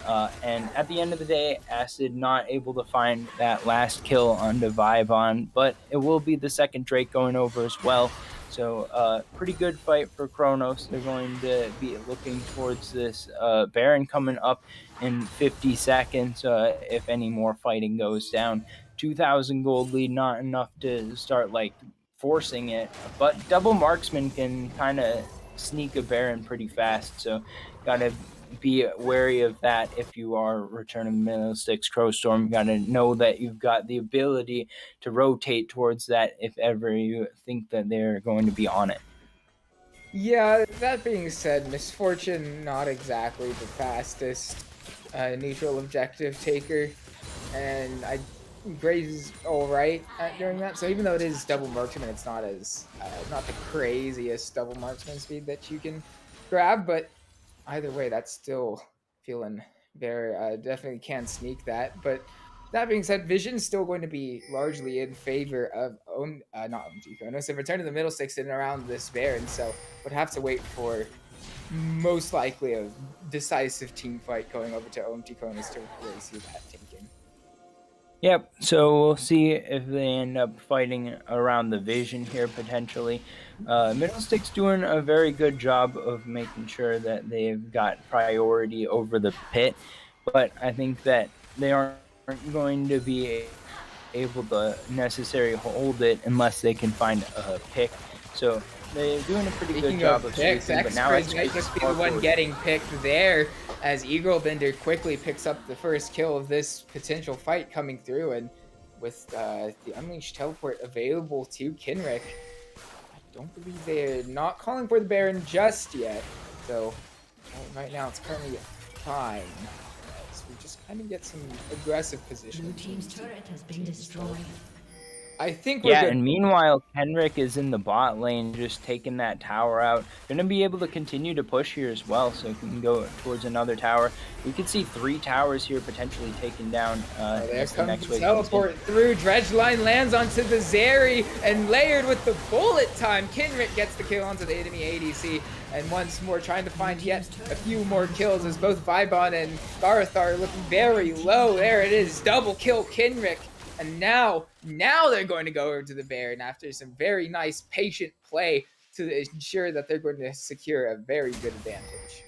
and at the end of the day, Acid not able to find that last kill on the Vibon, but it will be the second Drake going over as well. So pretty good fight for Chronos. They're going to be looking towards this Baron coming up in 50 seconds if any more fighting goes down. 2,000 gold lead, not enough to start like forcing it, but double marksman can kind of sneak a Baron pretty fast. So gotta be wary of that if you are returning middle sticks Crowstorm. You gotta know that you've got the ability to rotate towards that if ever you think that they're going to be on it. Yeah, that being said, Misfortune not exactly the fastest neutral objective taker, and Graze is all right at doing that. So even though it is double marksman, it's not as not the craziest double marksman speed that you can grab, but either way, that's still feeling very definitely can sneak that. But that being said, Vision's still going to be largely in favor of not OMG Chronos. So return to the middle six and around this Baron, so would have to wait for most likely a decisive team fight going over to OMT Chronos to really see that taken. Yep, so we'll see if they end up fighting around the Vision here potentially. Middlestick's doing a very good job of making sure that they've got priority over the pit, but I think that they aren't going to be able to necessarily hold it unless they can find a pick. So they're doing a pretty good job of picks, sweeping, but now X might just be the one getting picked there as Eagle Bender quickly picks up the first kill of this potential fight coming through, and with the Unleashed Teleport available to Kinrick, I don't believe they're not calling for the Baron just yet. So right now it's currently fine. So we just kind of get some aggressive position. Blue team's turret has been destroyed. I think we're yeah, good. and meanwhile, Kenrick is in the bot lane, just taking that tower out. Gonna be able to continue to push here as well, so he can go towards another tower. We could see 3 towers here potentially taken down. There comes the teleport through. Dredgeline lands onto the Zeri, and layered with the bullet time, Kinrick gets the kill onto the enemy ADC. And once more trying to find yet a few more kills as both Vibon and Garth are looking very low. There it is, double kill Kinrick. And now they're going to go over to the Baron after some very nice patient play to ensure that they're going to secure a very good advantage.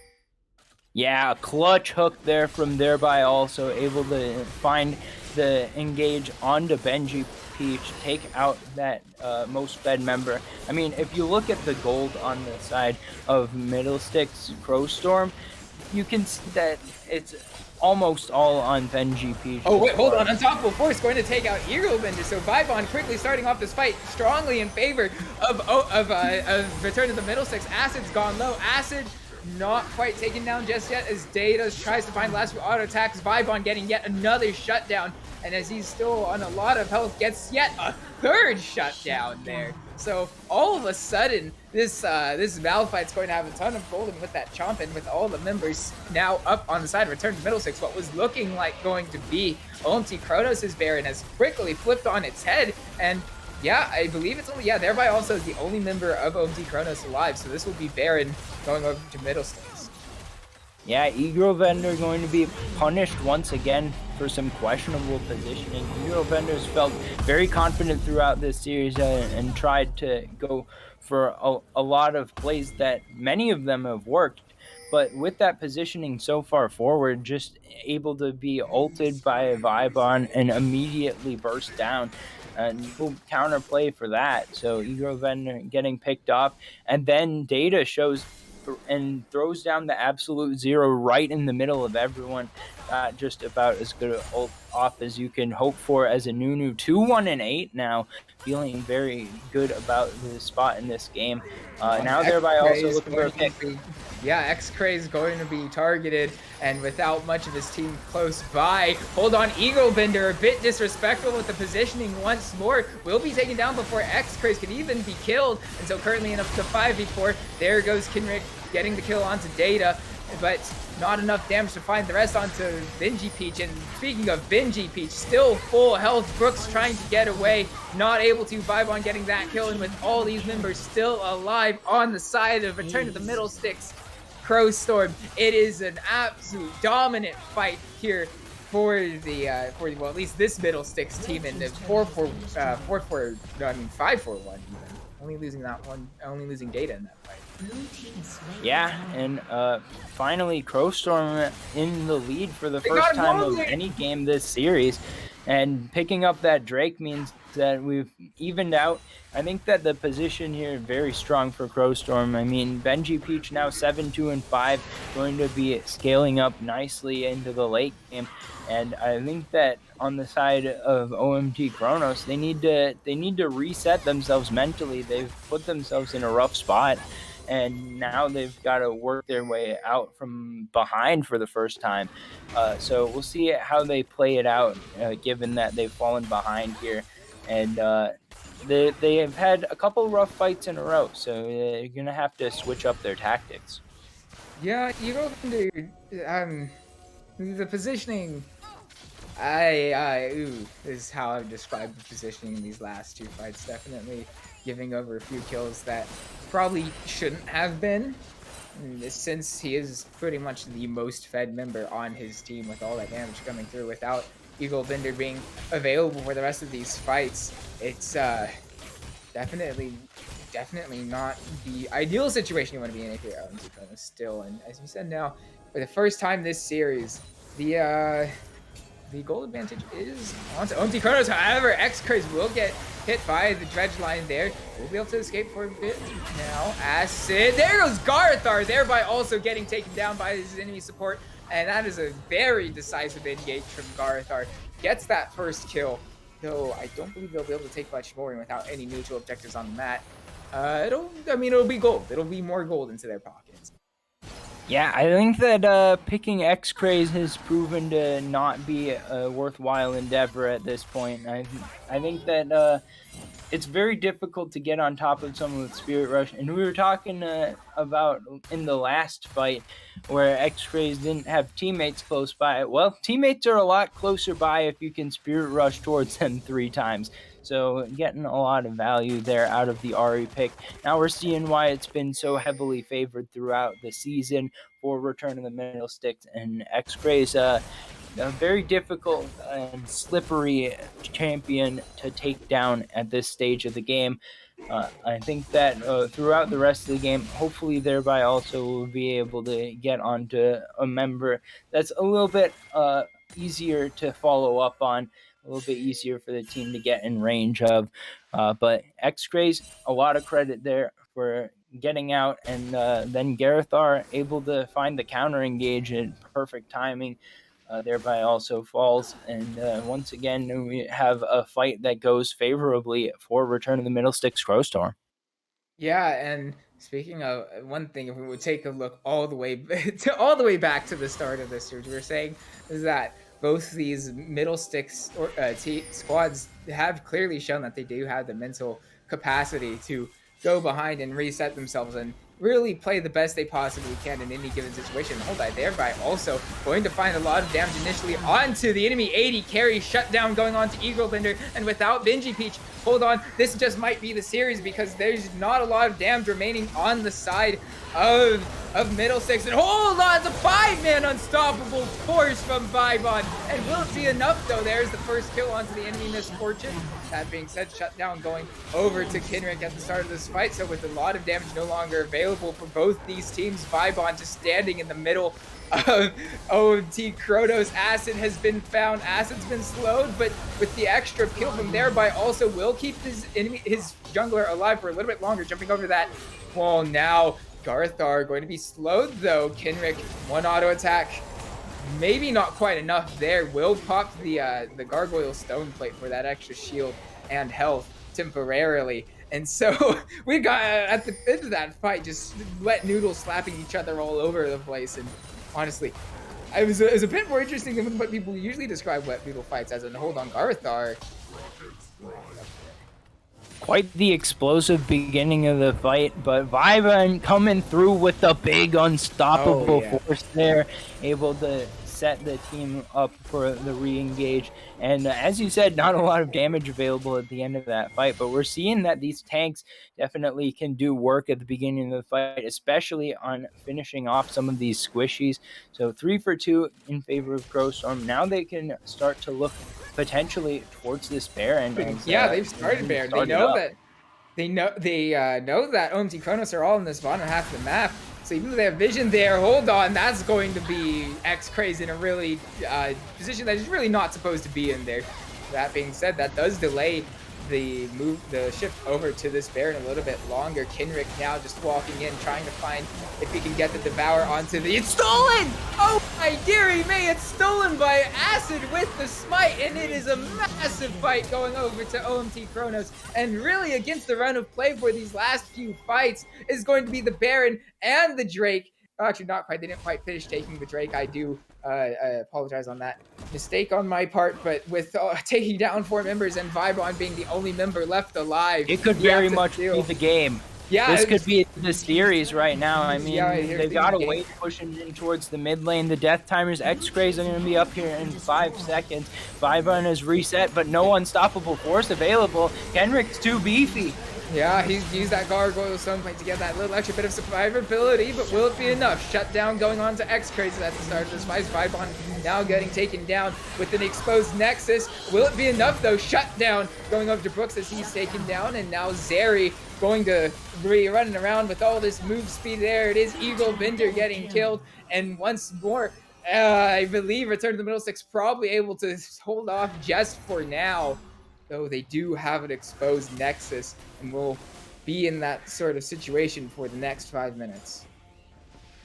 Yeah, a clutch hook there from Thereby also able to find the engage onto Benji Peach, take out that most fed member. I mean, if you look at the gold on the side of Middlestick's Crowstorm, you can see that it's almost all on Benji Peach. Oh wait, hold on. Unstoppable Force going to take out Eagle Bender. So Vibon quickly starting off this fight strongly in favor of Return to the Middlesticks. Acid's gone low. Acid not quite taken down just yet as Data tries to find last auto attacks. Vibon getting yet another shutdown. And as he's still on a lot of health, gets yet a third shutdown there. So all of a sudden, this Malphite's going to have a ton of golden with that chomp, and with all the members now up on the side of Return to Middlesticks, what was looking like going to be OMT Chronos' Baron has quickly flipped on its head, and yeah, I believe it's only, Thereby also is the only member of OMT Chronos alive, so this will be Baron going over to Middlesticks. Yeah, Egro Vendor going to be punished once again for some questionable positioning. Egro Vendor's felt very confident throughout this series and tried to go for a lot of plays that many of them have worked. But with that positioning so far forward, just able to be ulted by a Vibon and immediately burst down. And we'll counterplay for that. So Egro Vendor getting picked off. And then Data shows and throws down the absolute zero right in the middle of everyone. Just about as good off as you can hope for as a Nunu. 2-1-8 now, feeling very good about the spot in this game. Now Thereby also looking for a pick. X-Cray is going to be targeted, and without much of his team close by. Hold on, Ego Bender, a bit disrespectful with the positioning once more. Will be taken down before X-Cray can even be killed, and so currently in up to 5v4. There goes Kinrick getting the kill onto Data, but not enough damage to find the rest onto Benji Peach. And speaking of Benji Peach, still full health. Brooks trying to get away, not able to. Vibon getting that kill, and with all these members still alive on the side of Return to the Middlesticks Crowstorm, it is an absolute dominant fight here for the well, at least this Middlesticks team, in the 5-4-1 even. Only losing that one, only losing Data in that fight. Yeah, and finally Crowstorm in the lead for the first time of any game this series, and picking up that Drake means that we've evened out. I think that the position here is very strong for Crowstorm. I mean, Benji Peach now 7-2-5, going to be scaling up nicely into the late game. And I think that on the side of OMT Chronos, they need to reset themselves mentally. They've put themselves in a rough spot, and now they've got to work their way out from behind for the first time. So we'll see how they play it out, given that they've fallen behind here. And they have had a couple rough fights in a row, so they're going to have to switch up their tactics. Yeah, you go into the positioning. Is how I've described the positioning in these last two fights. Definitely giving over a few kills that probably shouldn't have been, since he is pretty much the most fed member on his team with all that damage coming through. Without Eagle Bender being available for the rest of these fights, it's definitely not the ideal situation you want to be in if you're out in Chronos still. And as you said, now for the first time this series, the goal advantage is onto OMT Chronos. However, X-Craze will get hit by the dredge line there. We'll be able to escape for a bit now. Acid. There goes Garthar, thereby also getting taken down by his enemy support. And that is a very decisive engage from Garthar. Gets that first kill, though I don't believe they'll be able to take much more without any neutral objectives on the mat. It'll be gold. It'll be more gold into their pockets. Yeah, I think that picking X-Craze has proven to not be a worthwhile endeavor at this point. I think that it's very difficult to get on top of someone with Spirit Rush. And we were talking about in the last fight where X-Craze didn't have teammates close by. Well, teammates are a lot closer by if you can Spirit Rush towards them 3 times. So getting a lot of value there out of the Ari pick. Now we're seeing why it's been so heavily favored throughout the season for Return of the Middlesticks and X-Craze. A very difficult and slippery champion to take down at this stage of the game. I think that throughout the rest of the game, hopefully thereby also will be able to get onto a member that's a little bit easier to follow up on, a little bit easier for the team to get in range of. But X-Grays, a lot of credit there for getting out, and then Garethar able to find the counter engage in perfect timing. Thereby also falls. And once again, we have a fight that goes favorably for Return of the Middle Sticks Crowstorm. Yeah, and speaking of one thing, if we would take a look all the way all the way back to the start of this series, we were saying is that both these middle sticks or squads have clearly shown that they do have the mental capacity to go behind and reset themselves and really play the best they possibly can in any given situation. Hold on, thereby also going to find a lot of damage initially onto the enemy 80 carry shutdown going on to Eagle Bender, and without Benji Peach, hold on, this just might be the series because there's not a lot of damage remaining on the side of Middle Six. And hold on, it's a 5-man unstoppable force from Vibon. And will it be enough though? There's the first kill onto the enemy Misfortune. That being said, shutdown going over to Kenrick at the start of this fight. So with a lot of damage no longer available for both these teams, Vibon just standing in the middle of OMT Chronos. Acid has been found. Acid's been slowed, but with the extra kill from thereby also will keep his jungler alive for a little bit longer. Jumping over that wall now. Garthar going to be slowed though. Kenrick, one auto attack. Maybe not quite enough there. Will pop the Gargoyle Stone Plate for that extra shield and health temporarily. And so we got at the end of that fight, just wet noodles slapping each other all over the place. And honestly, it was a bit more interesting than what people usually describe wet noodle fights as. And hold on, Garthar. Quite the explosive beginning of the fight, but Vibon coming through with the big unstoppable force there, able to set the team up for the re-engage. And as you said, not a lot of damage available at the end of that fight, but we're seeing that these tanks definitely can do work at the beginning of the fight, especially on finishing off some of these squishies. So 3 for 2 in favor of Crowstorm. Now they can start to look potentially towards this Baron. Yeah, they've started Baron. They know that they know that OMT Chronos are all in this bottom half of the map. So even though they have vision there, hold on, that's going to be X-Craze in a really position that he's really not supposed to be in there. That being said, that does delay the shift over to this Baron a little bit longer. Kenrick now just walking in, trying to find if he can get the Devour onto the... It's stolen! Oh my dearie me, it's stolen by Acid with the smite, and it is a massive fight going over to OMT Chronos. And really against the run of play for these last few fights is going to be the Baron and the Drake. Actually, not quite. They didn't quite finish taking the Drake. I do apologize on that mistake on my part. But with taking down 4 members and Vibon being the only member left alive, it could very much be the game. Yeah, this could be the series right now. I mean, yeah, they've got to wait pushing in towards the mid lane. The death timers, X-Grays are going to be up here in 5 seconds. Vibon is reset, but no unstoppable force available. Kenrick's too beefy. Yeah, he's used that Gargoyle Stone Plate to get that little extra bit of survivability, but will it be enough? Shutdown going on to X-Crazy at the start of this fight. Vibon now getting taken down with an exposed Nexus. Will it be enough though? Shutdown going over to Brooks as he's taken down, and now Zeri going to be running around with all this move speed. There it is, Eagle Bender getting killed, and once more, I believe Return to the Middle Six probably able to hold off just for now. Though they do have an exposed Nexus and will be in that sort of situation for the next 5 minutes.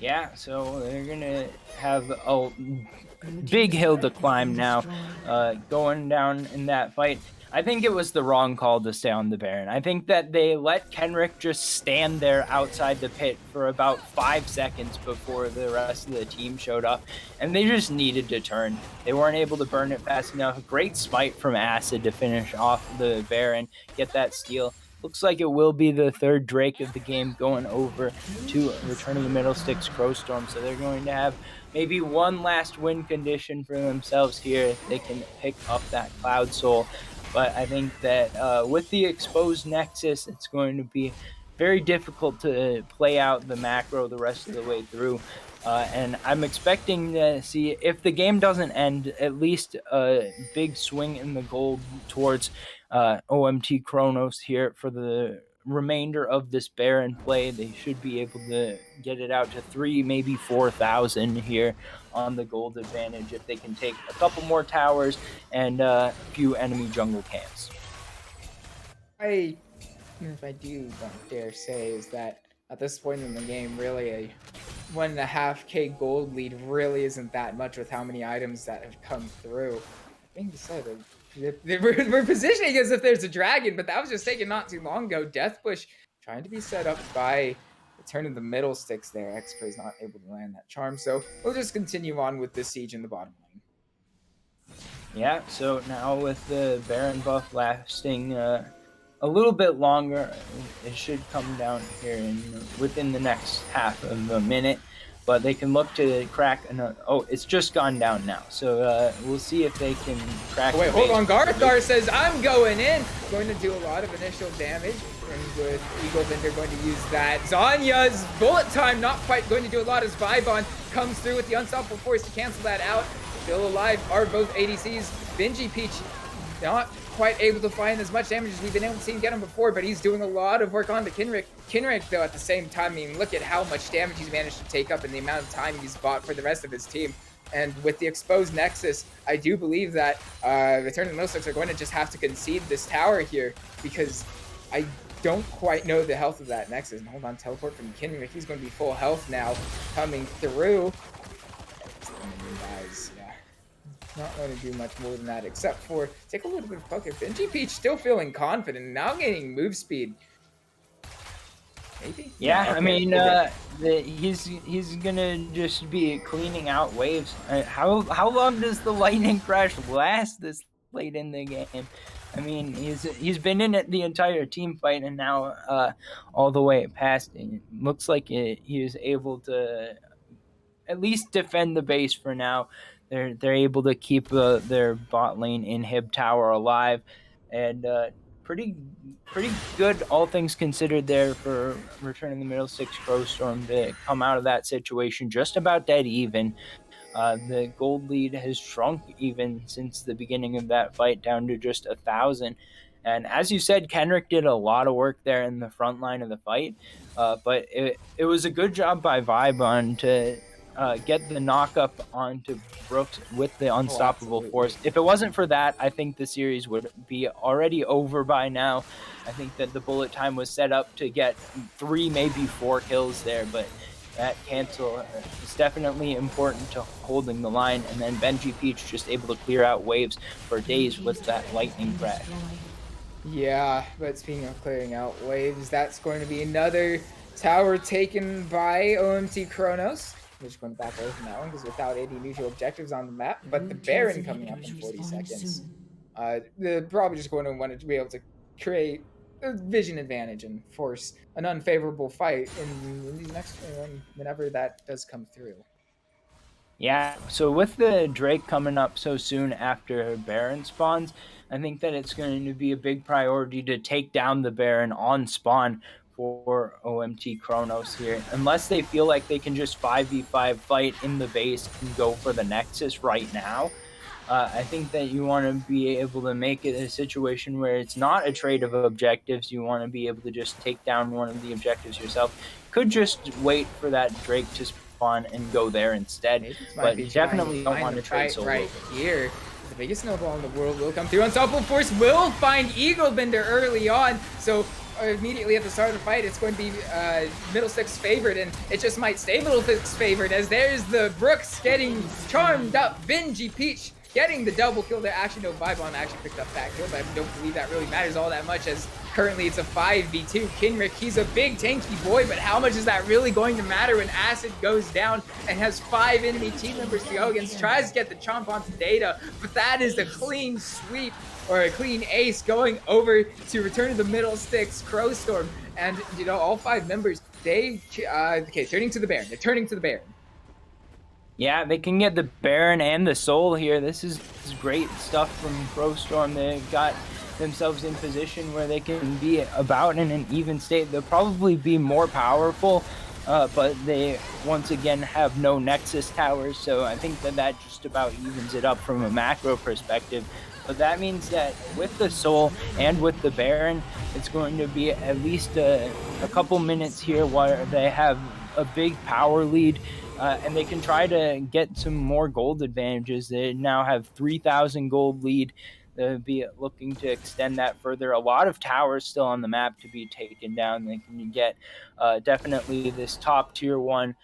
Yeah, so they're going to have a big hill to climb now going down in that fight. I think it was the wrong call to stay on the Baron. I think that they let Kenrick just stand there outside the pit for about 5 seconds before the rest of the team showed up, and they just needed to turn. They weren't able to burn it fast enough. Great smite from Acid to finish off the Baron, get that steal. Looks like it will be the 3rd Drake of the game going over to Return of the Middle Sticks Crowstorm, so they're going to have maybe one last win condition for themselves here. They can pick up that Cloud Soul. But I think that with the exposed Nexus, it's going to be very difficult to play out the macro the rest of the way through. And I'm expecting to see, if the game doesn't end, at least a big swing in the gold towards OMT Chronos here for the remainder of this Baron play. They should be able to get it out to 3, maybe 4,000 here on the gold advantage if they can take a couple more towers and a few enemy jungle camps. If I do don't dare say, is that at this point in the game, really a 1.5k gold lead really isn't that much with how many items that have come through. Being said, we're positioning as if there's a dragon, but that was just taken not too long ago. Death Bush trying to be set up by the turn of the middle sticks there. X-Pray's not able to land that charm, so we'll just continue on with this siege in the bottom lane. Yeah, so now with the Baron buff lasting a little bit longer, it should come down here within the next half of a minute. But they can look to crack another. Oh, it's just gone down now. So we'll see if they can crack. Oh, wait, hold on. Garthar says, I'm going in. Going to do a lot of initial damage. And with Eagle Vendor going to use that. Zanya's bullet time not quite going to do a lot as Vibon comes through with the Unstoppable Force to cancel that out. Still alive are both ADCs. Benji Peach not quite able to find as much damage as we've been able to see him get him before, but he's doing a lot of work on the Kinrick. Kinrick, though, at the same time, I mean, look at how much damage he's managed to take up and the amount of time he's bought for the rest of his team. And with the exposed Nexus, I do believe that Return of the Millsticks are going to just have to concede this tower here, because I don't quite know the health of that Nexus. And hold on, teleport from Kinrick. He's going to be full health now, coming through. Guys, yeah. Not going to do much more than that, except for take a little bit of poke. Benji Peach still feeling confident, now gaining move speed. Maybe? Yeah, okay. I mean, he's gonna just be cleaning out waves. How long does the lightning crash last this late in the game? I mean, he's been in it the entire team fight, and now all the way past. It looks like he is able to at least defend the base for now. They're able to keep their bot lane inhib tower alive, and pretty good, all things considered, there for returning the middle six Crowstorm to come out of that situation just about dead even. The gold lead has shrunk even since the beginning of that fight down to just 1,000. And as you said, Kenrick did a lot of work there in the front line of the fight, but it was a good job by Vibon to get the knock-up onto Brooks with the Unstoppable Force. If it wasn't for that, I think the series would be already over by now. I think that the bullet time was set up to get 3, maybe 4 kills there, but that cancel is definitely important to holding the line. And then Benji Peach just able to clear out waves for days with that lightning crash. Yeah, but speaking of clearing out waves, that's going to be another tower taken by OMT Chronos. We're just going back away from that one because without any neutral objectives on the map, but the Baron coming up in 40 seconds. They're probably just going to want to be able to create a vision advantage and force an unfavorable fight in the next whenever that does come through. Yeah, so with the Drake coming up so soon after Baron spawns, I think that it's going to be a big priority to take down the Baron on spawn for OMT Chronos here. Unless they feel like they can just 5v5 fight in the base and go for the Nexus right now, I think that you want to be able to make it a situation where it's not a trade of objectives. You want to be able to just take down one of the objectives yourself. Could just wait for that Drake to spawn and go there instead, but definitely don't want to trade solo. Right here, the biggest snowball in the world will come through. Unstoppable Force will find Eagle Bender early on, so immediately at the start of the fight, it's going to be Middle Six favored, and it just might stay Middle Six favored as there's the Brooks getting charmed up. Benji Peach getting the double kill there. Actually, no, Vibon actually picked up that kill, but I don't believe that really matters all that much as currently it's a 5v2. Kinrick, he's a big tanky boy, but how much is that really going to matter when Acid goes down and has 5 enemy team members to go against? Tries to get the chomp onto Data, but that is a clean sweep or a clean ace going over to Return of the Middle Sticks Crowstorm. And, you know, all 5 members, they, okay, turning to the Baron. They're turning to the Baron. Yeah, they can get the Baron and the Soul here. This is great stuff from Crowstorm. They've got themselves in position where they can be about in an even state. They'll probably be more powerful, but they once again have no Nexus towers, so I think that just about evens it up from a macro perspective. But that means that with the Soul and with the Baron, it's going to be at least a couple minutes here where they have a big power lead, and they can try to get some more gold advantages. They now have 3,000 gold lead. They'll be looking to extend that further. A lot of towers still on the map to be taken down. They can get definitely this top tier one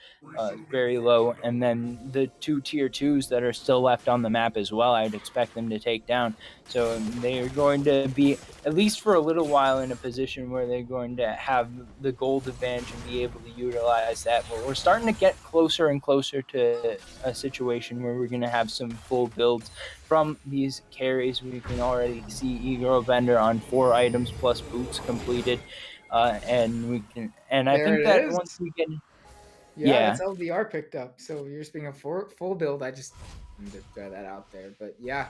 very low, and then the 2 tier 2s that are still left on the map as well. I'd expect them to take down. So they are going to be, at least for a little while, in a position where they're going to have the gold advantage and be able to utilize that. But we're starting to get closer and closer to a situation where we're going to have some full builds from these carries. We can already see Eagle Bender on 4 items plus boots completed. And I There think it that is. once we get, Yeah, yeah. that's LDR picked up. So you're speaking of full build. I just wanted to throw that out there. But yeah,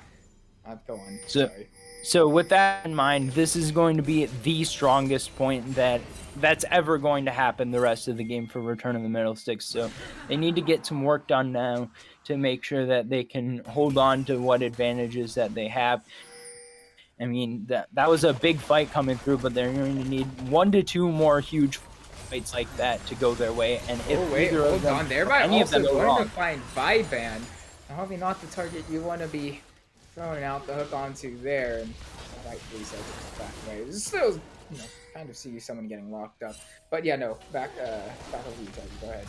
go on. So, Sorry. so with that in mind, this is going to be the strongest point that's ever going to happen the rest of the game for Return of the Middle Sticks. So they need to get some work done now to make sure that they can hold on to what advantages that they have. I mean, that was a big fight coming through, but they're going to need 1 to 2 more huge fights like that to go their way. And if Oh wait, either of hold them, on. They're or any of also them go going to wrong, find Viban. Probably not the target you want to be throwing out the hook onto there. And rightfully so, back away. Still, kind of see someone getting locked up. But yeah, no, back over you, Toby. Go ahead.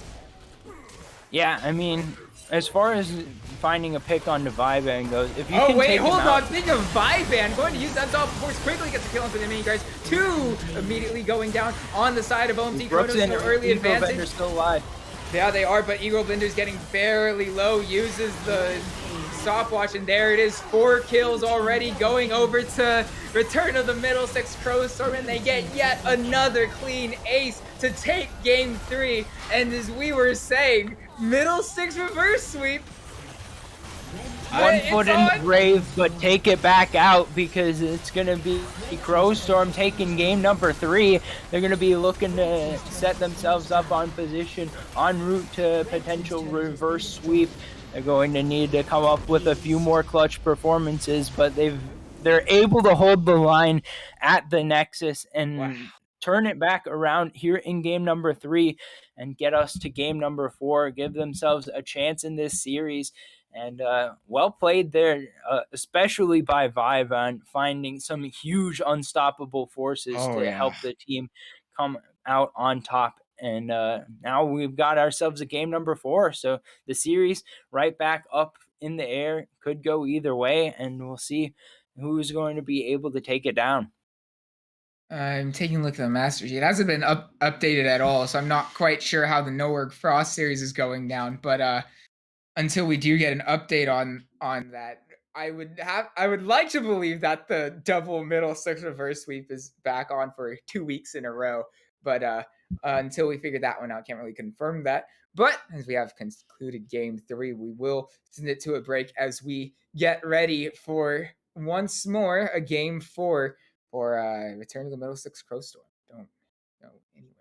yeah, I mean, as far as finding a pick on the Viban goes, if you Oh can wait, take hold him on. out, Speaking of Viban, going to use that top force quickly, gets a kill onto the mini guys. 2 immediately going down on the side of OMT. Brooks Chronos and for early Eagle advantage. Bender's still alive. Yeah, they are, but Eagle Blender's getting barely low, uses the stopwatch, and there it is, 4 kills already, going over to Return of the Middlesex Crowstorm, and they get yet another clean ace to take game 3. And as we were saying, Middlesex reverse sweep. One foot in the grave, but take it back out, because it's going to be Crowstorm taking game number 3. They're going to be looking to set themselves up on position en route to potential reverse sweep. They're going to need to come up with a few more clutch performances, but they're able to hold the line at the Nexus and turn it back around here in game number 3 and get us to game number 4, give themselves a chance in this series. And well played there, especially by Vive on finding some huge unstoppable forces to help the team come out on top. And now we've got ourselves a game number 4. So the series right back up in the air, could go either way, and we'll see who's going to be able to take it down. I'm taking a look at the Master Sheet. It hasn't been updated at all, so I'm not quite sure how the No Work Frost series is going down. But until we do get an update on that, I would like to believe that the double Middlesex reverse sweep is back on for 2 weeks in a row. But until we figure that one out, can't really confirm that. But as we have concluded game 3, we will send it to a break as we get ready for once more a game 4 for Return of the Middlesex Crowstorm. Don't go anywhere.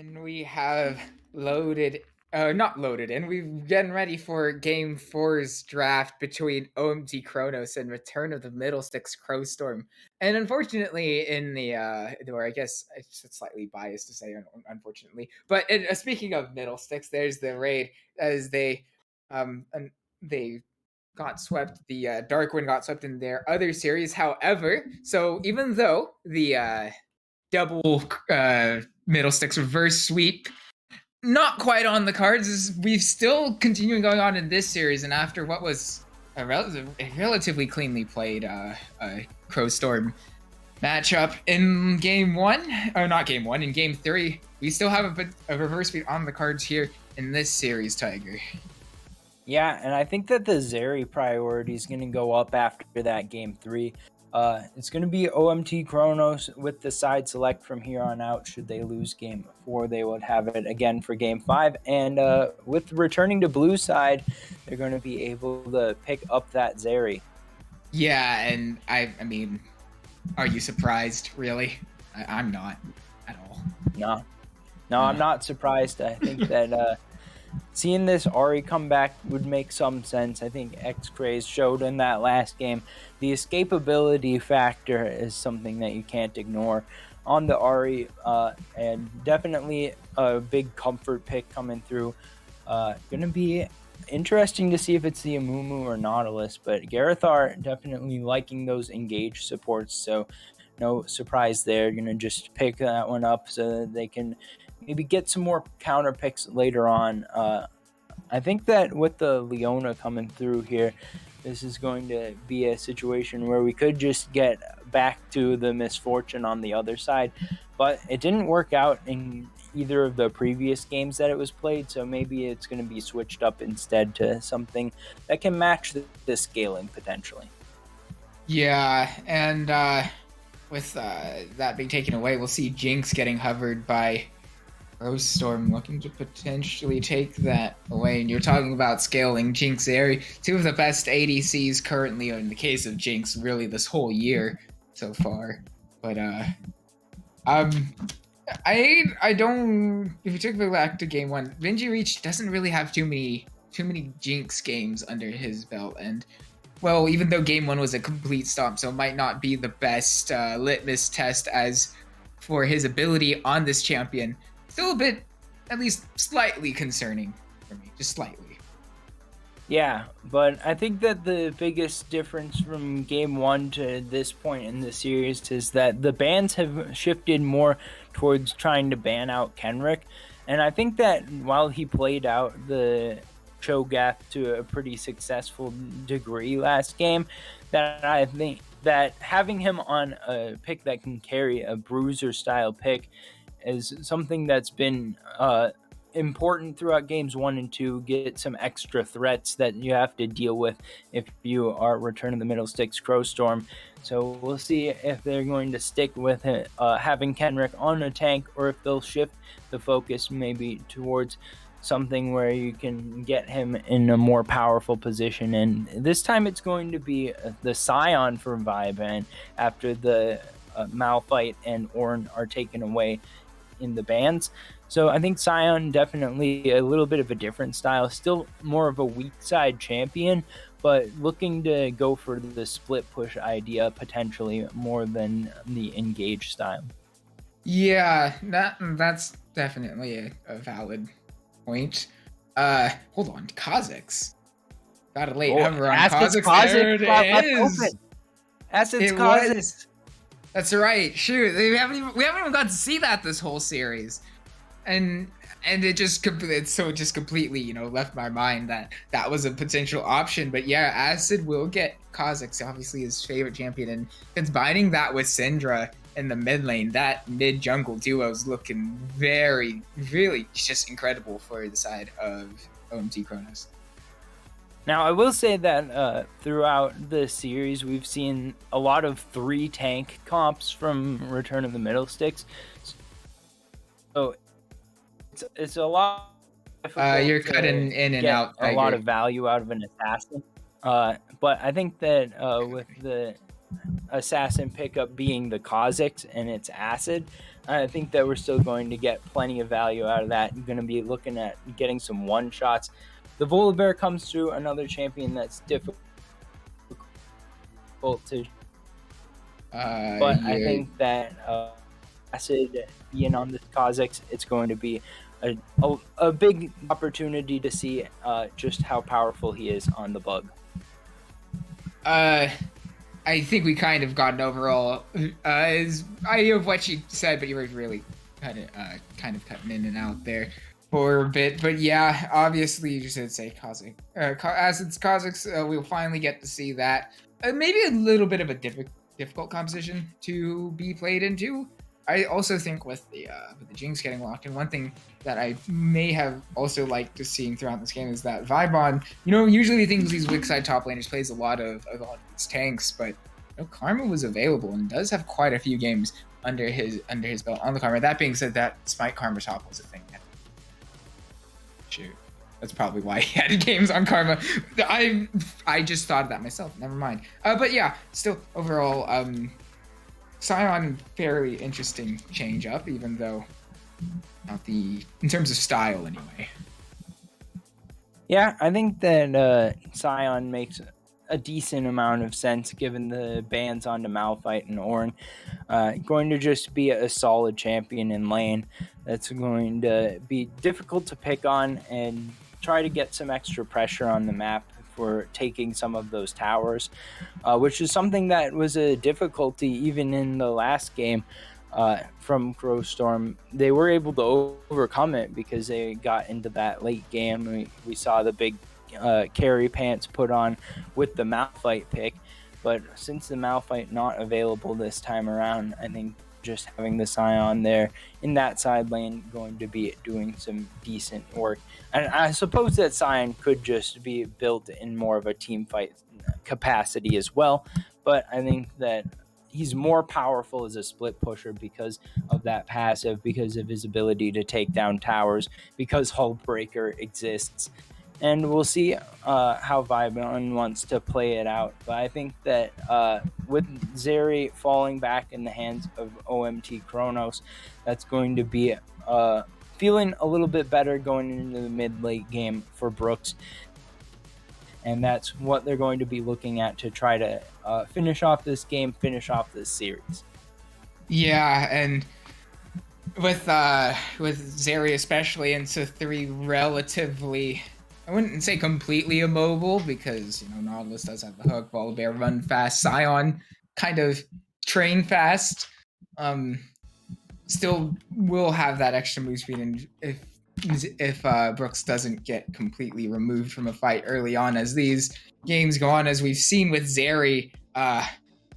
And we have not loaded in. We've getting ready for Game 4's draft between OMT Chronos and Return of the Middlesticks Crowstorm. And unfortunately, in the or I guess it's slightly biased to say unfortunately, but speaking of Middlesticks, there's the raid as they got swept. The Darkwind got swept in their other series. However, so even though the double Middlesticks reverse sweep not quite on the cards, is we've still continuing going on in this series, and after what was a relatively cleanly played Crowstorm matchup in game 1, or not game 1, in game 3, we still have a bit of reverse sweep on the cards here in this series, Tiger. Yeah, and I think that the Zeri priority is going to go up after that game 3. It's going to be OMT Chronos with the side select from here on out. Should they lose game 4, they would have it again for game 5. And with returning to blue side, they're going to be able to pick up that Zeri. Yeah, and I mean, are you surprised, really? I'm not at all. No, I'm not surprised. I think that seeing this Ari come back would make some sense. I think X-Craze showed in that last game. The escapability factor is something that you can't ignore on the Ari, and definitely a big comfort pick coming through. Gonna be interesting to see if it's the Amumu or Nautilus, but Garethar definitely liking those engage supports, so no surprise there. Gonna just pick that one up so that they can maybe get some more counter picks later on. I think that with the Leona coming through here, this is going to be a situation where we could just get back to the misfortune on the other side, but it didn't work out in either of the previous games that it was played, so maybe it's going to be switched up instead to something that can match the scaling potentially. Yeah, and with that being taken away, we'll see Jinx getting hovered by Crowstorm, looking to potentially take that away. And you're talking about scaling Jinx Zeri, two of the best ADCs currently, in the case of Jinx, really this whole year so far. But I don't. If you took it back to game 1, Vinji Reach doesn't really have too many Jinx games under his belt, and well, even though game 1 was a complete stomp, so it might not be the best litmus test as for his ability on this champion. Still a bit, at least slightly concerning for me, just slightly. Yeah, but I think that the biggest difference from game 1 to this point in the series is that the bans have shifted more towards trying to ban out Kenrick. And I think that while he played out the Cho'Gath to a pretty successful degree last game, that I think that having him on a pick that can carry a bruiser style pick is something that's been important throughout games 1 and 2. Get some extra threats that you have to deal with if you are Return of the Middlesticks Crowstorm. So we'll see if they're going to stick with it, having Kenrick on a tank, or if they'll shift the focus maybe towards something where you can get him in a more powerful position. And this time it's going to be the Scion for Vibe, and after the Malphite and Ornn are taken away in the bans. So I think Scion definitely a little bit of a different style, still more of a weak side champion, but looking to go for the split push idea potentially more than the engage style. Yeah, that's definitely a valid point. Hold on, Kha'Zix. Got a late hover on Kha'Zix. There it is. Assets Kha'Zix. That's right. Shoot, we haven't even got to see that this whole series, and it just completely left my mind that was a potential option. But yeah, Acid will get Kha'Zix, obviously his favorite champion, and combining that with Syndra in the mid lane, that mid jungle duo is looking really just incredible for the side of OMT Chronos. Now, I will say that throughout the series, we've seen a lot of 3 tank comps from Return of the Middlesticks. So it's a lot. You're cutting in and out. A lot of value out of an assassin. But I think that with the assassin pickup being the Kha'Zix and its acid, I think that we're still going to get plenty of value out of that. You're going to be looking at getting some one shots. The Volibear comes through, another champion that's difficult to, but I think that acid being on the Kha'Zix, it's going to be a big opportunity to see just how powerful he is on the bug. I think we kind of got an overall idea of what you said, but you were really kind of cutting in and out there for a bit. But yeah, obviously you just did say Kha'Zix. As it's Kha'Zix, we'll finally get to see that. Maybe a little bit of a difficult composition to be played into. I also think with the Jinx getting locked in, one thing that I may have also liked to seeing throughout this game is that Vibon, usually we think these weak side top laners plays a lot of these tanks, but Karma was available and does have quite a few games under his belt on the Karma. That being said, that Smite Karma top was a thing. Shoot. That's probably why he had games on Karma. I just thought of that myself. Never mind. But yeah, still overall, Sion, fairly interesting change up, even though not in terms of style anyway. Yeah, I think that Sion makes a decent amount of sense given the bans onto Malphite and Ornn. Going to just be a solid champion in lane that's going to be difficult to pick on and try to get some extra pressure on the map for taking some of those towers, which is something that was a difficulty even in the last game from Crowstorm. They were able to overcome it because they got into that late game. We saw the big carry pants put on with the Malphite pick, but since the Malphite not available this time around, I think just having the Sion there in that side lane going to be doing some decent work. And I suppose that Sion could just be built in more of a team fight capacity as well, but I think that he's more powerful as a split pusher because of that passive, because of his ability to take down towers, because Hull Breaker exists. And we'll see how Vibon wants to play it out. But I think that with Zeri falling back in the hands of OMT Chronos, that's going to be feeling a little bit better going into the mid-late game for Brooks. And that's what they're going to be looking at to try to finish off this game, finish off this series. Yeah, and with Zeri especially, and so 3 relatively, I wouldn't say completely immobile because Nautilus does have the hook, Volibear run fast, Sion kind of train fast. Still will have that extra move speed, and if Brooks doesn't get completely removed from a fight early on as these games go on, as we've seen with Zeri,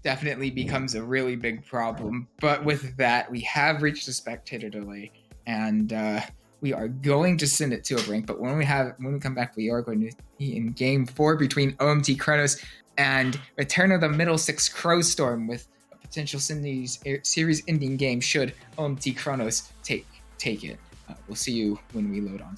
definitely becomes a really big problem. But with that, we have reached a spectator delay, and we are going to send it to a break. But when we come back, we are going to be in Game 4 between OMT Chronos and Return of the Middle Six Crowstorm, with a potential series-ending game should OMT Chronos take it. We'll see you when we load on.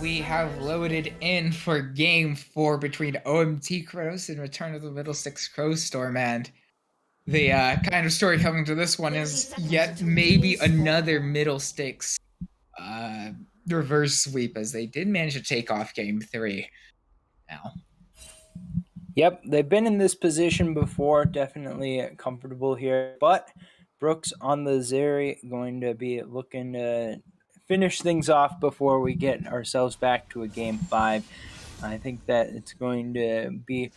we have loaded in for game 4 between OMT Chronos and Return of the Middlesticks Crowstorm, and the kind of story coming to this one 30 is seconds yet until maybe minions spawn. another Middlesticks reverse sweep, as they did manage to take off game 3. Now, Yep, they've been in this position before, definitely comfortable here. But Brooks on the Zeri going to be looking to finish things off before we get ourselves back to a game 5. I think that it's going to be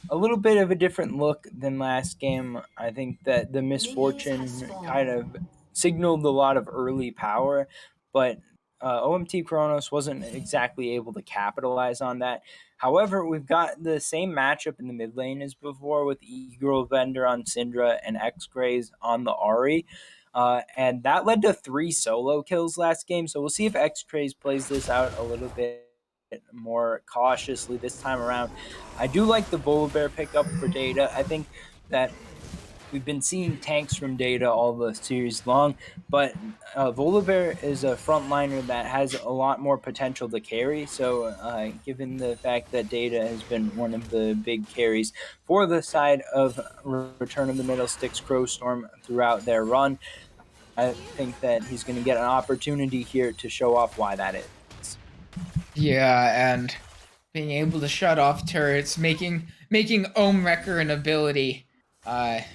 a little bit of a different look than last game. I think that the Minions have misfortune spawned. kind of signaled a lot of early power, but OMT Chronos wasn't exactly able to capitalize on that. However, we've got the same matchup in the mid lane as before with Eagle Vendor on Syndra and X-Grays on the Ahri. And that led to 3 solo kills last game. So we'll see if X-Grays plays this out a little bit more cautiously this time around. I do like the Volibear pickup for Data. I think that we've been seeing tanks from Data all the series long, but Volibear is a frontliner that has a lot more potential to carry. So, given the fact that Data has been one of the big carries for the side of Return of the Middlesticks Crowstorm throughout their run, I think that he's going to get an opportunity here to show off why that is. yeah, and being able to shut off turrets, making Ohm Wrecker an ability, it's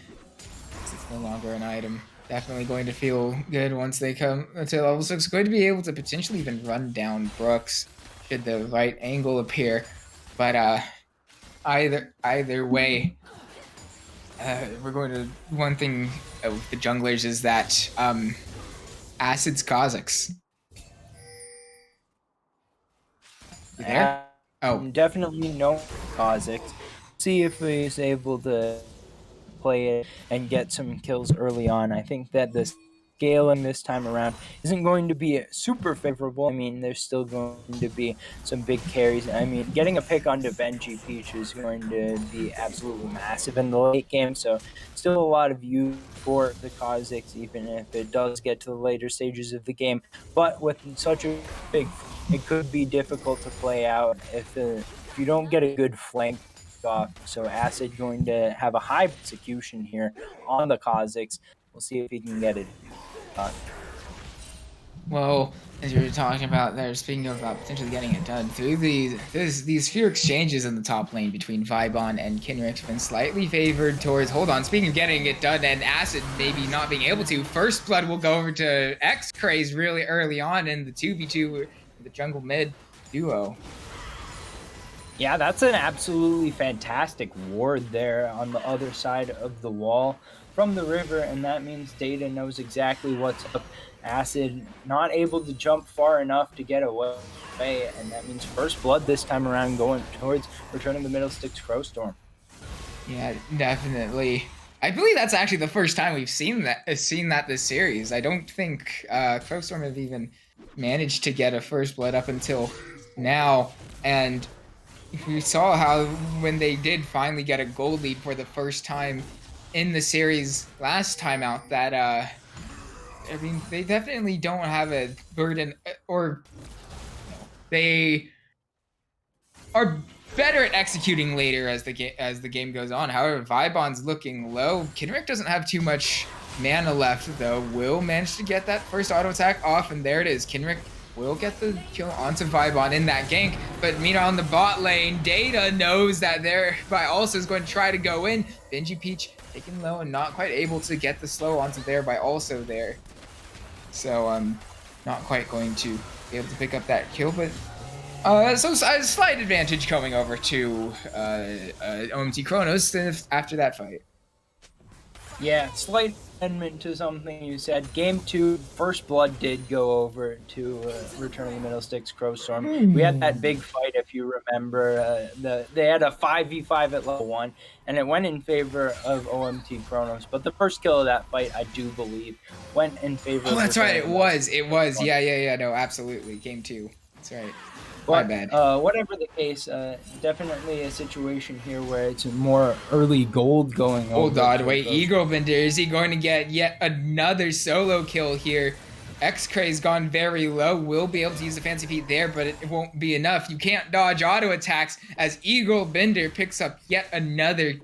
no longer an item. Definitely going to feel good once they come to level 6. Going to be able to potentially even run down Brooks should the right angle appear. But either way, we're going to, one thing with the junglers is that Acid's Kha'Zix. You there? Oh. Definitely no Kha'Zix. See if he's able to play it and get some kills early on. I think that the scaling this time around isn't going to be super favorable. I mean, there's still going to be some big carries. I mean, getting a pick onto Benji Peach is going to be absolutely massive in the late game, so still a lot of use for the Kha'Zix, even if it does get to the later stages of the game. But with such a big, it could be difficult to play out if you don't get a good flank off. So Acid going to have a high execution here on the Kha'Zix. We'll see if he can get it. Well, as you were talking about there, speaking about potentially getting it done, through these few exchanges in the top lane between Vibon and Kinrick have been slightly favored towards, hold on, speaking of getting it done and Acid maybe not being able to, First Blood will go over to X-Craze really early on in the 2v2, the jungle mid duo. Yeah, that's an absolutely fantastic ward there on the other side of the wall from the river, and that means Data knows exactly what's up. Acid not able to jump far enough to get away, and that means First Blood this time around going towards Return of the Middlesticks Crowstorm. Yeah, definitely. I believe that's actually the first time we've seen that this series. I don't think Crowstorm have even managed to get a First Blood up until now, and we saw how when they did finally get a gold lead for the first time in the series last time out, that I mean, they definitely don't have a burden, or they are better at executing later as the game goes on. However, Vibon's looking low. Kinrick doesn't have too much mana left though. Will manage to get that first auto attack off, and there it is. Kinrick will get the kill onto Vibon in that gank, but meanwhile on the bot lane, Data knows that thereby also is going to try to go in. Benji Peach taken low and not quite able to get the slow onto thereby also there. So not quite going to be able to pick up that kill, but so a slight advantage coming over to OMT Chronos after that fight. Yeah, slight amendment to something you said. Game 2, First Blood did go over to Return of the Middlesticks Crowstorm. We had that big fight, if you remember. They had a 5v5 at level 1, and it went in favor of OMT Chronos. But the first kill of that fight, I do believe, went in favor of that's right, it was. Crowstorm. Yeah, no, absolutely. Game 2. That's right. But, my bad. Whatever the case, definitely a situation here where it's more early gold going on. Hold on, wait, Eagle Bender, is he going to get yet another solo kill here? X-Cray's gone very low. Will be able to use the fancy feet there, but it won't be enough. You can't dodge auto attacks as Eagle Bender picks up yet another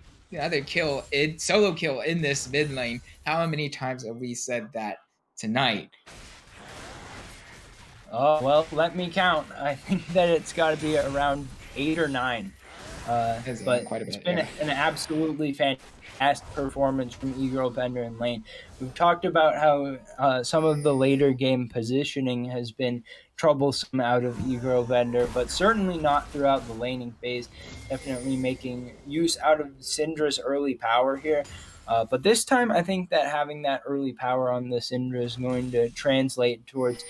kill, solo kill in this mid lane. How many times have we said that tonight? Oh, well, let me count. I think that it's got to be around 8 or 9. But quite a bit, it's been an absolutely fantastic performance from Eagle Bender in lane. We've talked about how some of the later game positioning has been troublesome out of Eagle Bender, but certainly not throughout the laning phase. Definitely making use out of Syndra's early power here. But this time, I think that having that early power on the Syndra is going to translate towards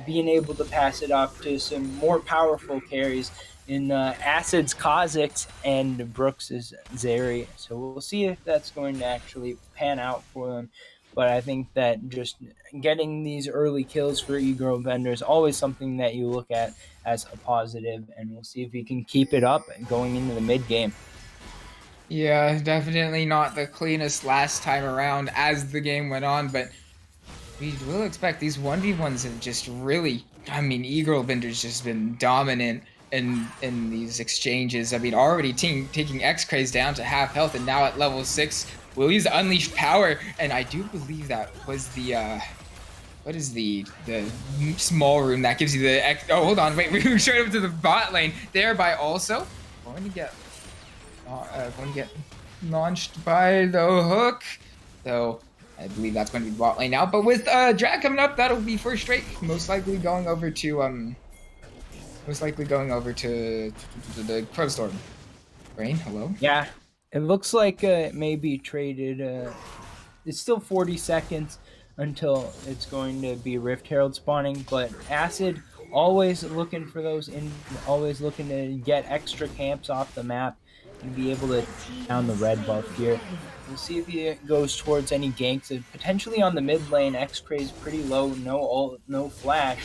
being able to pass it off to some more powerful carries in Acid's Kha'Zix and Brooks's Zeri. So we'll see if that's going to actually pan out for them. But I think that just getting these early kills for Eagle Bender is always something that you look at as a positive, and we'll see if he can keep it up going into the mid game. Yeah, definitely not the cleanest last time around as the game went on, but we will expect these 1v1s have just really, I mean, Eagle Bender's just been dominant in these exchanges. I mean, already taking X-Craze down to half health, and now at level 6, will use the Unleashed Power, and I do believe that was the, what is the small room that gives you the oh, hold on, wait, we were straight up to the bot lane, thereby also going to get launched by the hook. So I believe that's going to be bot lane now. But with Drag coming up, that'll be first Drake. Most likely going over to the Crowstorm. Rain, hello. Yeah, it looks like it may be traded. It's still 40 seconds until it's going to be Rift Herald spawning, but Acid always looking for those always looking to get extra camps off the map and be able to down the red buff here. We'll see if he goes towards any ganks. Potentially on the mid lane, X-Craze pretty low, no ult, no flash.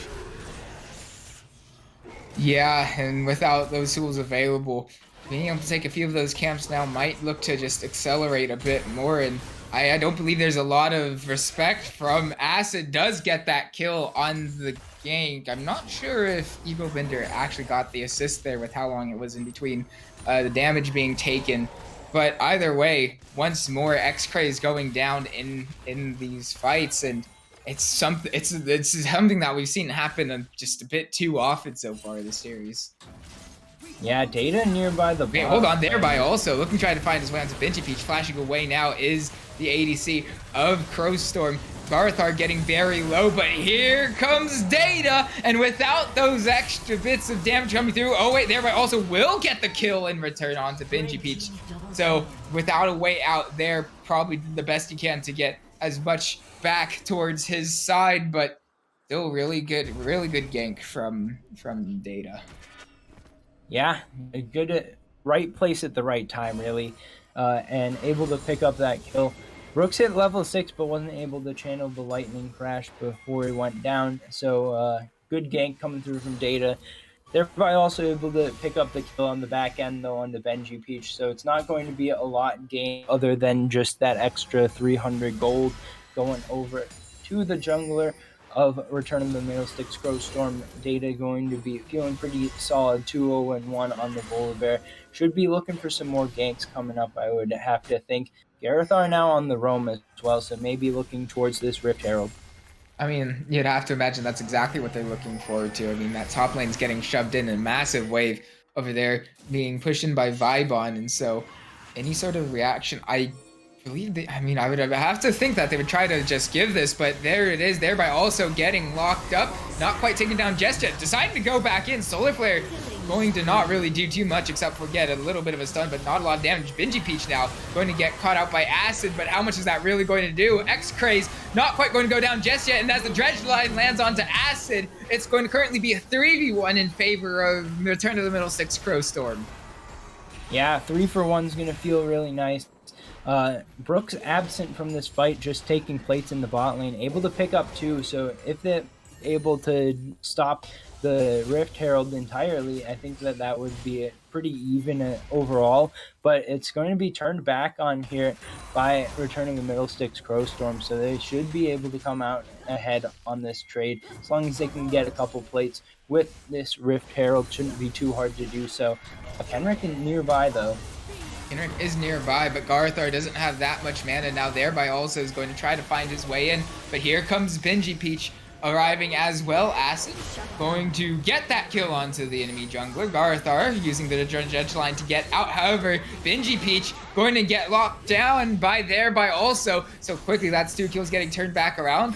Yeah, and without those tools available, being able to take a few of those camps now might look to just accelerate a bit more. And I don't believe there's a lot of respect from Acid. Does get that kill on the gank. I'm not sure if Eagle Bender actually got the assist there with how long it was in between the damage being taken. But either way, once more, X-Craze going down in these fights, and it's something that we've seen happen just a bit too often so far this series. Yeah, Data nearby the Wait, hold on, thereby also looking to try to find his way onto Benji Peach. Flashing away now is the ADC of Crowstorm. Garthar getting very low, but here comes Data, and without those extra bits of damage coming through, oh wait, thereby also will get the kill in return onto Benji Peach. So without a way out there, probably the best he can to get as much back towards his side, but still really good gank from Data. Yeah, a good right place at the right time, really, and able to pick up that kill. Brooks hit level 6, but wasn't able to channel the lightning crash before he went down. So good gank coming through from Data. They're probably also able to pick up the kill on the back end, though, on the Benji Peach. So it's not going to be a lot gained other than just that extra 300 gold going over to the jungler of Return of the Middlesticks Crowstorm. Data going to be feeling pretty solid, 2-0-1 on the Volibear. Should be looking for some more ganks coming up, I would have to think. Garethar now on the roam as well, so maybe looking towards this Rift Herald. I mean, you'd have to imagine that's exactly what they're looking forward to. I mean, that top lane's getting shoved in a massive wave over there, being pushed in by Vibon, and so any sort of reaction, I believe I would have to think that they would try to just give this, but there it is, thereby also getting locked up, not quite taken down just yet, deciding to go back in. Solar Flare going to not really do too much except for get a little bit of a stun, but not a lot of damage. Benji Peach now going to get caught out by Acid, but how much is that really going to do? X-Craze not quite going to go down just yet, and as the Dredge Line lands onto Acid, it's going to currently be a 3v1 in favor of Return to the Middlesticks Crowstorm. Yeah, 3-for-1 is going to feel really nice. Brooks absent from this fight, just taking plates in the bot lane, able to pick up 2, so if they're able to stop the Rift Herald entirely, I think that would be pretty even overall. But it's going to be turned back on here by returning the Middle Sticks Crowstorm, so they should be able to come out ahead on this trade as long as they can get a couple plates with this Rift Herald. Shouldn't be too hard to do so. Kenrick is nearby though. Kenrick is nearby, but Garthar doesn't have that much mana now. Thereby also is going to try to find his way in. But here comes Benji Peach arriving as well. Acid going to get that kill onto the enemy jungler. Garthar using the Judge line to get out. However, Benji Peach going to get locked down by thereby also. So quickly, that's 2 kills getting turned back around.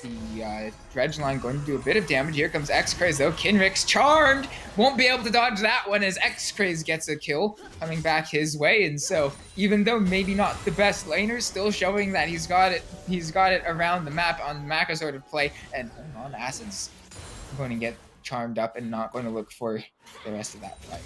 The Dredge line going to do a bit of damage. Here comes X-Craze though. Kenrick's charmed. Won't be able to dodge that one as X-Craze gets a kill coming back his way. And so even though maybe not the best laner, still showing that he's got it around the map on macro sort of play. And hold on, Acid's going to get charmed up and not going to look for the rest of that fight.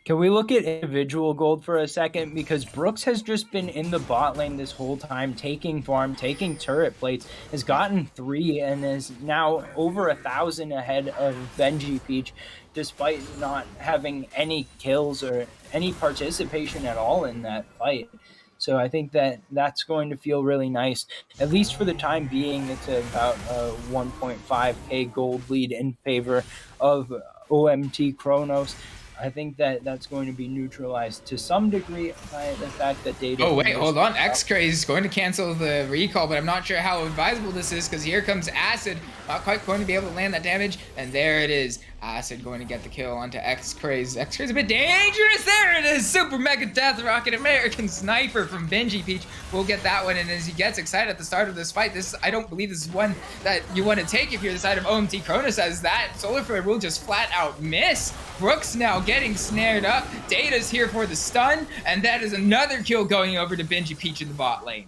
Can we look at individual gold for a second? Because Brooks has just been in the bot lane this whole time, taking farm, taking turret plates, has gotten 3, and is now over 1,000 ahead of Benji Peach, despite not having any kills or any participation at all in that fight. So I think that's going to feel really nice, at least for the time being. It's about a 1.5k gold lead in favor of OMT Chronos. I think that's going to be neutralized to some degree by the fact that data. Oh wait, hold on. X-Craze is going to cancel the recall, but I'm not sure how advisable this is because here comes Acid. Not quite going to be able to land that damage, and there it is. Acid going to get the kill onto X-Craze. X-Craze a bit dangerous. There it is. Super Mega Death Rocket American Sniper from Benji Peach. We'll get that one, and as he gets excited at the start of this fight, I don't believe this is one that you want to take if you're the side of OMT Chronos, as that Solar Flare will just flat out miss. Brooks now getting snared up. Data's here for the stun, and that is another kill going over to Benji Peach in the bot lane.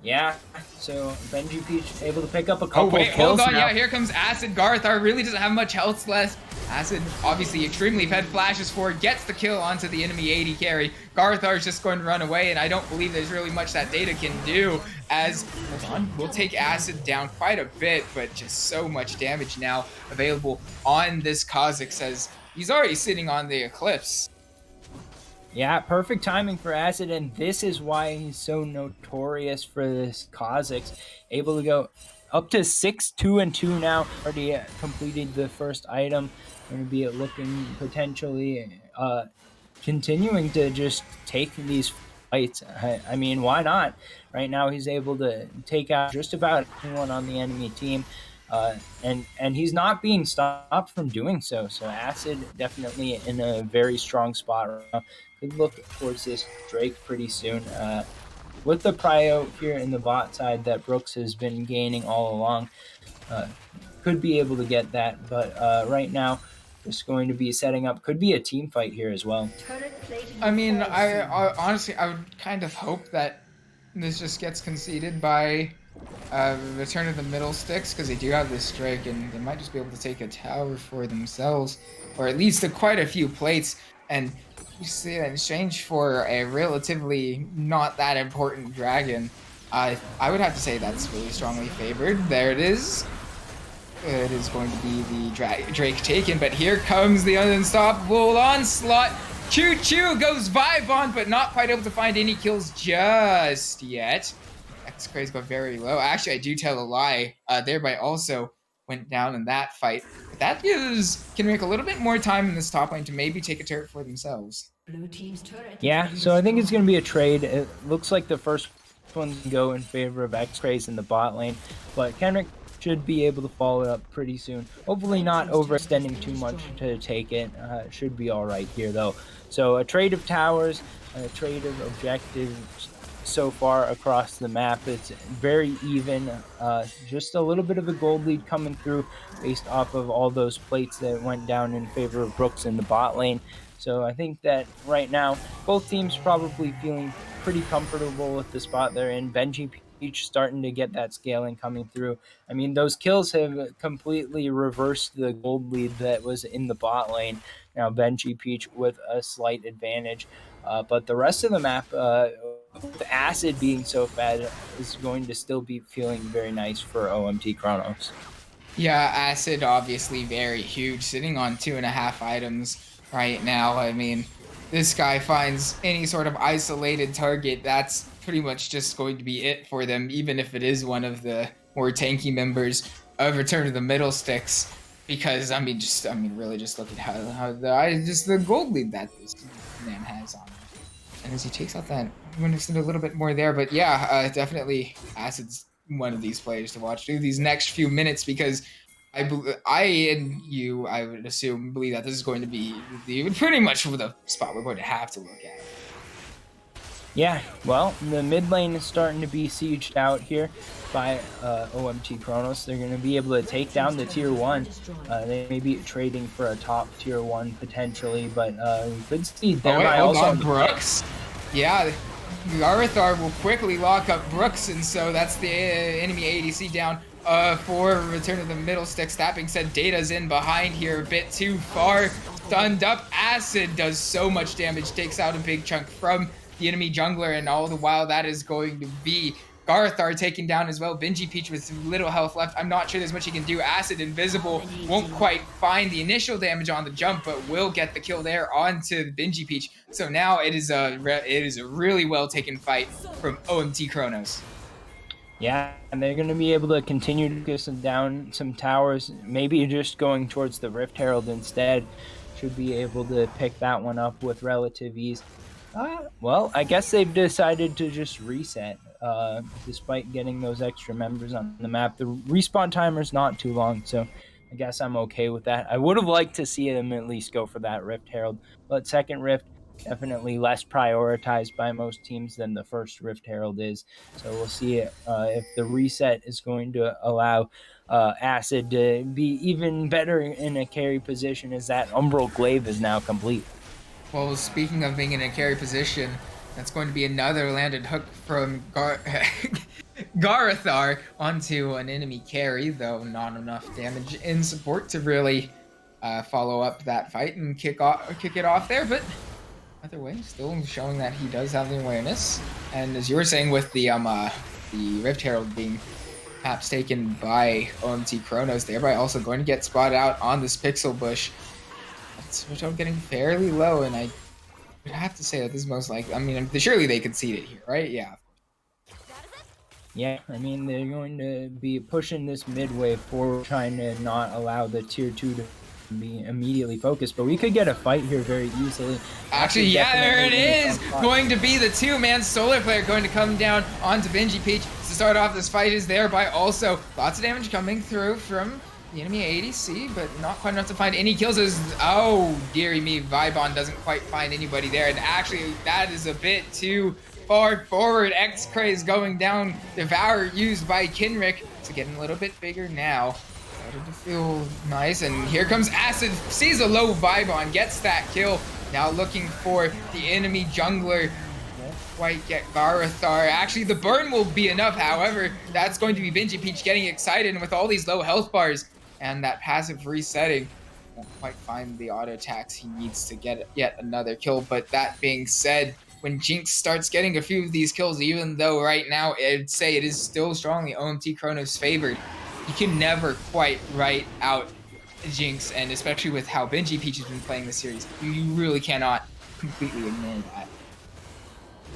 Yeah, so Benji Peach able to pick up a couple kills. Hold on, now. Yeah, here comes Acid. Garthar really doesn't have much health left. Acid, obviously extremely fed flashes forward, gets the kill onto the enemy AD carry. Garthar's just going to run away, and I don't believe there's really much that Data can do, as, hold on, we'll take Acid down quite a bit, but just so much damage now available on this Kha'Zix, as he's already sitting on the Eclipse. Yeah, perfect timing for Acid, and this is why he's so notorious for this Kha'Zix. Able to go up to 6-2-2 now. Already completed the first item. Going to be looking potentially continuing to just take these fights. I mean, why not? Right now he's able to take out just about anyone on the enemy team. And he's not being stopped from doing so. So Acid definitely in a very strong spot right now. Could look towards this Drake pretty soon. With the prio here in the bot side that Brooks has been gaining all along, could be able to get that. But right now, just going to be setting up. Could be a team fight here as well. I mean, I honestly, I would kind of hope that this just gets conceded by return of the middle sticks, because they do have this Drake, and they might just be able to take a tower for themselves, or at least quite a few plates. And you see, in exchange for a relatively not that important dragon, I would have to say that's really strongly favored. There it is. It is going to be the Drake taken, but here comes the unstoppable onslaught. Choo-choo goes Vivon, but not quite able to find any kills just yet. X-Craze go very low. Actually, I do tell a lie. Thereby also went down in that fight. But that gives Kenrick a little bit more time in this top lane to maybe take a turret for themselves. Blue team's turret. Yeah, so I think it's going to be a trade. It looks like the first one's going to go in favor of X-Craze in the bot lane, but Kenrick should be able to follow it up pretty soon. Hopefully not overextending too much to take it. Should be all right here, though. So a trade of towers, a trade of objectives so far across the map. It's very even. Just a little bit of a gold lead coming through based off of all those plates that went down in favor of Brooks in the bot lane. So I think that right now, both teams probably feeling pretty comfortable with the spot they're in. Benji Peach starting to get that scaling coming through. I mean, those kills have completely reversed the gold lead that was in the bot lane. Now Benji Peach with a slight advantage. But the rest of the map, with Acid being so fed, is going to still be feeling very nice for OMT Chronos. Yeah, acid obviously very huge, sitting on 2.5 items right now. I mean, this guy finds any sort of isolated target, that's pretty much just going to be it for them, even if it is one of the more tanky members of Return to the Middle Sticks. Because really, just look at how the gold lead that this man has on him. And as he takes out that, I'm going to send a little bit more there, but yeah, definitely Acid's one of these players to watch through these next few minutes because I and you, I would assume, believe that this is going to be pretty much the spot we're going to have to look at. Yeah, well, the mid lane is starting to be sieged out here by OMT Chronos. They're going to be able to take down the tier 1. They may be trading for a top tier 1 potentially, but we could see thereby hold also on, Brooks. Yeah, Garthar will quickly lock up Brooks, and so that's the enemy ADC down for Return to the Middle Sticks. That being said, Data's in behind here a bit too far. Stunned up. Acid does so much damage, takes out a big chunk from the enemy jungler, and all the while that is going to be Garthar taken down as well. Benji Peach with little health left. I'm not sure there's much he can do. Acid invisible won't quite find the initial damage on the jump, but will get the kill there onto Benji Peach. So now it is a really well taken fight from OMT Chronos. Yeah, and they're going to be able to continue to get down some towers, maybe just going towards the Rift Herald instead. Should be able to pick that one up with relative ease. Well, I guess they've decided to just reset, despite getting those extra members on the map. The respawn timer's not too long, so I guess I'm okay with that. I would have liked to see them at least go for that Rift Herald, but second Rift, definitely less prioritized by most teams than the first Rift Herald is. So we'll see if the reset is going to allow Acid to be even better in a carry position, as that Umbral Glaive is now complete. Well, speaking of being in a carry position, that's going to be another landed hook from Garthar onto an enemy carry, though not enough damage in support to really follow up that fight and kick it off there. But either way, still showing that he does have the awareness. And as you were saying with the Rift Herald being perhaps taken by OMT Chronos, thereby also going to get spotted out on this pixel bush. Switch out getting fairly low, and I would have to say that this is most likely. I mean, surely they concede it here, right? Yeah. Yeah, I mean, they're going to be pushing this mid wave forward, trying to not allow the tier 2 to be immediately focused, but we could get a fight here very easily. Actually, yeah, there it is! Going to be the two-man solar flare going to come down onto Benji Peach to start off this fight, is thereby also lots of damage coming through from the enemy ADC, but not quite enough to find any kills. Oh, dearie me, Vibon doesn't quite find anybody there, and actually, that is a bit too far forward. X-Craze going down, Devour used by Kinrick. It's getting a little bit bigger now. Started to feel nice, and here comes Acid, sees a low Vibon, gets that kill. Now looking for the enemy jungler. Won't quite get Garthar. Actually, the burn will be enough, however, that's going to be Benji Peach getting excited, and with all these low health bars and that passive resetting, won't quite find the auto attacks he needs to get yet another kill. But that being said, when Jinx starts getting a few of these kills, even though right now I'd say it is still strongly OMT Chronos favored, you can never quite write out Jinx, and especially with how Benji Peach has been playing this series, you really cannot completely ignore that.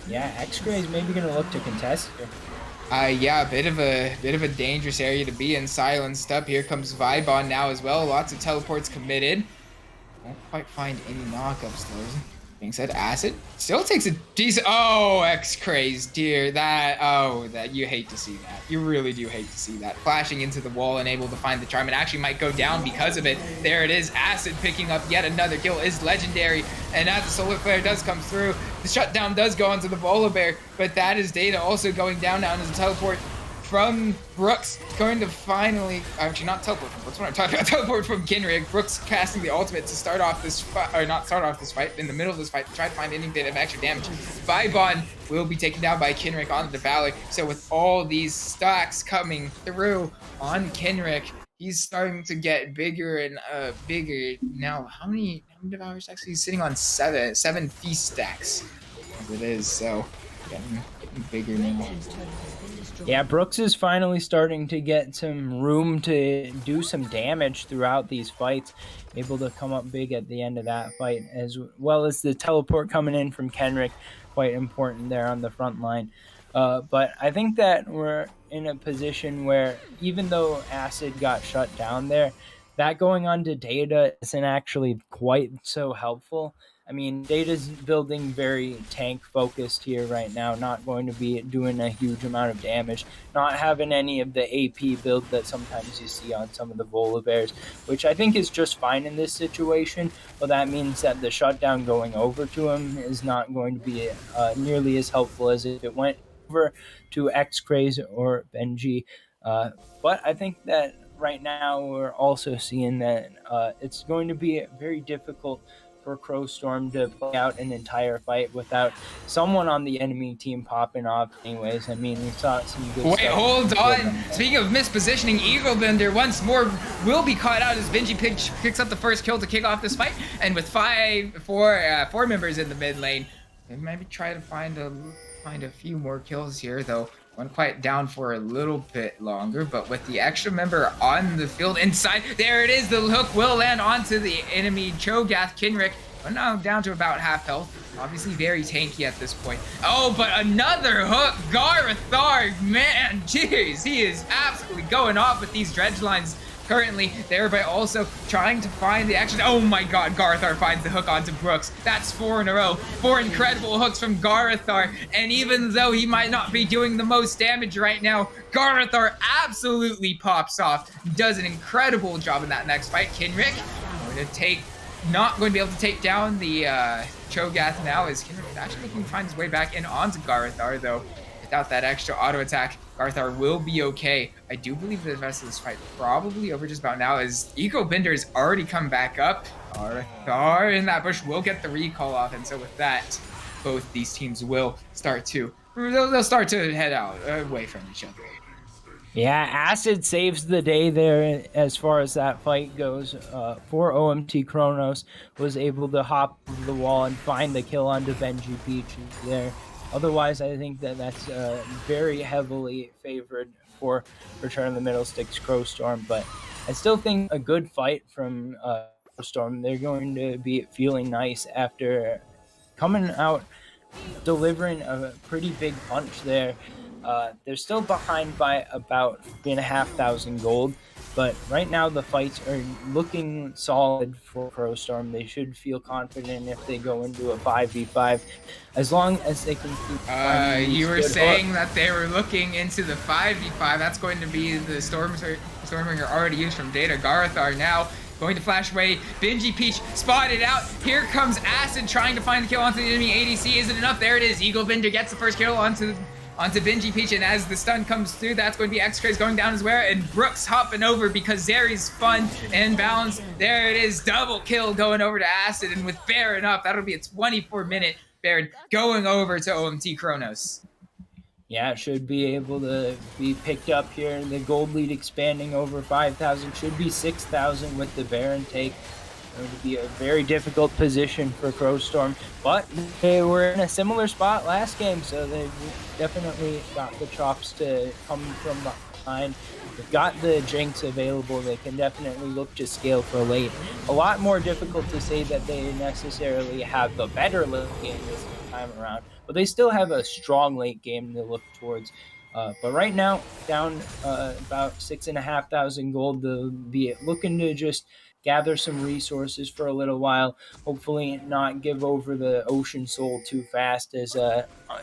Yeah, X-Ray is maybe going to look to contest here. Yeah, a bit of a dangerous area to be in. Silenced up. Here comes Vibon now as well. Lots of teleports committed. Won't quite find any knockups though. Being said, Acid still takes a decent. Oh, X-Craze, dear. That you hate to see that. You really do hate to see that. Flashing into the wall and able to find the charm. It actually might go down because of it. There it is. Acid picking up yet another kill is legendary. And as the solar flare does come through, the shutdown does go onto the Volibear. But that is Data also going down now as a teleport from Brooks, going to finally, actually not teleport from Brooks, what am I talking about? Teleport from Kinrig. Brooks casting the ultimate to start off this fight, or not start off this fight, in the middle of this fight, to try to find any bit of extra damage. Vibon will be taken down by Kinrig on the Valley. So with all these stacks coming through on Kinrig, he's starting to get bigger and bigger. Now, how many Devour stacks? He's sitting on seven feast stacks, as it is, so getting bigger now. Yeah, Brooks is finally starting to get some room to do some damage throughout these fights. Able to come up big at the end of that fight, as well as the teleport coming in from Kenrick, quite important there on the front line. But I think that we're in a position where even though Acid got shut down there, that going on to Data isn't actually quite so helpful. I mean, Data's building very tank focused here right now, not going to be doing a huge amount of damage, not having any of the AP build that sometimes you see on some of the Volibears, which I think is just fine in this situation. But that means that the shutdown going over to him is not going to be nearly as helpful as if it went over to X-Craze or Benji. But I think that right now we're also seeing that it's going to be very difficult for Crowstorm to play out an entire fight without someone on the enemy team popping off anyways. I mean, we saw some good Wait, stuff. hold on. Speaking of mispositioning, Eagle Bender once more will be caught out as Benji picks up the first kill to kick off this fight. And with four members in the mid lane, they maybe try to find a few more kills here, though. Went quite down for a little bit longer, but with the extra member on the field inside, there it is. The hook will land onto the enemy Cho'Gath Kenrick, but now down to about half health. Obviously very tanky at this point. Oh, but another hook. Garthar, man, jeez, he is absolutely going off with these dredge lines currently, thereby also trying to find the action. Oh my god, Garthar finds the hook onto Brooks. That's 4 in a row. 4 incredible hooks from Garthar. And even though he might not be doing the most damage right now, Garthar absolutely pops off. Does an incredible job in that next fight. Kenrick not going to be able to take down the Cho'Gath now, as Kenrick is actually looking to find his way back in onto Garthar, though. Without that extra auto attack, Garthar will be okay. I do believe the rest of this fight probably over just about now, as Eco Bender has already come back up. Garthar in that bush will get the recall off, and so with that, both these teams will start to head out away from each other. Yeah, Acid saves the day there as far as that fight goes. For OMT, Chronos was able to hop over the wall and find the kill onto Benji Peach there. Otherwise, I think that that's very heavily favored for Return of the Middle Sticks Crowstorm, but I still think a good fight from Crowstorm. They're going to be feeling nice after coming out delivering a pretty big punch there. They're still behind by about 3,500 gold, but right now the fights are looking solid for Crowstorm. They should feel confident if they go into a 5v5, as long as they can keep. You were saying that they were looking into the 5v5. That's going to be the Stormbringer already used from Data. Garthar now going to flash away. Benji Peach spotted out. Here comes Acid trying to find the kill onto the enemy ADC. Isn't enough. There it is. Eagle Bender gets the first kill onto Benji Peach, and as the stun comes through, that's going to be X-Craze going down as well, and Brooks hopping over because Zeri's fun and balanced. There it is, double kill going over to Acid, and with Baron up, that'll be a 24-minute Baron going over to OMT Chronos. Yeah, it should be able to be picked up here. The gold lead expanding over 5,000, should be 6,000 with the Baron take. It would be a very difficult position for Crowstorm, but they were in a similar spot last game, so they've definitely got the chops to come from behind. They've got the Jinx available. They can definitely look to scale for late. A lot more difficult to say that they necessarily have the better late game this time around, but they still have a strong late game to look towards. But right now, down about 6,500 gold. They'll be looking to just gather some resources for a little while, hopefully not give over the Ocean Soul too fast, as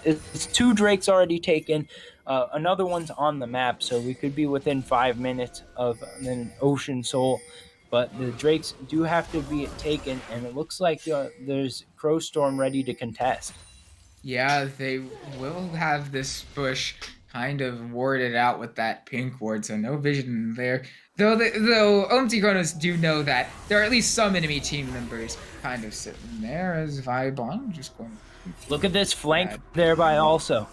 it's 2 Drakes already taken, another one's on the map, so we could be within 5 minutes of an Ocean Soul, but the Drakes do have to be taken, and it looks like there's Crowstorm ready to contest. Yeah, they will have this bush kind of warded out with that pink ward, so no vision there. Though OMT Chronos do know that there are at least some enemy team members kind of sitting there as Vibon just going. Look at this flank thereby also.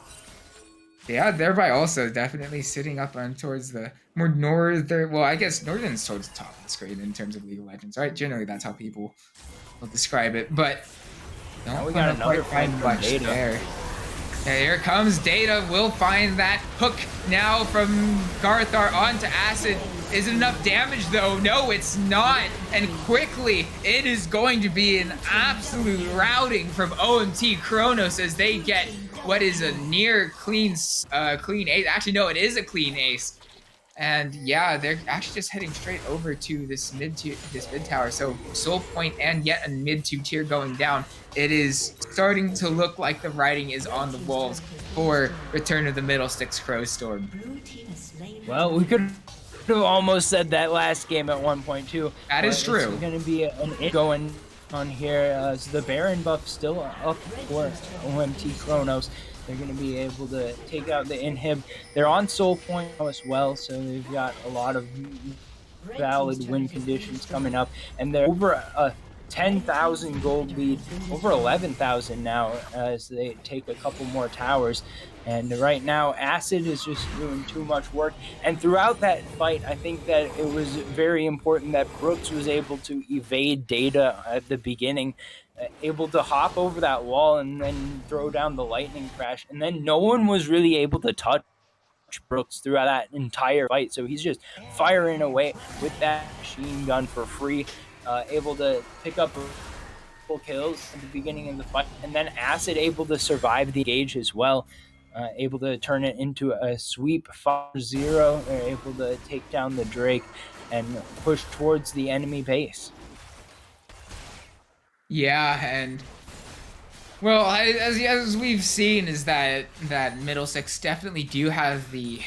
Yeah, thereby also definitely sitting up on towards the more northern. Well, I guess northern's towards the top of the screen in terms of League of Legends, right? Generally, that's how people will describe it. But now we got another fight much there. Here comes Data. Will find that hook now from Garthar onto Acid. Is it enough damage though? No, it's not. And quickly, it is going to be an absolute routing from OMT Chronos as they get what is a near clean ace. Actually, no, it is a clean ace. And yeah, they're actually just heading straight over to this mid tower. So Soul Point and yet a mid 2 tier going down. It is starting to look like the writing is on the walls for Return of the Middle Sticks Crowstorm. Well, we could have almost said that last game at 1.2. That is true. It's going to be an going on here. The Baron buff still up for OMT Chronos. They're going to be able to take out the inhib. They're on Soul Point as well, so they've got a lot of valid win conditions coming up. And they're over a 10,000 gold lead, over 11,000 now as they take a couple more towers. And right now, Acid is just doing too much work. And throughout that fight, I think that it was very important that Brooks was able to evade Data at the beginning, able to hop over that wall and then throw down the lightning crash. And then no one was really able to touch Brooks throughout that entire fight. So he's just firing away with that machine gun for free, able to pick up kills at the beginning of the fight. And then Acid able to survive the engage as well. Able to turn it into a sweep 5-0. They're able to take down the Drake and push towards the enemy base. Yeah, and well, as we've seen, is that Middlesex definitely do have the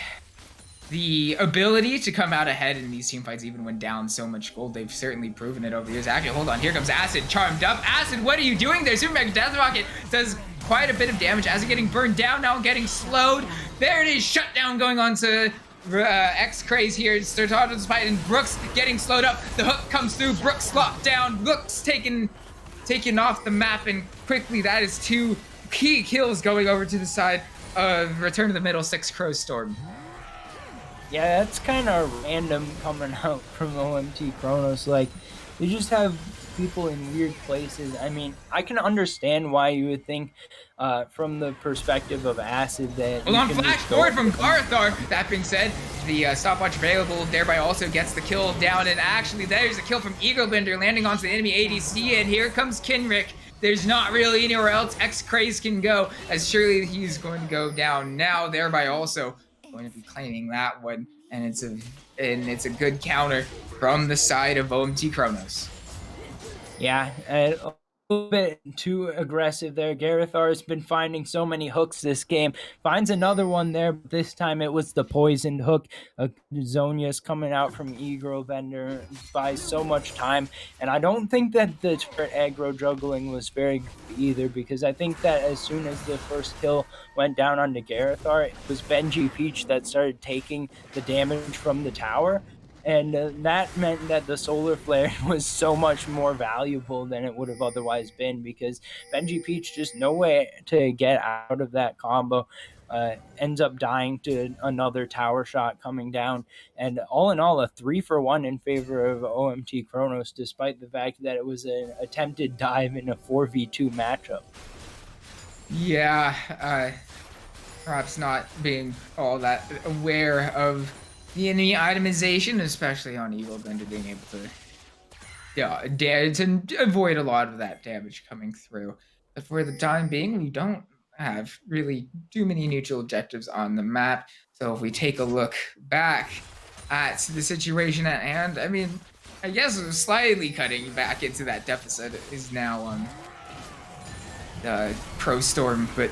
ability to come out ahead in these team fights, even when down so much gold. They've certainly proven it over the years. Actually, hold on, here comes Acid, charmed up. Acid, what are you doing there? Super Mega Death Rocket does quite a bit of damage. Acid getting burned down, now getting slowed. There it is, shutdown going on to X-Craze here. Startado's fight, and Brooks getting slowed up. The hook comes through, Brooks locked down, Brooks taken off the map, and quickly that is 2 key kills going over to the side of Return to the Middle Six Crowstorm. Yeah, that's kind of random coming out from OMT Chronos. Like, they just have people in weird places. I mean, I can understand why you would think, from the perspective of Acid, that. Hold on, flash forward from Garthar. That being said, the stopwatch available thereby also gets the kill down, and actually there's a kill from Egobender landing onto the enemy ADC, and here comes Kinrick. There's not really anywhere else X-Craze can go, as surely he's going to go down now, thereby also going to be claiming that one, and it's a good counter from the side of OMT Chronos. Yeah, a little bit too aggressive there. Garithar has been finding so many hooks this game. Finds another one there, but this time it was the poisoned hook. Zonia's coming out from Egro Bender, buys so much time. And I don't think that the aggro juggling was very good either, because I think that as soon as the first kill went down onto Garithar, it was Benji Peach that started taking the damage from the tower. And that meant that the Solar Flare was so much more valuable than it would have otherwise been, because Benji Peach just no way to get out of that combo. Ends up dying to another tower shot coming down. And all in all, a 3-for-1 in favor of OMT Chronos, despite the fact that it was an attempted dive in a 4v2 matchup. Yeah, perhaps not being all that aware of the enemy itemization, especially on Evil Bender being able to avoid a lot of that damage coming through. But for the time being, we don't have really too many neutral objectives on the map. So if we take a look back at the situation at hand, I mean, I guess slightly cutting back into that deficit is now Crowstorm, but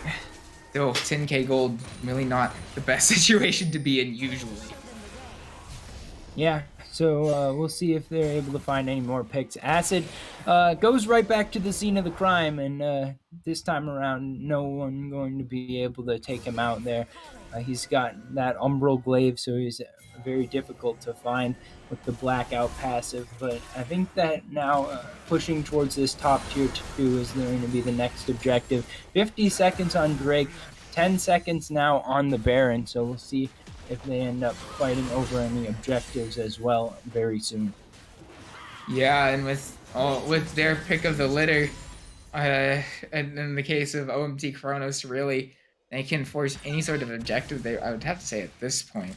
still 10k gold, really not the best situation to be in usually. Yeah, so we'll see if they're able to find any more picks. Acid goes right back to the scene of the crime, and this time around, no one going to be able to take him out there. He's got that Umbral Glaive, so he's very difficult to find with the Blackout passive, but I think that now pushing towards this top tier 2 is going to be the next objective. 50 seconds on Drake, 10 seconds now on the Baron, so we'll see if they end up fighting over any objectives as well very soon. Yeah, and with their pick of the litter, and in the case of OMT Chronos, really they can force any sort of objective. I would have to say at this point,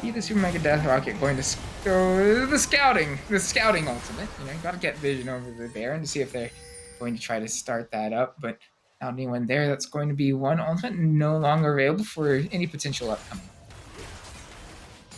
be the Super Mega Death Rocket going to go the scouting ultimate. You know, you gotta get vision over the Baron to see if they're going to try to start that up, but without anyone there, that's going to be one ultimate no longer available for any potential upcoming.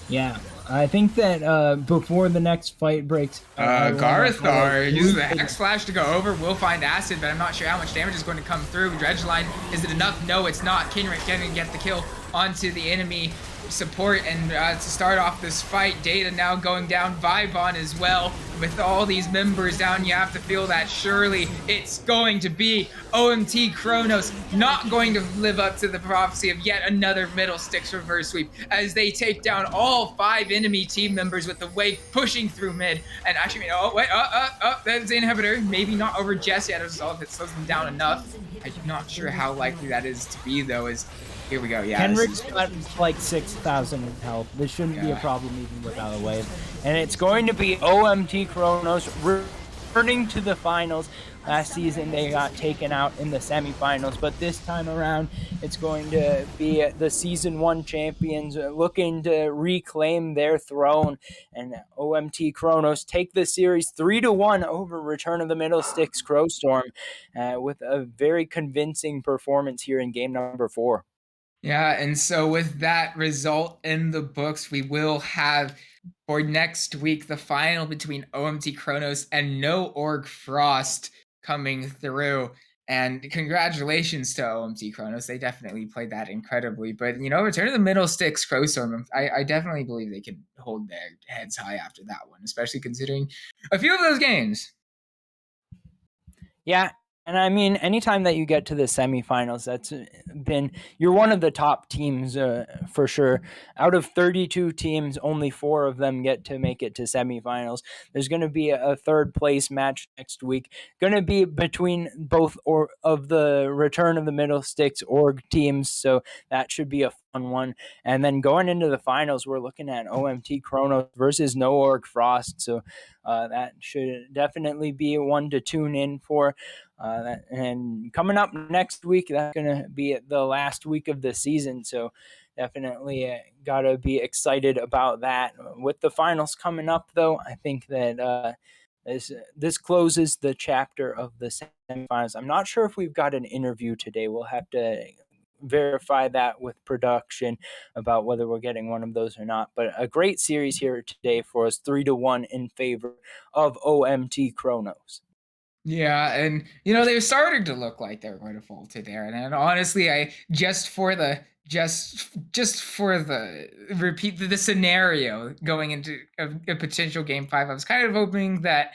Yeah, I think that before the next fight breaks, Garthar uses the Hex Flash to go over. Will find Acid, but I'm not sure how much damage is going to come through. Dredgeline, is it enough? No, it's not. Kinrick can get the kill onto the enemy support, and to start off this fight, Data now going down, Vibon as well. With all these members down, you have to feel that surely it's going to be OMT Chronos not going to live up to the prophecy of yet another middle sticks reverse sweep as they take down all 5 enemy team members with the wave pushing through mid. And actually, that's the inhibitor. Maybe not over Jess yet as well if it slows them down enough. I'm not sure how likely that is to be though. Here we go, yeah. Henrik's got like 6,000 health. This shouldn't be a problem even without a wave. And it's going to be OMT Chronos returning to the finals. Last season they got taken out in the semifinals, but this time around it's going to be the Season 1 champions looking to reclaim their throne. And OMT Chronos take the series 3-1 over Return of the Middle Sticks Crowstorm with a very convincing performance here in game number 4. Yeah, and so with that result in the books, we will have for next week the final between OMT Chronos and No Org Frost coming through. And congratulations to OMT Chronos. They definitely played that incredibly. But, you know, Return of the Middle Sticks Crowstorm, I definitely believe they can hold their heads high after that one, especially considering a few of those games. Yeah, and I mean, anytime that you get to the semifinals, you're one of the top teams for sure. Out of 32 teams, only 4 of them get to make it to semifinals. There's going to be a third place match next week. Going to be between both of the Return of the Middle Sticks org teams, so that should be a fun one. And then going into the finals, we're looking at OMT Chronos versus No Org Frost, so that should definitely be one to tune in for. And coming up next week, that's going to be the last week of the season. So definitely got to be excited about that. With the finals coming up, though, I think that this closes the chapter of the semifinals. I'm not sure if we've got an interview today. We'll have to verify that with production about whether we're getting one of those or not. But a great series here today for us, 3-1 in favor of OMT Chronos. Yeah, and you know, they started to look like they were going to fall to there. And honestly, I just for the repeat the scenario going into a potential game 5, I was kind of hoping that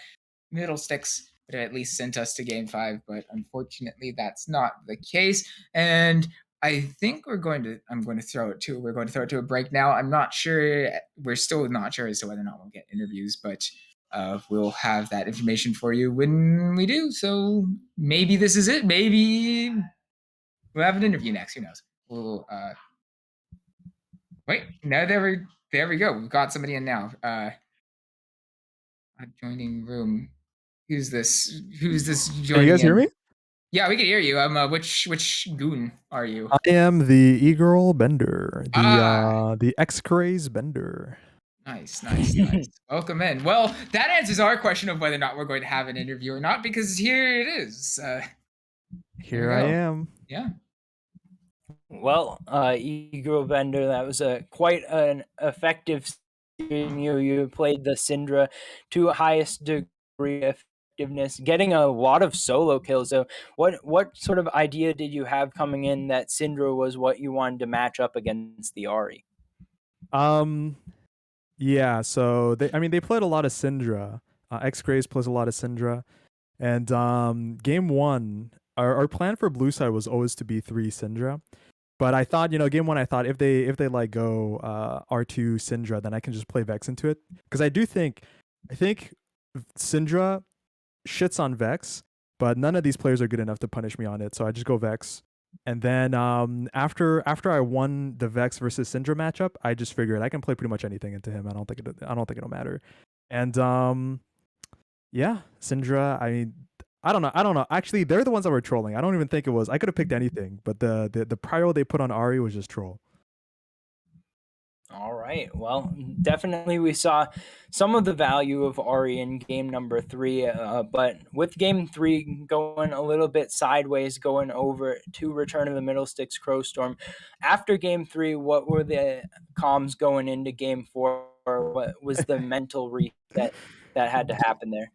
Middle Sticks would have at least sent us to game 5, but unfortunately that's not the case. And I think we're going to throw it to a break now. I'm not sure, we're still not sure as to whether or not we'll get interviews, but we'll have that information for you when we do. So maybe this is it. Maybe we'll have an interview next. Who knows? We'll wait. No, there we go. We've got somebody in now. Joining room. Who's this? Who's this joining? Can you guys hear me? Yeah, we can hear you. Which goon are you? I am the E-Girl Bender, the X-Craze Bender. Nice. Welcome in. Well, that answers our question of whether or not we're going to have an interview or not, because here it is. Here I am. Yeah. Well, E-Girl Bender, that was quite an effective stream. You played the Syndra to highest degree of effectiveness, getting a lot of solo kills. So what sort of idea did you have coming in that Syndra was what you wanted to match up against the Ahri? Yeah, so they played a lot of Syndra. X-Craze plays a lot of Syndra. And game 1, our plan for blue side was always to be 3 Syndra. But I thought, game 1, I thought if they like go R2 Syndra, then I can just play Vex into it. Because I think Syndra shits on Vex, but none of these players are good enough to punish me on it. So I just go Vex. And then after I won the Vex versus Syndra matchup, I just figured I can play pretty much anything into him. I don't think it'll matter. And yeah, Syndra, I don't know. I don't know. Actually, they're the ones that were trolling. I don't even think it was. I could have picked anything, but the prio they put on Ari was just troll. All right. Well, definitely we saw some of the value of Ari in game number 3, but with game 3 going a little bit sideways, going over to Return of the Middlesticks Crowstorm. After game 3, what were the comms going into game 4? What was the mental reset that had to happen there?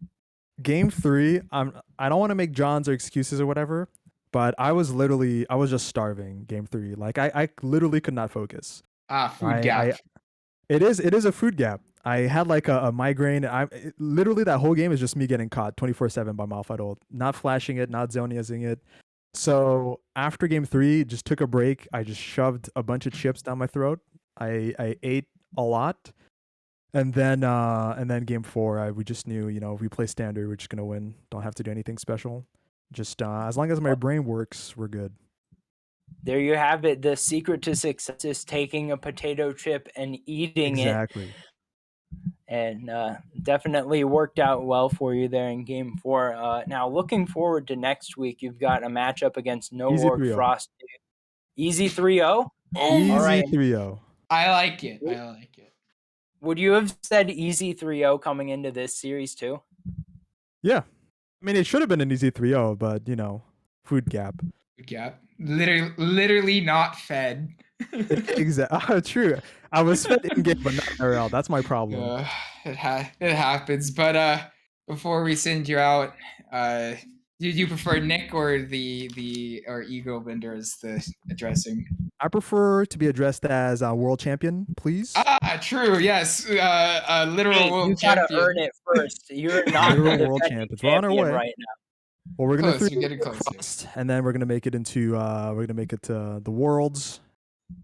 Game 3, I don't want to make Johns or excuses or whatever, but I was just starving game 3. Like I literally could not focus. Food gap. It is a food gap. I had like a migraine. Literally that whole game is just me getting caught 24/7 by Malphite, not flashing it, not zoniazing it. So after game 3, just took a break. I just shoved a bunch of chips down my throat. I ate a lot, and then game 4, we just knew, if we play standard, we're just gonna win. Don't have to do anything special. Just as long as my brain works, we're good. There you have it. The secret to success is taking a potato chip and eating Exactly. it. And definitely worked out well for you there in game 4. Now, looking forward to next week, you've got a matchup against No Easy Org 3-0. Frost. Easy 3-0? Easy All right. 3-0. I like it. Would you have said easy 3-0 coming into this series too? Yeah. I mean, it should have been an easy 3-0, but, food gap. Food gap. Literally not fed. Exactly. True. I was fed in game, but not IRL. That's my problem. It happens. But before we send you out, did you prefer Nick or or Ego Bender as the addressing? I prefer to be addressed as a world champion, please. True. Yes. Literal world you champion. gotta earn it first. You're not Literal the world defending champions. We're on our champion way. right now. Well, we're gonna Close, you're getting close, Frost, and then we're gonna make it into the Worlds.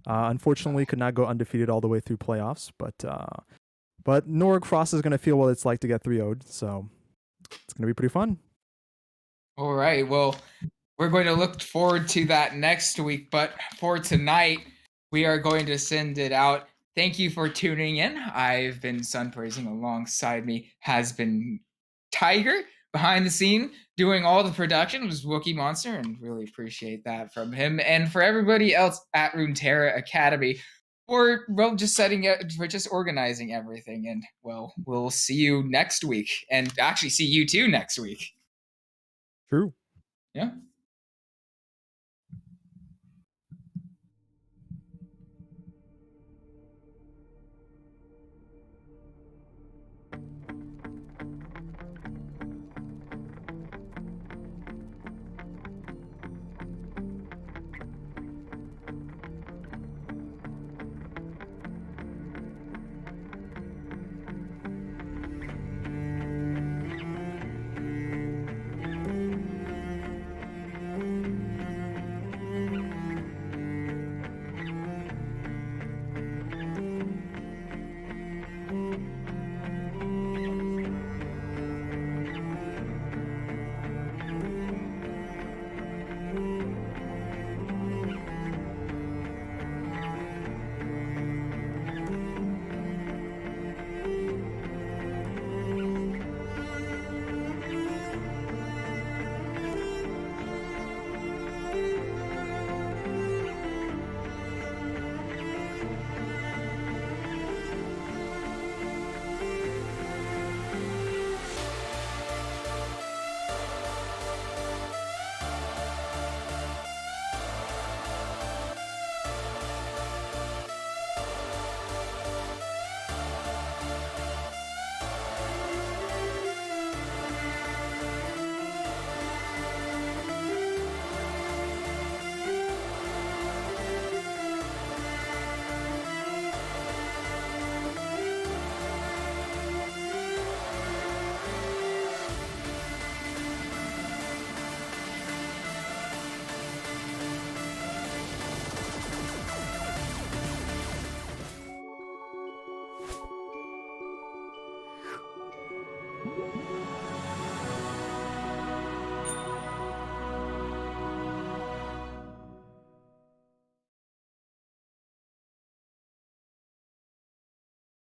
Unfortunately, could not go undefeated all the way through playoffs, but Norg Frost is gonna feel what it's like to get 3-0'd, so it's gonna be pretty fun. All right. Well, we're going to look forward to that next week, but for tonight, we are going to send it out. Thank you for tuning in. I've been sun praising. Alongside me has been Tiger behind the scene doing all the production. It was Wookie Monster, and really appreciate that from him. And for everybody else at Runeterra Academy for just organizing everything. And well, we'll see you next week, and actually see you too next week. True. Yeah.